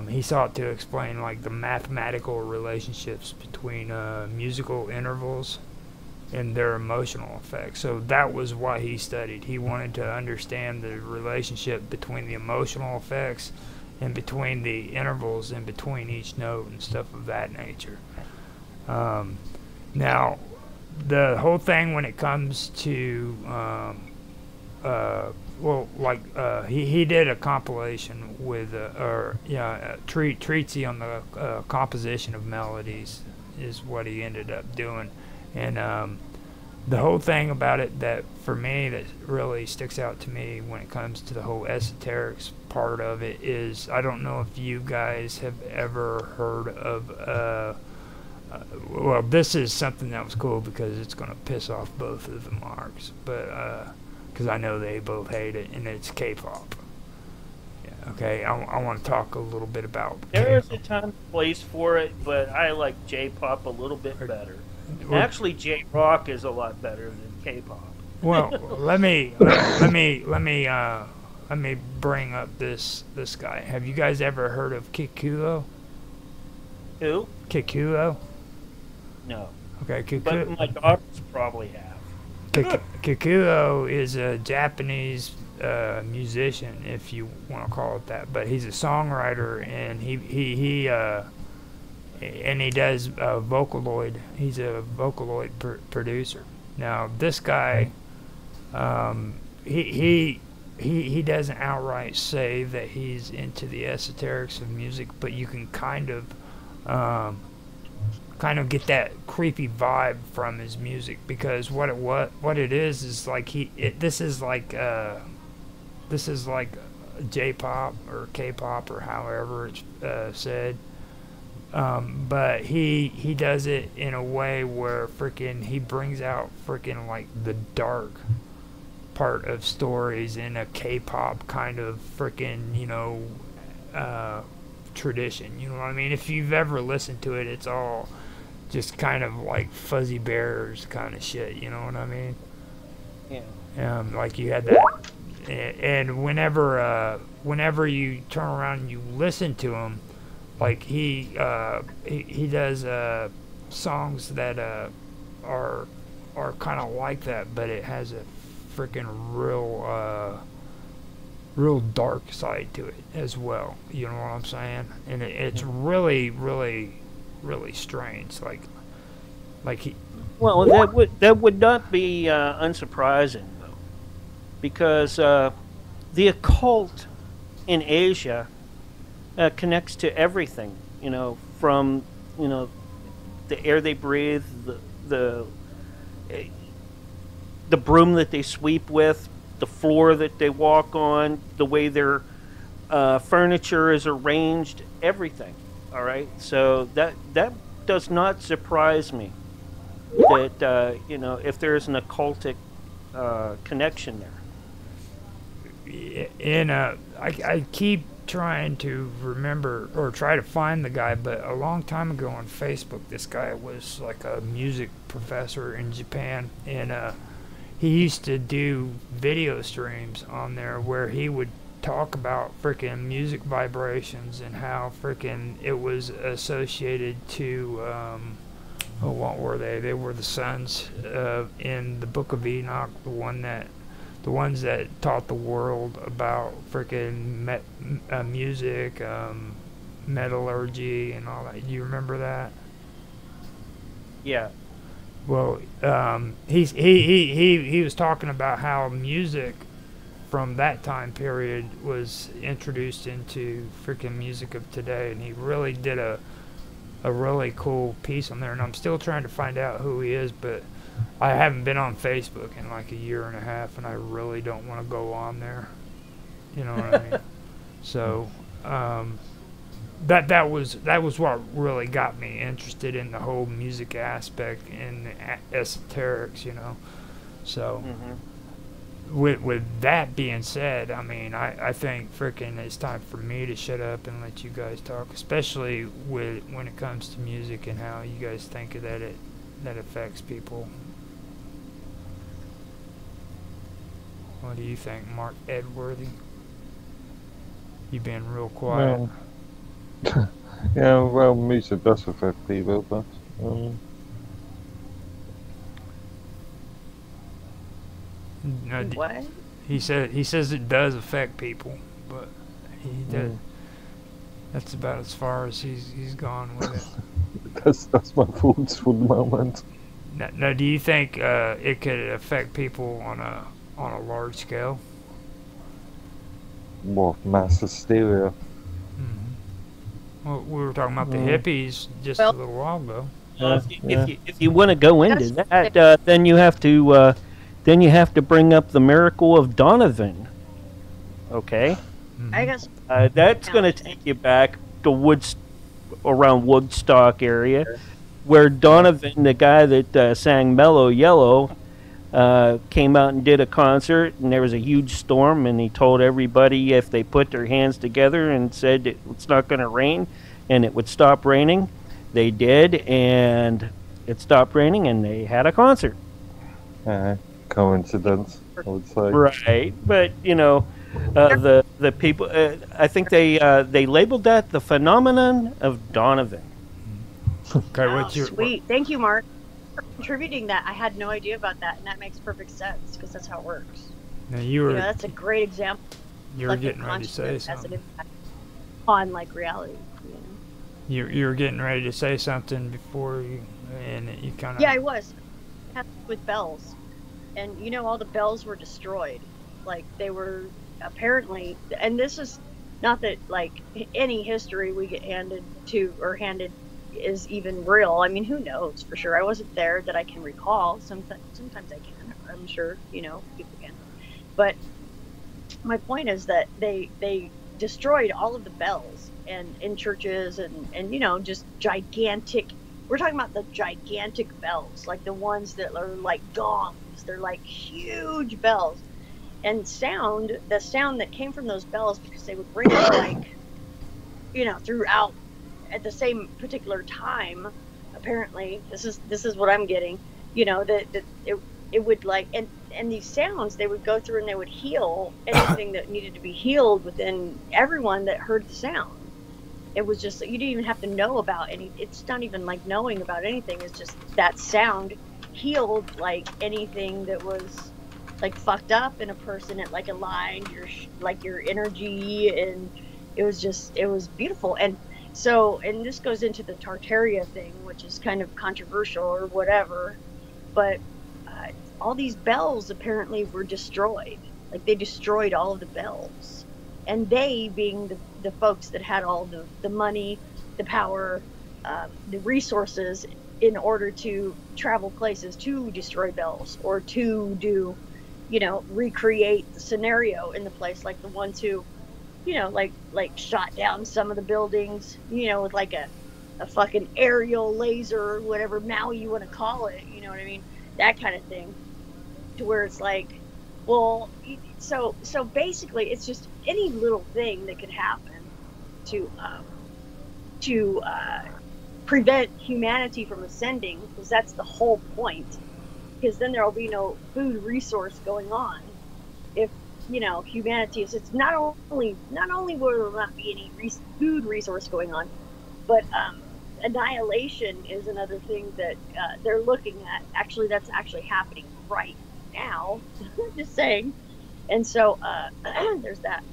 He sought to explain like the mathematical relationships between musical intervals and their emotional effects. So that was why he studied. He wanted to understand the relationship between the emotional effects and between the intervals in between each note and stuff of that nature. Now, the whole thing when it comes to he did a compilation with treatise on the composition of melodies is what he ended up doing, and the whole thing about it that for me that really sticks out to me when it comes to the whole esoterics part of it is, I don't know if you guys have ever heard of well, this is something that was cool because it's going to piss off both of the marks, but because I know they both hate it, and it's K-pop. Yeah, okay, I want to talk a little bit about There's a time and place for it, but I like J-pop a little bit better. Actually, J-rock is a lot better than K-pop. Well, let me let me bring up this guy. Have you guys ever heard of Kikuo? Who? Kikuo? No. Okay, But my daughters probably have. Kikuo is a Japanese musician, if you want to call it that. But he's a songwriter, and he does Vocaloid. He's a Vocaloid producer. Now this guy, he doesn't outright say that he's into the esoterics of music, but you can kind of get that creepy vibe from his music, because what it is like this is like J-pop or K-pop or however it's said. But he does it in a way where he brings out like the dark part of stories in a K-pop kind of tradition. You know what I mean? If you've ever listened to it, it's all just kind of like Fuzzy Bears kind of shit. You know what I mean? Yeah. Like you had that, and whenever you turn around and you listen to him, like he does songs that are kind of like that, but it has a freaking real dark side to it as well. You know what I'm saying? And it's really, really, really strange. Like he. Well, that would not be unsurprising though, because the occult in Asia connects to everything. You know, from the air they breathe, the broom that they sweep with, the floor that they walk on, the way their furniture is arranged, everything. All right, so that does not surprise me that if there's an occultic connection there. And I keep trying to remember or try to find the guy, but a long time ago on Facebook, this guy was like a music professor in Japan, and he used to do video streams on there where he would talk about freaking music vibrations and how freaking it was associated to what were they? They were the sons in the Book of Enoch, the ones that taught the world about freaking music, metallurgy, and all that. You remember that? Yeah. Well, he was talking about how music from that time period was introduced into freaking music of today, and he really did a really cool piece on there. And I'm still trying to find out who he is, but I haven't been on Facebook in like a year and a half, and I really don't want to go on there. You know what I mean? So that was what really got me interested in the whole music aspect and the esoterics, So with that being said, I mean, I think freaking it's time for me to shut up and let you guys talk, especially when it comes to music and how you guys think that affects people. What do you think, Mark Edworthy? You've been real quiet. Well, music does affect people, but No, What? he says it does affect people, but he does. That's about as far as he's gone with it. that's my thoughts for the moment. Now, do you think it could affect people on a large scale? What, mass hysteria? Well, we were talking about the hippies just a little while ago. If you want to go into that, then you have to bring up the miracle of Donovan. Okay, I guess. that's going to take you back to around Woodstock area, where Donovan, the guy that sang "Mellow Yellow," came out and did a concert, and there was a huge storm, and he told everybody if they put their hands together and said it's not going to rain, and it would stop raining. They did, and it stopped raining, and they had a concert. coincidence, I would say. Right, but the people. I think they labeled that the phenomenon of Donovan. Okay, Oh, what's your sweet. Thank you, Mark, for contributing that. I had no idea about that, and that makes perfect sense because that's how it works. Now you were That's a great example. you were getting ready to say Has an something. impact on like reality. You were getting ready to say something before you kind of. Yeah, I was. It had with bells, and all the bells were destroyed. Like they were apparently, and this is not that like any history we get handed is even real. I mean, who knows for sure? I wasn't there that I can recall. Sometimes I can. I'm sure people can. But my point is that they destroyed all of the bells and in churches and just gigantic. We're talking about the gigantic bells, like the ones that are like gongs. They're like huge bells, and the sound that came from those bells, because they would ring like throughout at the same particular time. Apparently, this is what I'm getting. That it would like and these sounds, they would go through and they would heal anything that needed to be healed within everyone that heard the sound. It was just, you didn't even have to know about any. It's not even like knowing about anything. It's just that sound healed like anything that was like fucked up in a person. It like aligned your energy, and it was beautiful. And so, and this goes into the Tartaria thing, which is kind of controversial or whatever, but all these bells apparently were destroyed. Like they destroyed all of the bells, and they being the folks that had all the money, the power, the resources in order to travel places to destroy bells or to do, recreate the scenario in the place, like the ones who, like shot down some of the buildings, with like a fucking aerial laser or whatever Maui you want to call it, you know what I mean? That kind of thing, to where it's like, well, so basically it's just any little thing that could happen to prevent humanity from ascending, because that's the whole point, because then there will be no food resource going on if humanity is, it's not only will there not be any food resource going on, but annihilation is another thing that they're looking at. Actually, that's actually happening right now. Just saying. And so there's that.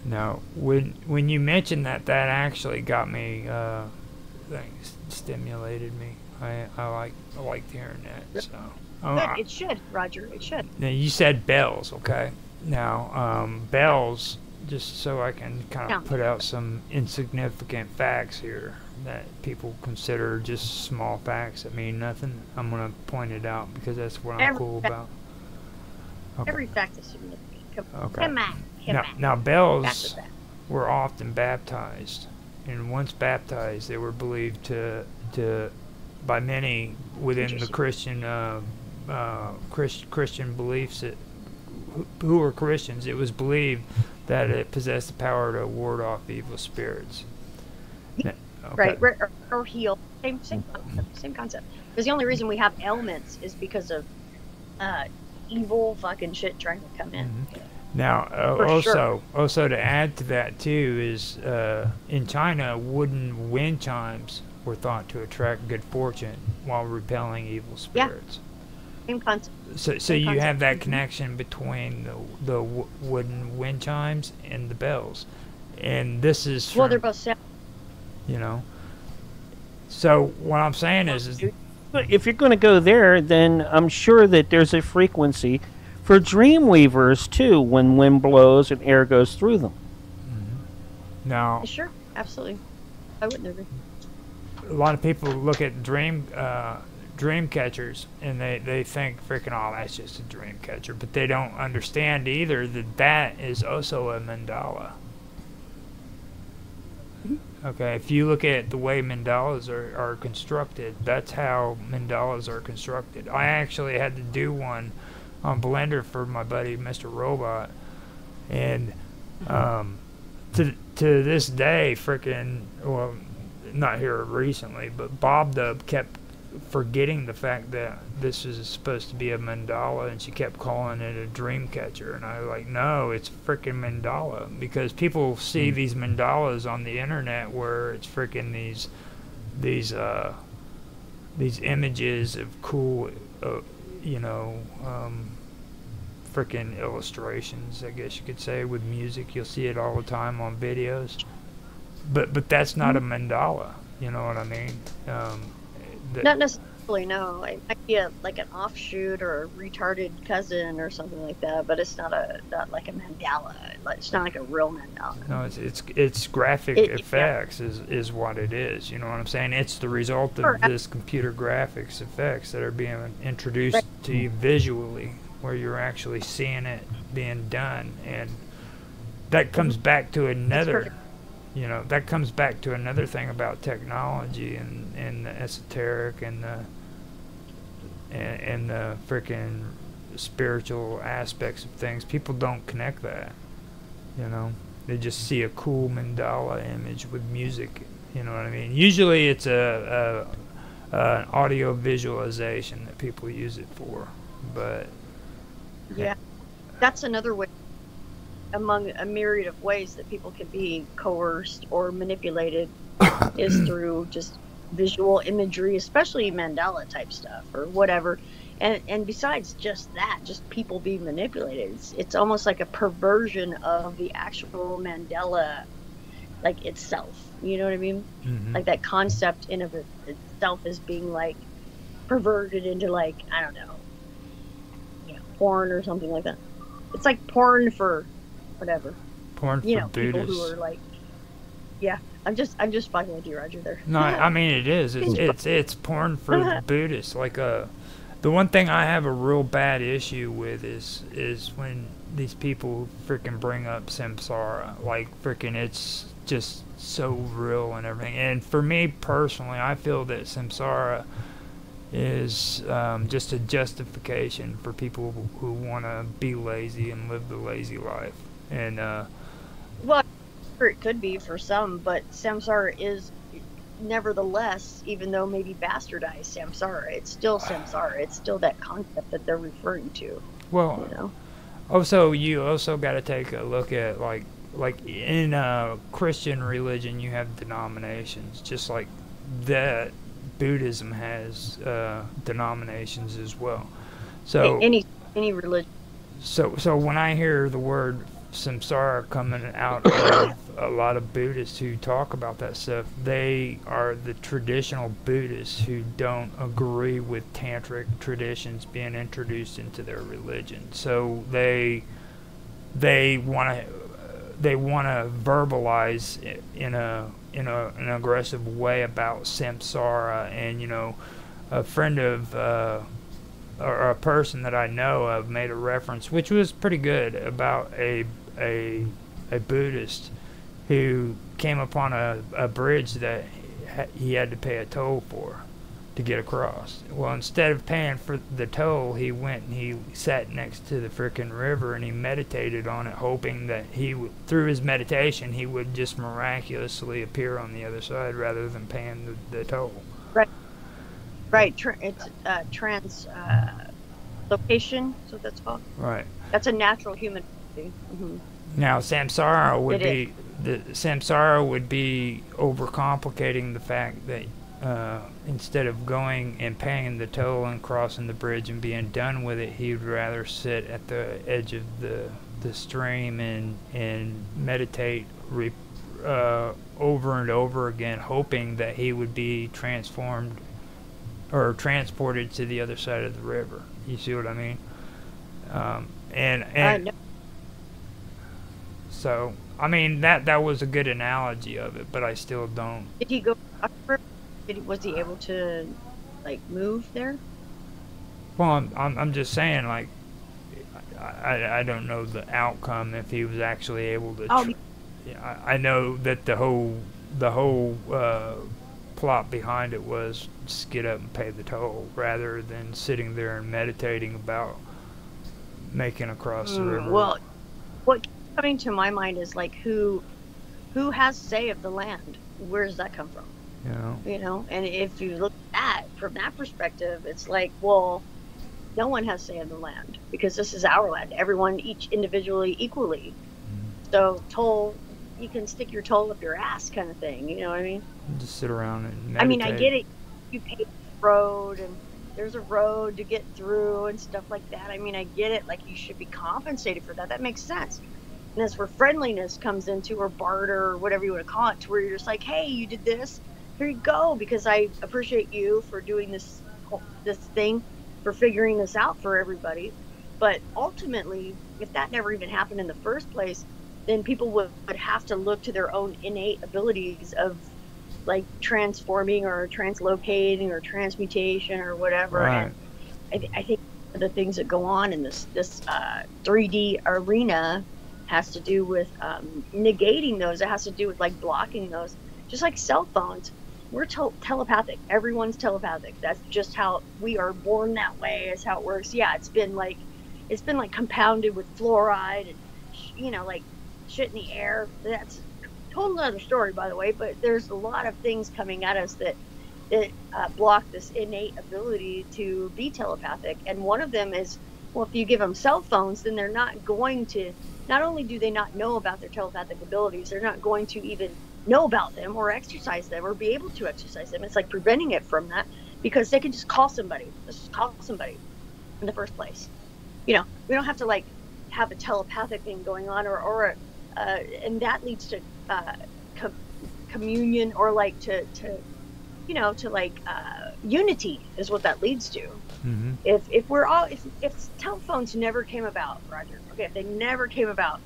Now, when you mentioned that actually got me, stimulated me. I liked hearing that. So. Good. It should, Roger. It should. Now you said bells, okay? Now, bells, just so I can kind of put out some insignificant facts here that people consider just small facts that mean nothing. I'm going to point it out because that's what I'm cool about. Okay. Every fact is significant. Okay. Come on. Now, bells were often baptized, and once baptized, they were believed to by many within the Christian Christian beliefs who were Christians. It was believed that it possessed the power to ward off evil spirits. Okay. Right, or heal. Same concept. Because the only reason we have ailments is because of evil fucking shit trying to come in. Mm-hmm. Now, also to add to that too is in China, wooden wind chimes were thought to attract good fortune while repelling evil spirits. Yeah. Same concept. So you have that connection between the wooden wind chimes and the bells, and this is from, they're both sound. So what I'm saying is if you're going to go there, then I'm sure that there's a frequency for dream weavers too when wind blows and air goes through them. Mm-hmm. Now, sure, absolutely, I wouldn't agree. A lot of people look at dream catchers and they think freaking, oh, that's just a dream catcher, but they don't understand either that is also a mandala. Okay, if you look at the way mandalas are constructed, that's how mandalas are constructed. I actually had to do one on Blender for my buddy Mr. Robot, and to this day, freaking, well, not here recently, but Bob Dub kept forgetting the fact that this is supposed to be a mandala, and she kept calling it a dream catcher, and I was like, no, it's freaking mandala, because people see these mandalas on the internet where it's freaking these images of cool, you know, freaking illustrations, I guess you could say, with music. You'll see it all the time on videos, but that's not a mandala. You know what I mean? Not necessarily, no. It might be like an offshoot or a retarded cousin or something like that, but it's not like a mandala. It's not like a real mandala. No, it's graphic effects is what it is. You know what I'm saying? It's the result of this computer graphics effects that are being introduced to you visually, where you're actually seeing it being done, and that comes back to another. You know, that comes back to another thing about technology and the esoteric and the freaking spiritual aspects of things. People don't connect that. You know, they just see a cool mandala image with music. You know what I mean? Usually it's an audio visualization that people use it for, but yeah, that's another way. Among a myriad of ways that people can be coerced or manipulated is through just visual imagery, especially mandala type stuff or whatever. And besides just that, just people being manipulated, it's almost like a perversion of the actual mandala, like itself. You know what I mean? Mm-hmm. Like that concept in of itself is being like perverted into, like, I don't know, porn or something like that. It's like porn for whatever. Porn for people Buddhists. who are like, yeah, I'm just fucking with you, Roger. There. No, I mean it is. It's porn for the Buddhists. Like the one thing I have a real bad issue with is when these people freaking bring up samsara. Like freaking, it's just so real and everything. And for me personally, I feel that samsara is just a justification for people who want to be lazy and live the lazy life. And well, it could be for some, but samsara is nevertheless, even though maybe bastardized samsara, it's still samsara. It's still that concept that they're referring to. Well, you know? Also, you also got to take a look at like in Christian religion, you have denominations, just like that. Buddhism has denominations as well. So any religion. So when I hear the word samsara coming out of a lot of Buddhists who talk about that stuff, they are the traditional Buddhists who don't agree with tantric traditions being introduced into their religion. So they want to verbalize in an aggressive way about samsara. And a friend of or a person that I know of made a reference, which was pretty good, about a Buddhist who came upon a bridge that he had to pay a toll for to get across. Well, instead of paying for the toll, he went and he sat next to the frickin' river and he meditated on it, hoping that through his meditation, he would just miraculously appear on the other side rather than paying the toll. Right. It's translocation, is what that's called. Right. That's a natural human thing. Mm-hmm. Now, samsara would be overcomplicating the fact that instead of going and paying the toll and crossing the bridge and being done with it, he'd rather sit at the edge of the stream and meditate over and over again, hoping that he would be transformed or transported to the other side of the river. You see what I mean? And so, I mean, that was a good analogy of it, but I still don't. Did he go upward? Was he able to, like, move there? Well, I'm just saying, like, I don't know the outcome if he was actually able to. I know that the whole plot behind it was just get up and pay the toll rather than sitting there and meditating about making across the river. Well, what keeps coming to my mind is, like, who has say of the land? Where does that come from? You know, and if you look at from that perspective, it's like, well, no one has say in the land because this is our land. Everyone, each individually, equally. So toll, you can stick your toe up your ass, kind of thing. You know what I mean? Just sit around and meditate. I mean, I get it. You pay the road, and there's a road to get through and stuff like that. I mean, I get it. Like, you should be compensated for that. That makes sense. And that's where friendliness comes into, or barter, or whatever you want to call it, to where you're just like, hey, you did this, here you go, because I appreciate you for doing this thing, for figuring this out for everybody. But ultimately, if that never even happened in the first place, then people would have to look to their own innate abilities of, like, transforming or translocating or transmutation or whatever. Right. And I think the things that go on in this 3D arena has to do with negating those. It has to do with, like, blocking those. Just like cell phones. We're telepathic. Everyone's telepathic. That's just how we are born that way. Is how it works. Yeah, it's been like compounded with fluoride and, like, shit in the air. That's a whole other story, by the way. But there's a lot of things coming at us that block this innate ability to be telepathic. And one of them is, well, if you give them cell phones, then they're not going to. Not only do they not know about their telepathic abilities, they're not going to even know about them or exercise them or be able to exercise them. It's like preventing it from that, because they can just call somebody. Let's just call somebody in the first place. We don't have to, like, have a telepathic thing going on, and that leads to communion, or like to unity is what that leads to. Mm-hmm. If telephones never came about, Roger, okay, if they never came about,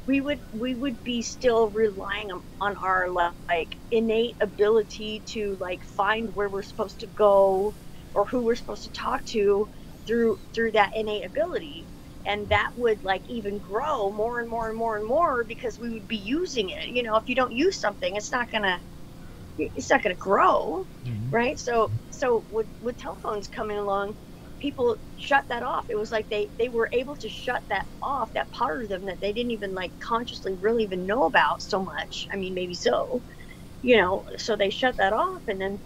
we would be still relying on our, like, innate ability to, like, find where we're supposed to go or who we're supposed to talk to through that innate ability. And that would, like, even grow more and more and more and more, because we would be using it. If you don't use something, it's not gonna grow. Mm-hmm. Right? So with telephones coming along, people shut that off. It was like they were able to shut that off, that part of them that they didn't even, like, consciously really even know about so much. I mean, maybe so. So they shut that off, and then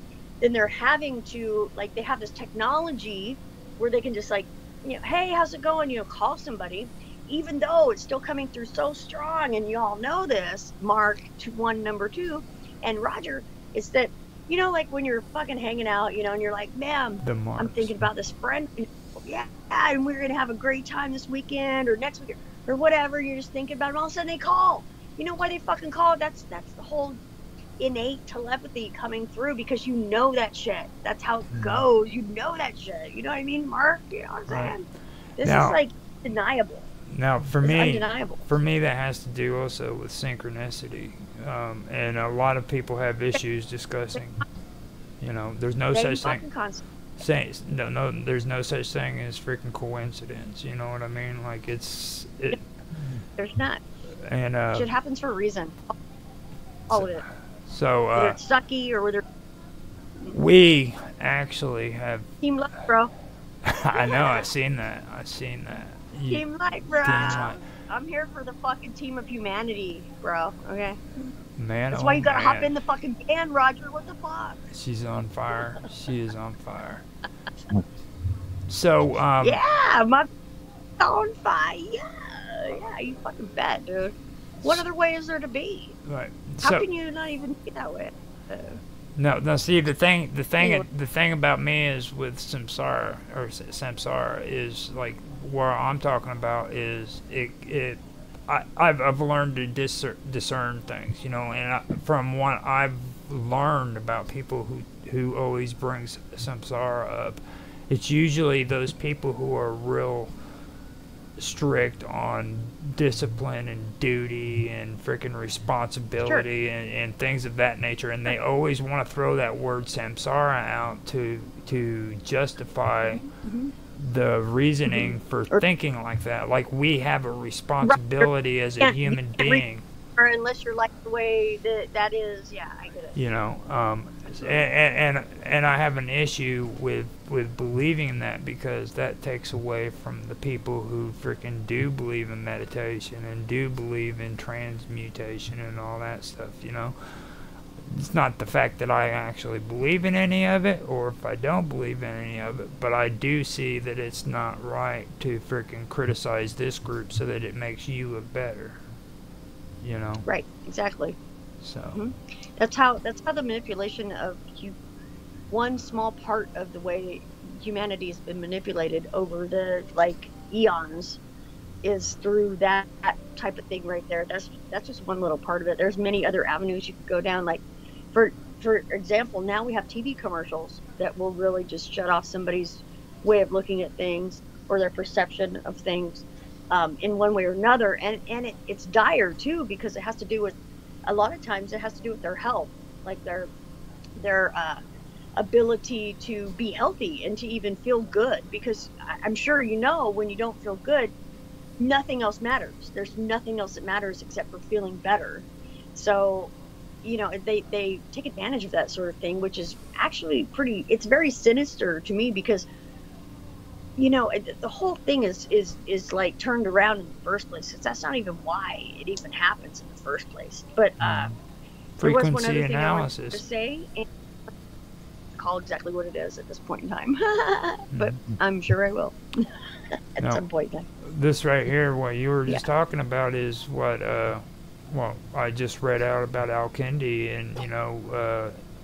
they're having to, like, they have this technology where they can just, like, hey, how's it going? Call somebody, even though it's still coming through so strong. And you all know this, Mark, number 2, and Roger, is that, like, when you're fucking hanging out, and you're like, ma'am, I'm thinking about this friend, yeah, and we're gonna have a great time this weekend or next weekend or whatever. You're just thinking about it, and all of a sudden they call. You know why they fucking call? That's the whole innate telepathy coming through, because that shit. That's how it goes. That shit. You know what I mean, Mark? You know what I'm saying? This is, like, undeniable. Now, for me, that has to do also with synchronicity, and a lot of people have issues discussing. There's no such thing. There's no such thing as freaking coincidence. You know what I mean? Like, there's not. And shit happens for a reason. All of it. So whether it's sucky or whether we actually have team life, bro. I know. I seen that. Team life, bro. I'm here for the fucking team of humanity, bro. Okay. Man, that's why you gotta hop in the fucking van, Roger. What the fuck? She's on fire. She is on fire. So yeah, my on fire. Yeah, you fucking bet, dude. What other way is there to be? Right. How can you not even be that way? No. See, the thing about me is with samsara is, like, where I'm talking about is I've learned to discern things, and from what I've learned about people who always brings samsara up, it's usually those people who are real strict on discipline and duty and freaking responsibility, sure, and things of that nature, and they always want to throw that word samsara out to justify the reasoning for thinking like that. Like, we have a responsibility as a human being. Or unless you're like the way that is, yeah, I get it. And I have an issue with believing that, because that takes away from the people who freaking do believe in meditation and do believe in transmutation and all that stuff, It's not the fact that I actually believe in any of it, or if I don't believe in any of it, but I do see that it's not right to freaking criticize this group so that it makes you look better. You know? Right, exactly. So That's how the manipulation of one small part of the way humanity has been manipulated over the eons is through that type of thing right there. That's just one little part of it. There's many other avenues you could go down. Like for example, now we have TV commercials that will really just shut off somebody's way of looking at things or their perception of things in one way or another. And it's dire too, because it has to do with, a lot of times it has to do with their health, like their ability to be healthy and to even feel good. Because I'm sure when you don't feel good, nothing else matters. There's nothing else that matters except for feeling better. So, they take advantage of that sort of thing, which is actually it's very sinister to me, because, the whole thing is like turned around in the first place. That's not even why it even happens in the first place. But there was one other thing I wanted to say, and call exactly what it is at this point in time. But I'm sure I will at some point in time. This right here, what you were just talking about, is what I just read out about Al-Kindi, and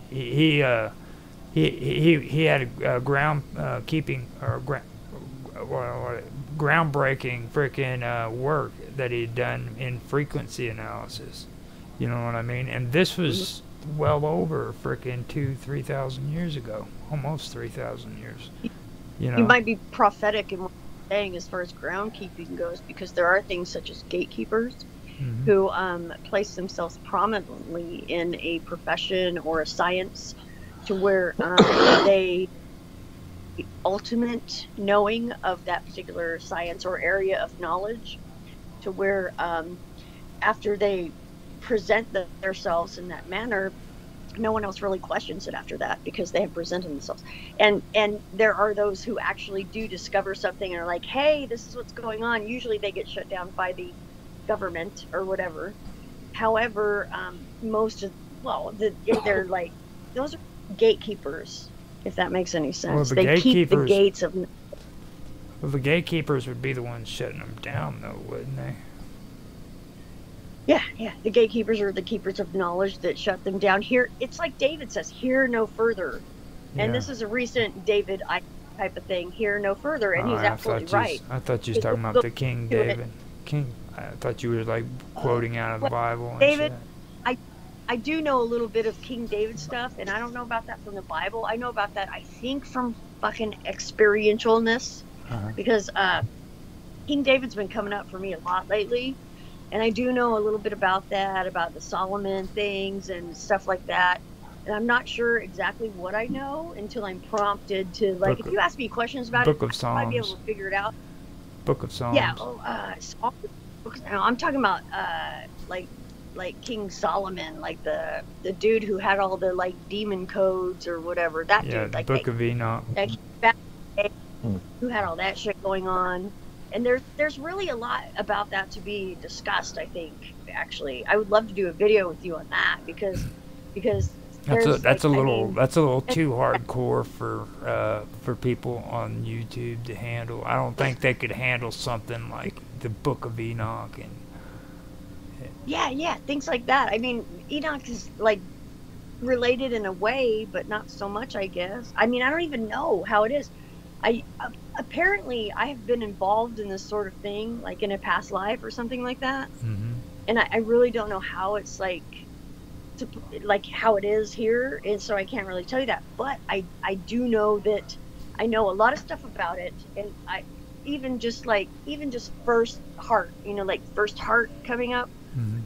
he had a groundbreaking freaking work that he'd done in frequency analysis. You know what I mean? And this was well over freaking 2,000-3,000 years ago, almost 3,000 years. You might be prophetic in what you're saying as far as groundkeeping goes, because there are things such as gatekeepers who place themselves prominently in a profession or a science, to where they the ultimate knowing of that particular science or area of knowledge, to where after they present themselves in that manner, no one else really questions it after that, because they have presented themselves. And there are those who actually do discover something and are like, hey, this is what's going on. Usually they get shut down by the government or whatever. However, they're like, those are gatekeepers, if that makes any sense. Well, they keep the gates of... Well, the gatekeepers would be the ones shutting them down, though, wouldn't they? Yeah. The gatekeepers are the keepers of knowledge that shut them down. Here, it's like David says, hear no further. And this is a recent David type of thing, hear no further, and he's absolutely right. I thought you were talking about the King David. I thought you were like quoting out of the Bible and David, shit. I do know a little bit of King David stuff, and I don't know about that from the Bible. I know about that, I think, from fucking experientialness, because King David's been coming up for me a lot lately, and I do know a little bit about that, about the Solomon things and stuff like that. And I'm not sure exactly what I know until I'm prompted to, like, if you ask me questions about it, I might be able to figure it out. Book of Psalms. Yeah, I'm talking about like King Solomon, like the dude who had all the like demon codes or whatever. That dude, like Book of Enoch. Who had all that shit going on. And there's really a lot about that to be discussed, I think. Actually, I would love to do a video with you on that, because that's a little too hardcore for people on YouTube to handle. I don't think they could handle something like the Book of Enoch and things like that. I mean, Enoch is like related in a way, but not so much, I guess. I mean, I don't even know how it is. Apparently I have been involved in this sort of thing, like in a past life or something like that. And I really don't know how it's like how it is here, and so I can't really tell you that. But I do know that I know a lot of stuff about it, and I even just first heart, like first heart coming up.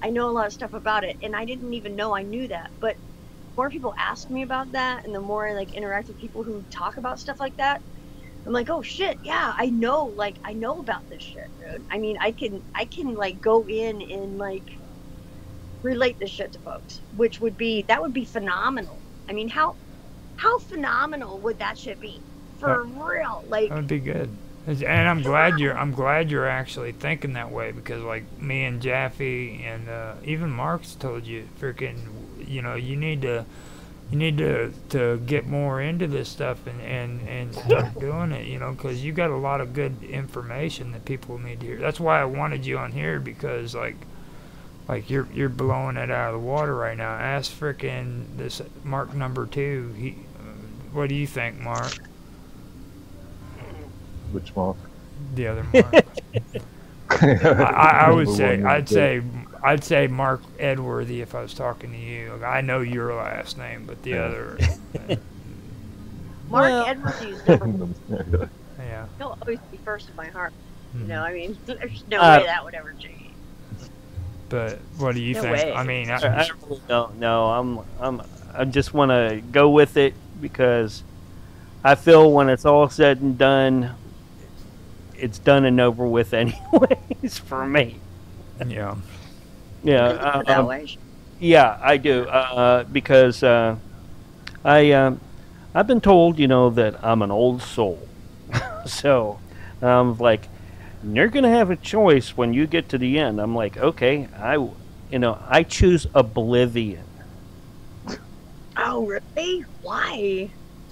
I know a lot of stuff about it, and I didn't even know I knew that. But the more people ask me about that, and the more I like interact with people who talk about stuff like that, I'm like, oh shit, yeah, I know about this shit, dude. I mean, I can like go in and like relate this shit to folks, which would be phenomenal. I mean, how phenomenal would that shit be for real? Like, that would be good. And I'm glad you're actually thinking that way, because like me and Jaffe and even Mark's told you, freaking, you know, you need to get more into this stuff and start doing it, you know, because you got a lot of good information that people need to hear. That's why I wanted you on here, because like you're blowing it out of the water right now. Ask frickin' this Mark number 2. What do you think, Mark? Which Mark? The other Mark. I would say I'd say Mark Edworthy if I was talking to you. I know your last name, but the other. Mark Edworthy is number one. Yeah. He'll always be first in my heart. Mm-hmm. You know, I mean, there's no way that would ever change. But what do you No think? way. I mean, I really don't know. I just want to go with it because I feel when it's all said and done, it's done and over with anyways for me. yeah. Yeah. That way. Yeah, I do. Because I've been told, you know, that I'm an old soul. So I'm like, you're gonna have a choice when you get to the end. I'm like, okay, I choose oblivion. Oh, really? Why?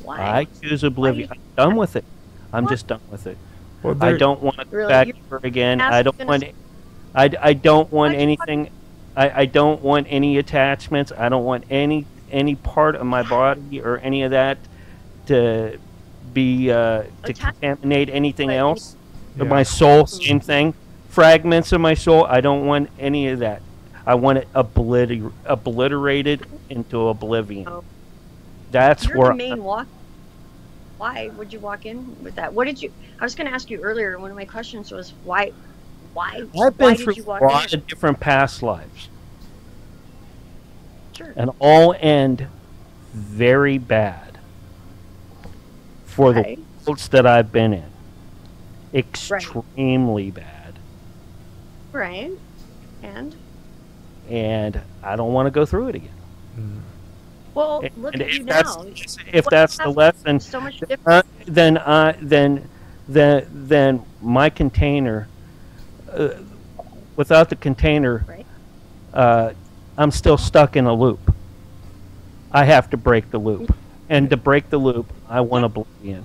I choose oblivion. I'm done with it. I'm just done with it. Well, I don't want to go Really? back You're ever again. not I don't gonna want. I don't want Why'd you anything. I don't want any attachments. I don't want any part of my body or any of that to be to contaminate anything Like else. Yeah. My soul, same thing. Fragments of my soul. I don't want any of that. I want it obliterated into oblivion. Oh. That's You're where the main walk. Why would you walk in with that? What did you? I was going to ask you earlier. One of my questions was why. I've why been did through you a walk lot in? of different past lives, Sure. and all end very bad for Why? the worlds that I've been in. Extremely bad. Right. And I don't want to go through it again. Mm. Well, And look at if you that's now. if What that's the happened? lesson, So much different. then my container, without the container, Right. I'm still stuck in a loop. I have to break the loop, and to break the loop, I want oblivion.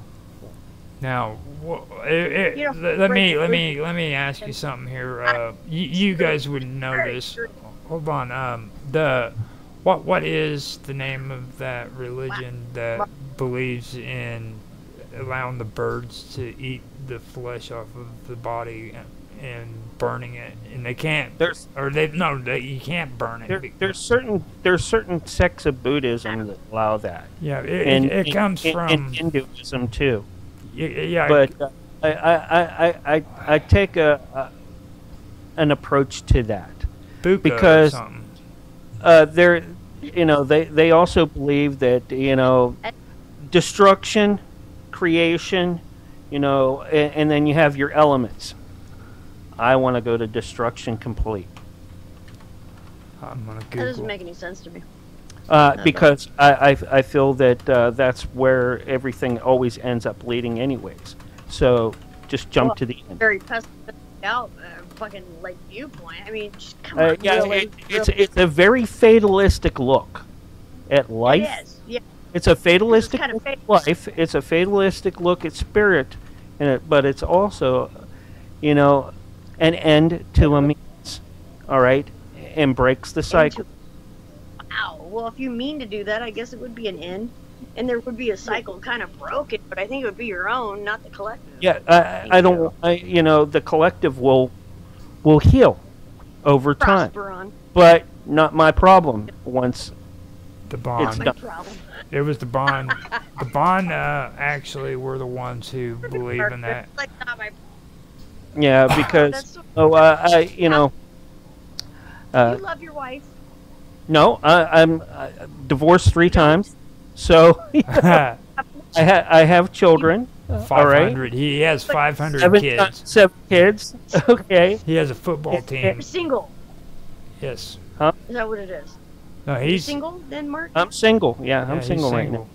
Now, You don't let break me the let me ask you something here. You guys would know this. Hold on. What is the name of that religion that believes in allowing the birds to eat the flesh off of the body and burning it, and they can't? You can't burn it. There's certain sects of Buddhism that allow that. Yeah, And it comes in from Hinduism too. yeah. But I take an approach to that Buka because or something. they also believe that destruction, creation, and then you have your elements. I want to go to destruction complete. I'm gonna That Google. doesn't make any sense to me. Because I feel that that's where everything always ends up leading anyways. So just jump to the end. Very pessimistic fucking like viewpoint. I mean, just come on. Yeah, really, it's a very fatalistic look at life. It is. Yeah. It's a fatalistic kind of look at life. It's a fatalistic look at spirit, but it's also, an end to a means. All right, and breaks the cycle. Wow. Well, if you mean to do that, I guess it would be an end, and there would be a cycle kind of broken. But I think it would be your own, not the collective. Yeah, the collective will heal over time, Prosper on. but not my problem. Once The Bond. It's My done. problem. It was the Bond. The Bond actually were the ones who believe in that. Like, not my. Yeah, That's because so, you love your wife. no, I'm divorced 3 times, so I have children. All right, 500. He has 500 7 kids. 7 kids. Okay, He has a football team. You're single. Yes. Is that what it is? No, You're he's single then, Mark? I'm single. Yeah, yeah, I'm he's single right now.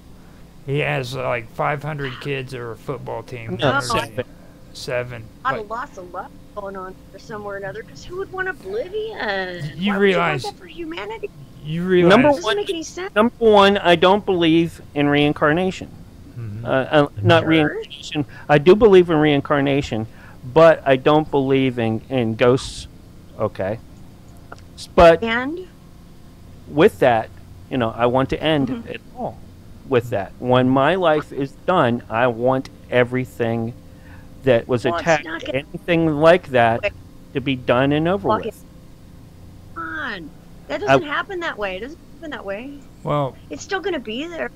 He has like 500 kids or a football team. No, Oh, 7. 7. A lot But of lots of love going on for somewhere or another. Because who would want oblivion? You Why realize- would you want that for humanity? you realize Number It doesn't one- make any sense. Number one, I don't believe in reincarnation. Not Sure. reincarnation. I do believe in reincarnation, but I don't believe in ghosts. Okay. But And with that, I want to end Mhm. it all with that. When my life is done, I want everything that was Well, it's attached not to gonna- anything like that to be done and over Fuck it. with. come on, that doesn't happen that way. It doesn't happen that way. well, It's still gonna be there.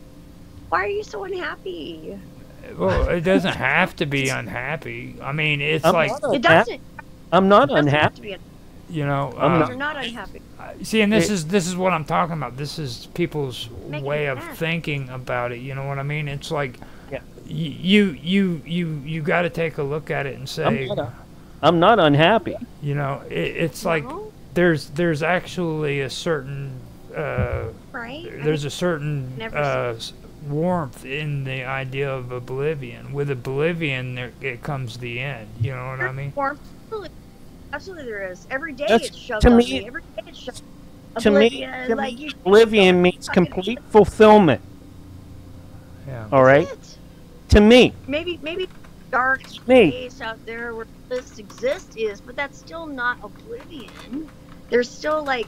Why are you so unhappy? it doesn't have to be unhappy. I mean, it's I'm like, not It doesn't. I'm not It doesn't have unhappy. to be. you know, I'm You're not unhappy. see, and this is what I'm talking about. This is people's Making way of sense. thinking about it. You know what I mean? It's like, Yeah. you got to take a look at it and say, I'm not unhappy. you know, it's like No? there's actually a certain Right? there's a certain Never warmth in the idea of oblivion. With oblivion, it comes the end. You know what I mean? Absolutely. Absolutely, there is. Every day That's- it's shoved to on me- me. Every day it's shoved. To me, Oblivion, like you. oblivion means complete fulfillment. Yeah. All right, That's it. to me, Maybe dark Me. space out there where this exists is, but that's still not oblivion. There's still like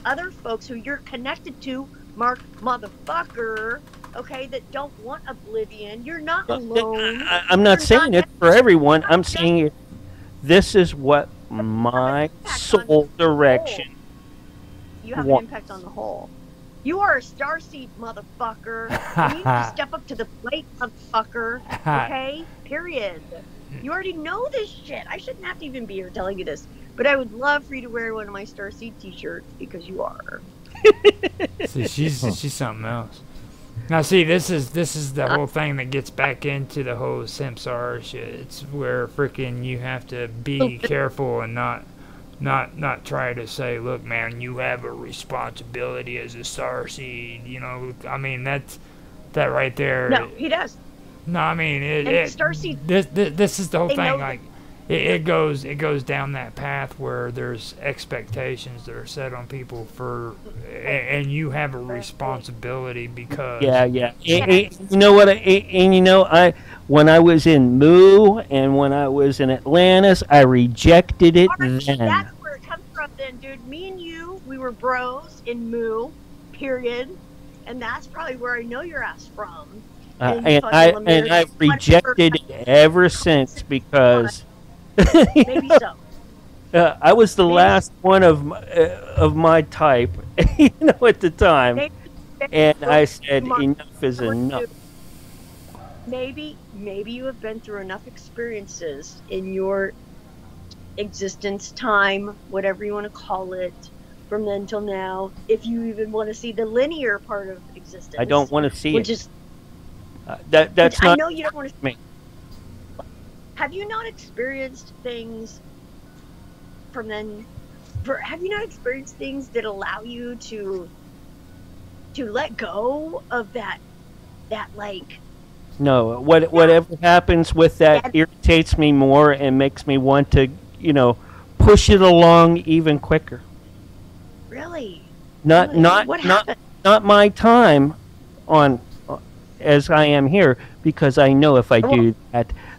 other folks who you're connected to, Mark motherfucker, okay, that don't want oblivion. You're not alone. I'm not You're saying not it for everyone. I'm saying it. This is what my soul direction. You have What? an impact on the whole. You are a starseed, motherfucker. You need to step up to the plate, motherfucker. Okay? Period. You already know this shit. I shouldn't have to even be here telling you this. But I would love for you to wear one of my starseed t-shirts because you are. See, she's something else. Now, see, this is the whole thing that gets back into the whole samsara shit. It's where freaking you have to be careful and not try to say, look, man, you have a responsibility as a starseed. You know, I mean that right there. No, he does. No, I mean And starseed. This is the whole They know thing. that- Like, it goes down that path where there's expectations that are set on people and you have a responsibility because Yeah. You know what? I when I was in Moo and when I was in Atlantis, I rejected it March, then. that's where it comes from then, dude. Me and you, we were bros in Moo, period. And that's probably where I know your ass from. And I've rejected it ever since because Maybe so. I was the Maybe- last one of my type, at the time, Maybe- and I said Mark, enough is number enough. two, Maybe you have been through enough experiences in your existence, time, whatever you want to call it, from then till now. If you even want to see the linear part of existence, I don't want to see which it. is That's I not know you don't want to. me. Have you not experienced things from then? Have you not experienced things that allow you to let go of that like? No, whatever happens with that irritates me more and makes me want to, push it along even quicker. Really? Not Really? not What not happened? not my time on as I am here, because I know if I do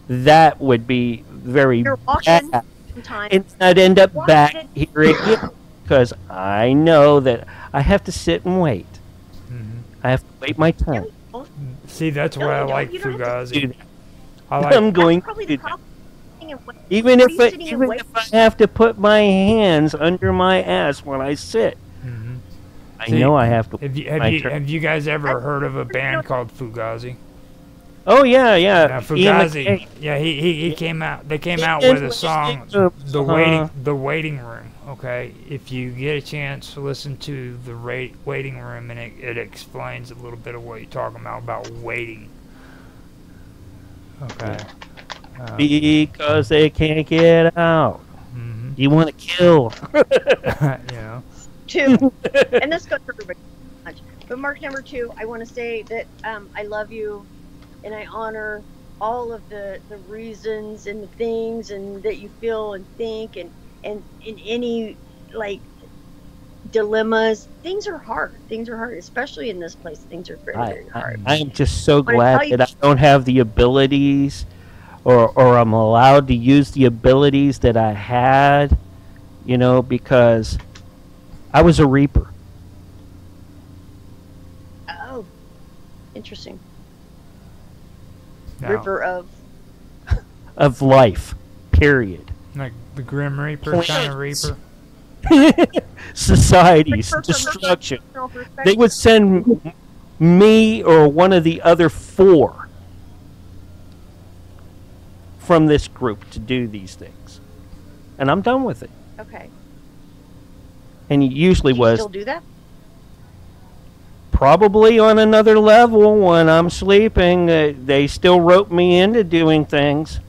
that would be very You're walking bad. sometime. And I'd end up Why back did- here again because I know that I have to sit and wait. I have to wait my turn. See, that's No, why you I don't. like You don't have to Do Fugazi. that. I like I'm going That's probably to the do that. problem. Sitting and wait- Even What if are you I sitting and even waiting? if I have to put my hands under my ass when I sit, Mhm. I See, know I have to. Have turn. you guys ever heard of a band called Fugazi? Oh yeah. Now, Ian Fugazi, McKay. yeah, he came out. They came out Ian with a song, McKay. the waiting room. Okay, if you get a chance to listen to the waiting room, and it explains a little bit of what you're talking about waiting. Okay. Because they can't get out. Mhm. You want to kill? You know. Two, and this goes for everybody. But mark number 2, I want to say that I love you, and I honor all of the reasons and the things and that you feel and think and in any like dilemmas. Things are hard. Things are hard, especially in this place. Things are very, very hard. I am just so When I glad tell you- that I don't have the abilities, or I'm allowed to use the abilities that I had, because I was a reaper. Oh, interesting. Now, River Of life, period. like the Grim Reaper kind of Reaper. Societies, destruction. They would send me or one of the other 4 from this group to do these things. And I'm done with it. Okay. And it usually Do you was still do that? probably on another level when I'm sleeping. They still rope me into doing things.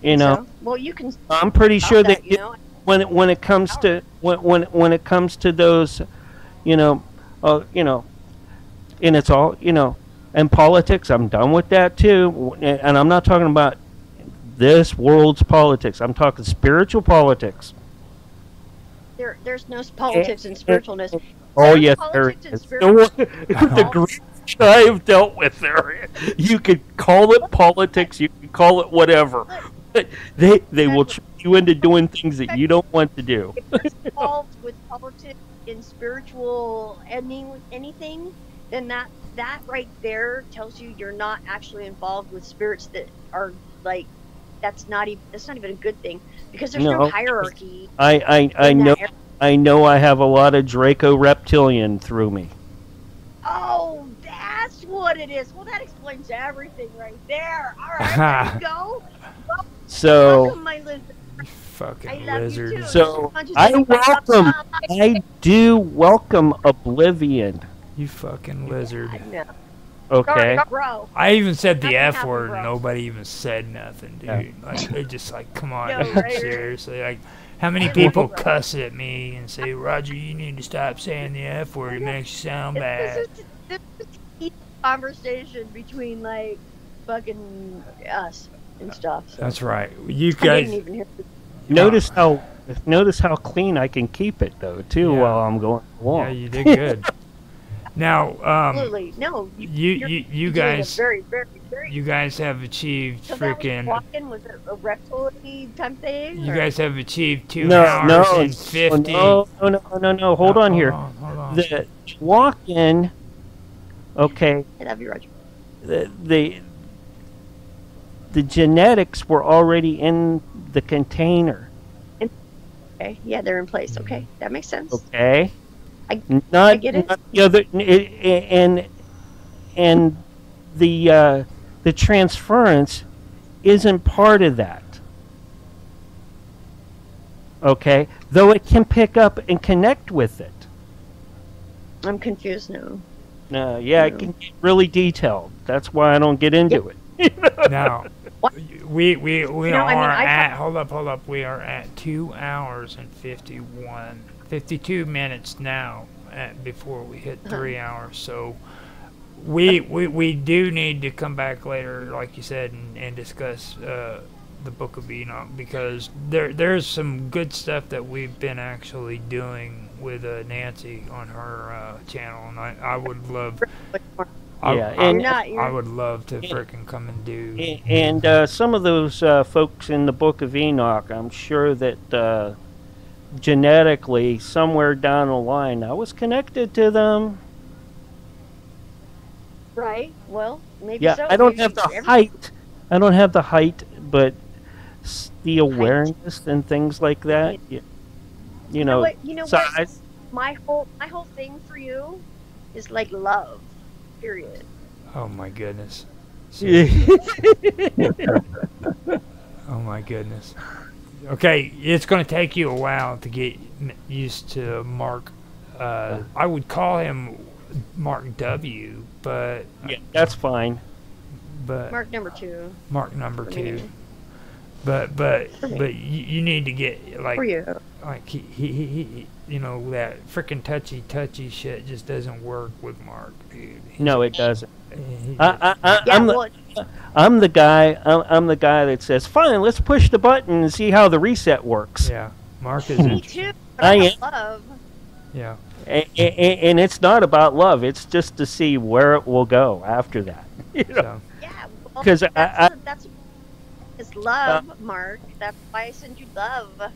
So, well, you can. I'm pretty sure that you know. when it comes to when it comes to those, and it's all and politics. I'm done with that too, and I'm not talking about this world's politics. I'm talking spiritual politics. There's no politics and spiritualness. Oh There's yes, there politics and is. spiritual- The group I've dealt with there, you could call it politics, you could call it whatever. But they will trick you into doing things that you don't want to do. If you're involved with politics and spiritual anything, then that right there tells you you're not actually involved with spirits that are like that's not even a good thing because there's no hierarchy. I know. I know I have a lot of Draco reptilian through me. Oh, that's what it is. Well, that explains everything right there. All right, there you go. So, Welcome, my lizard. Fucking I love lizard. you too. so Just I like- welcome. I do welcome Oblivion. You fucking lizard. I know. Okay. Bro. I even said the Nothing F happened, word bro. and nobody even said nothing, dude. Yeah. Like, they're just like, come on, No, dude, right. seriously. Like, how many I know, people bro. cuss at me and say, Roger, you need to stop saying the F word. It makes you sound bad. This is a conversation between like fucking us and stuff. So. That's right. You I didn't guys, even hear. Notice how clean I can keep it though too Yeah. while I'm going along. yeah, you did good. Now, Absolutely, no. you You're doing a guys, very, very, very. you guys have achieved So that was freaking. walking was it a reptile type thing? You or- guys have achieved 2 No, hours no, and 50. no. Hold on here. Hold on. The walk-in. Okay. I love you, Roger. The genetics were already in the container. Okay, yeah, they're in place. Okay, that makes sense. Okay. I get it. Not the other, and the transference isn't part of that. Okay, though it can pick up and connect with it. I'm confused now. Yeah, it can get really detailed. That's why I don't get into it. Now, What? we know, I mean, are I at, hold up, we are at 2 hours and 52 minutes now before we hit 3 hours. So we do need to come back later, like you said, and discuss the Book of Enoch, because there's some good stuff that we've been actually doing with Nancy on her channel, and I would love. Yeah, I would love to frickin' come and do. And some of those folks in the Book of Enoch, I'm sure that genetically, somewhere down the line, I was connected to them. Right. Well, maybe Yeah, so. I don't Maybe have the every- height. I don't have the height, but the awareness and things like that. You know, You know what? size. My whole thing for you is like love. Period. Oh my goodness. Oh my goodness. Okay, it's going to take you a while to get used to Mark. I would call him Mark W, but Yeah, that's fine. Mark number 2. Mark number For 2. me. But For me. you need to get For you. like he you know, that freaking touchy shit just doesn't work with Mark, dude. No, it doesn't. He Yeah, I'm the guy. I'm the guy that says, "Fine, let's push the button and see how the reset works." yeah, Mark is me interesting. too. I I am. love. Yeah. And it's not about love. It's just to see where it will go after that. You know, So Yeah, well, 'cause that's it's uh, love, Mark. That's why I send you love. that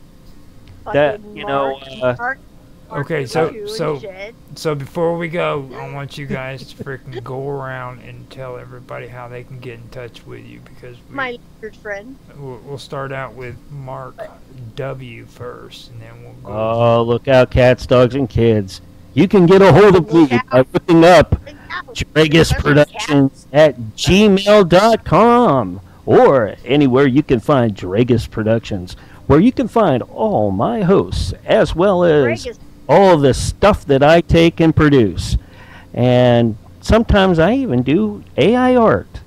Fucking you know, Mark okay, number so two and so shit. so before we go, I want you guys to freaking go around and tell everybody how they can get in touch with you because My good friend. we'll start out with Mark W first, and then we'll go. oh, look out, cats, dogs, and kids. You can get a hold of me Look out. by looking up Look out. Dragus Especially cat. Productions at gmail.com or anywhere you can find Dragus Productions, where you can find all my hosts as well as Dragus. all the stuff that I take and produce. And sometimes I even do AI art,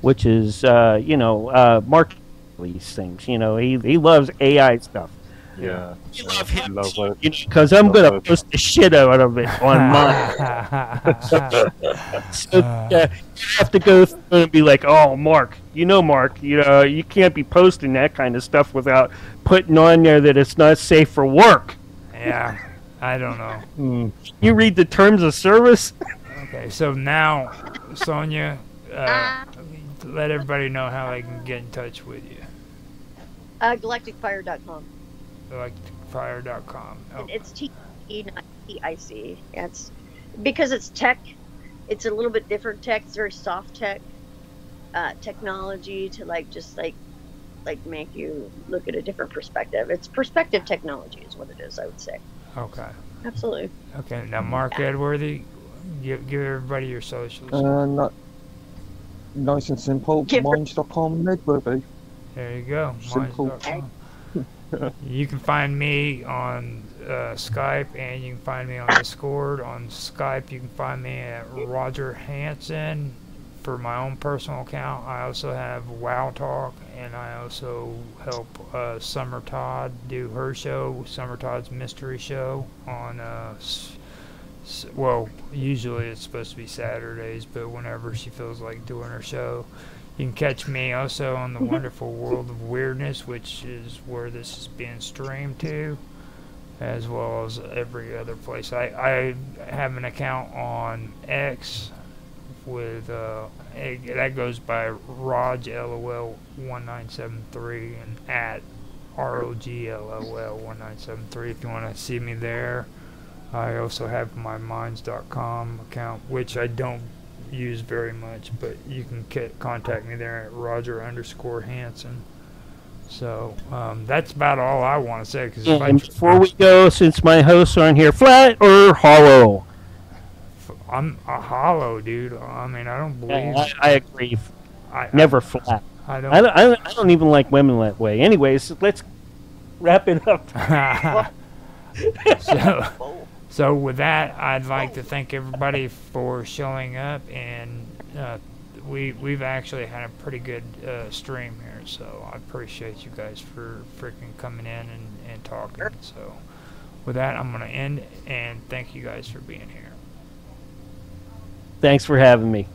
which is, Mark these things. You know, he loves AI stuff. Yeah. You love him Love it. because I'm Love going to it. post the shit out of it on mine. So you have to go through and be like, oh, Mark, Mark, you can't be posting that kind of stuff without putting on there that it's not safe for work. Yeah, I don't know. You read the terms of service? Okay, so now, Sonia, let everybody know how they can get in touch with you. GalacticFire.com. Galacticfire.com. Okay. It's TE, not TIC. It's because it's tech. It's a little bit different tech. It's very soft tech, technology to just make you look at a different perspective. It's perspective technology is what it is. I would say. Okay. Absolutely. Okay. Now, Mark Edworthy, give everybody your socials. Not nice and simple. Minds.com, Medworthy. There you go. Simple. Minds.com. You can find me on Skype, and you can find me on Discord. On Skype, you can find me at Roger Hanson for my own personal account. I also have WoW Talk, and I also help Summer Todd do her show, Summer Todd's Mystery Show, on well, usually it's supposed to be Saturdays, but whenever she feels like doing her show. You can catch me also on the Wonderful World of Weirdness, which is where this is being streamed to, as well as every other place. I have an account on X with that goes by Rog LOL 1973 and at ROGLOL 1973 if you want to see me there. I also have my minds.com account, which I don't use very much, but you can contact me there at Roger_Hanson. So that's about all I want to say. Cause and before we go, since my hosts aren't here, flat or hollow? I'm a hollow, dude. I mean, I don't believe. I agree. Never flat. I don't. I don't even like women that way. Anyways, let's wrap it up. So with that, I'd like to thank everybody for showing up, and we've actually had a pretty good stream here, so I appreciate you guys for freaking coming in and talking. So with that, I'm going to end, and thank you guys for being here. Thanks for having me.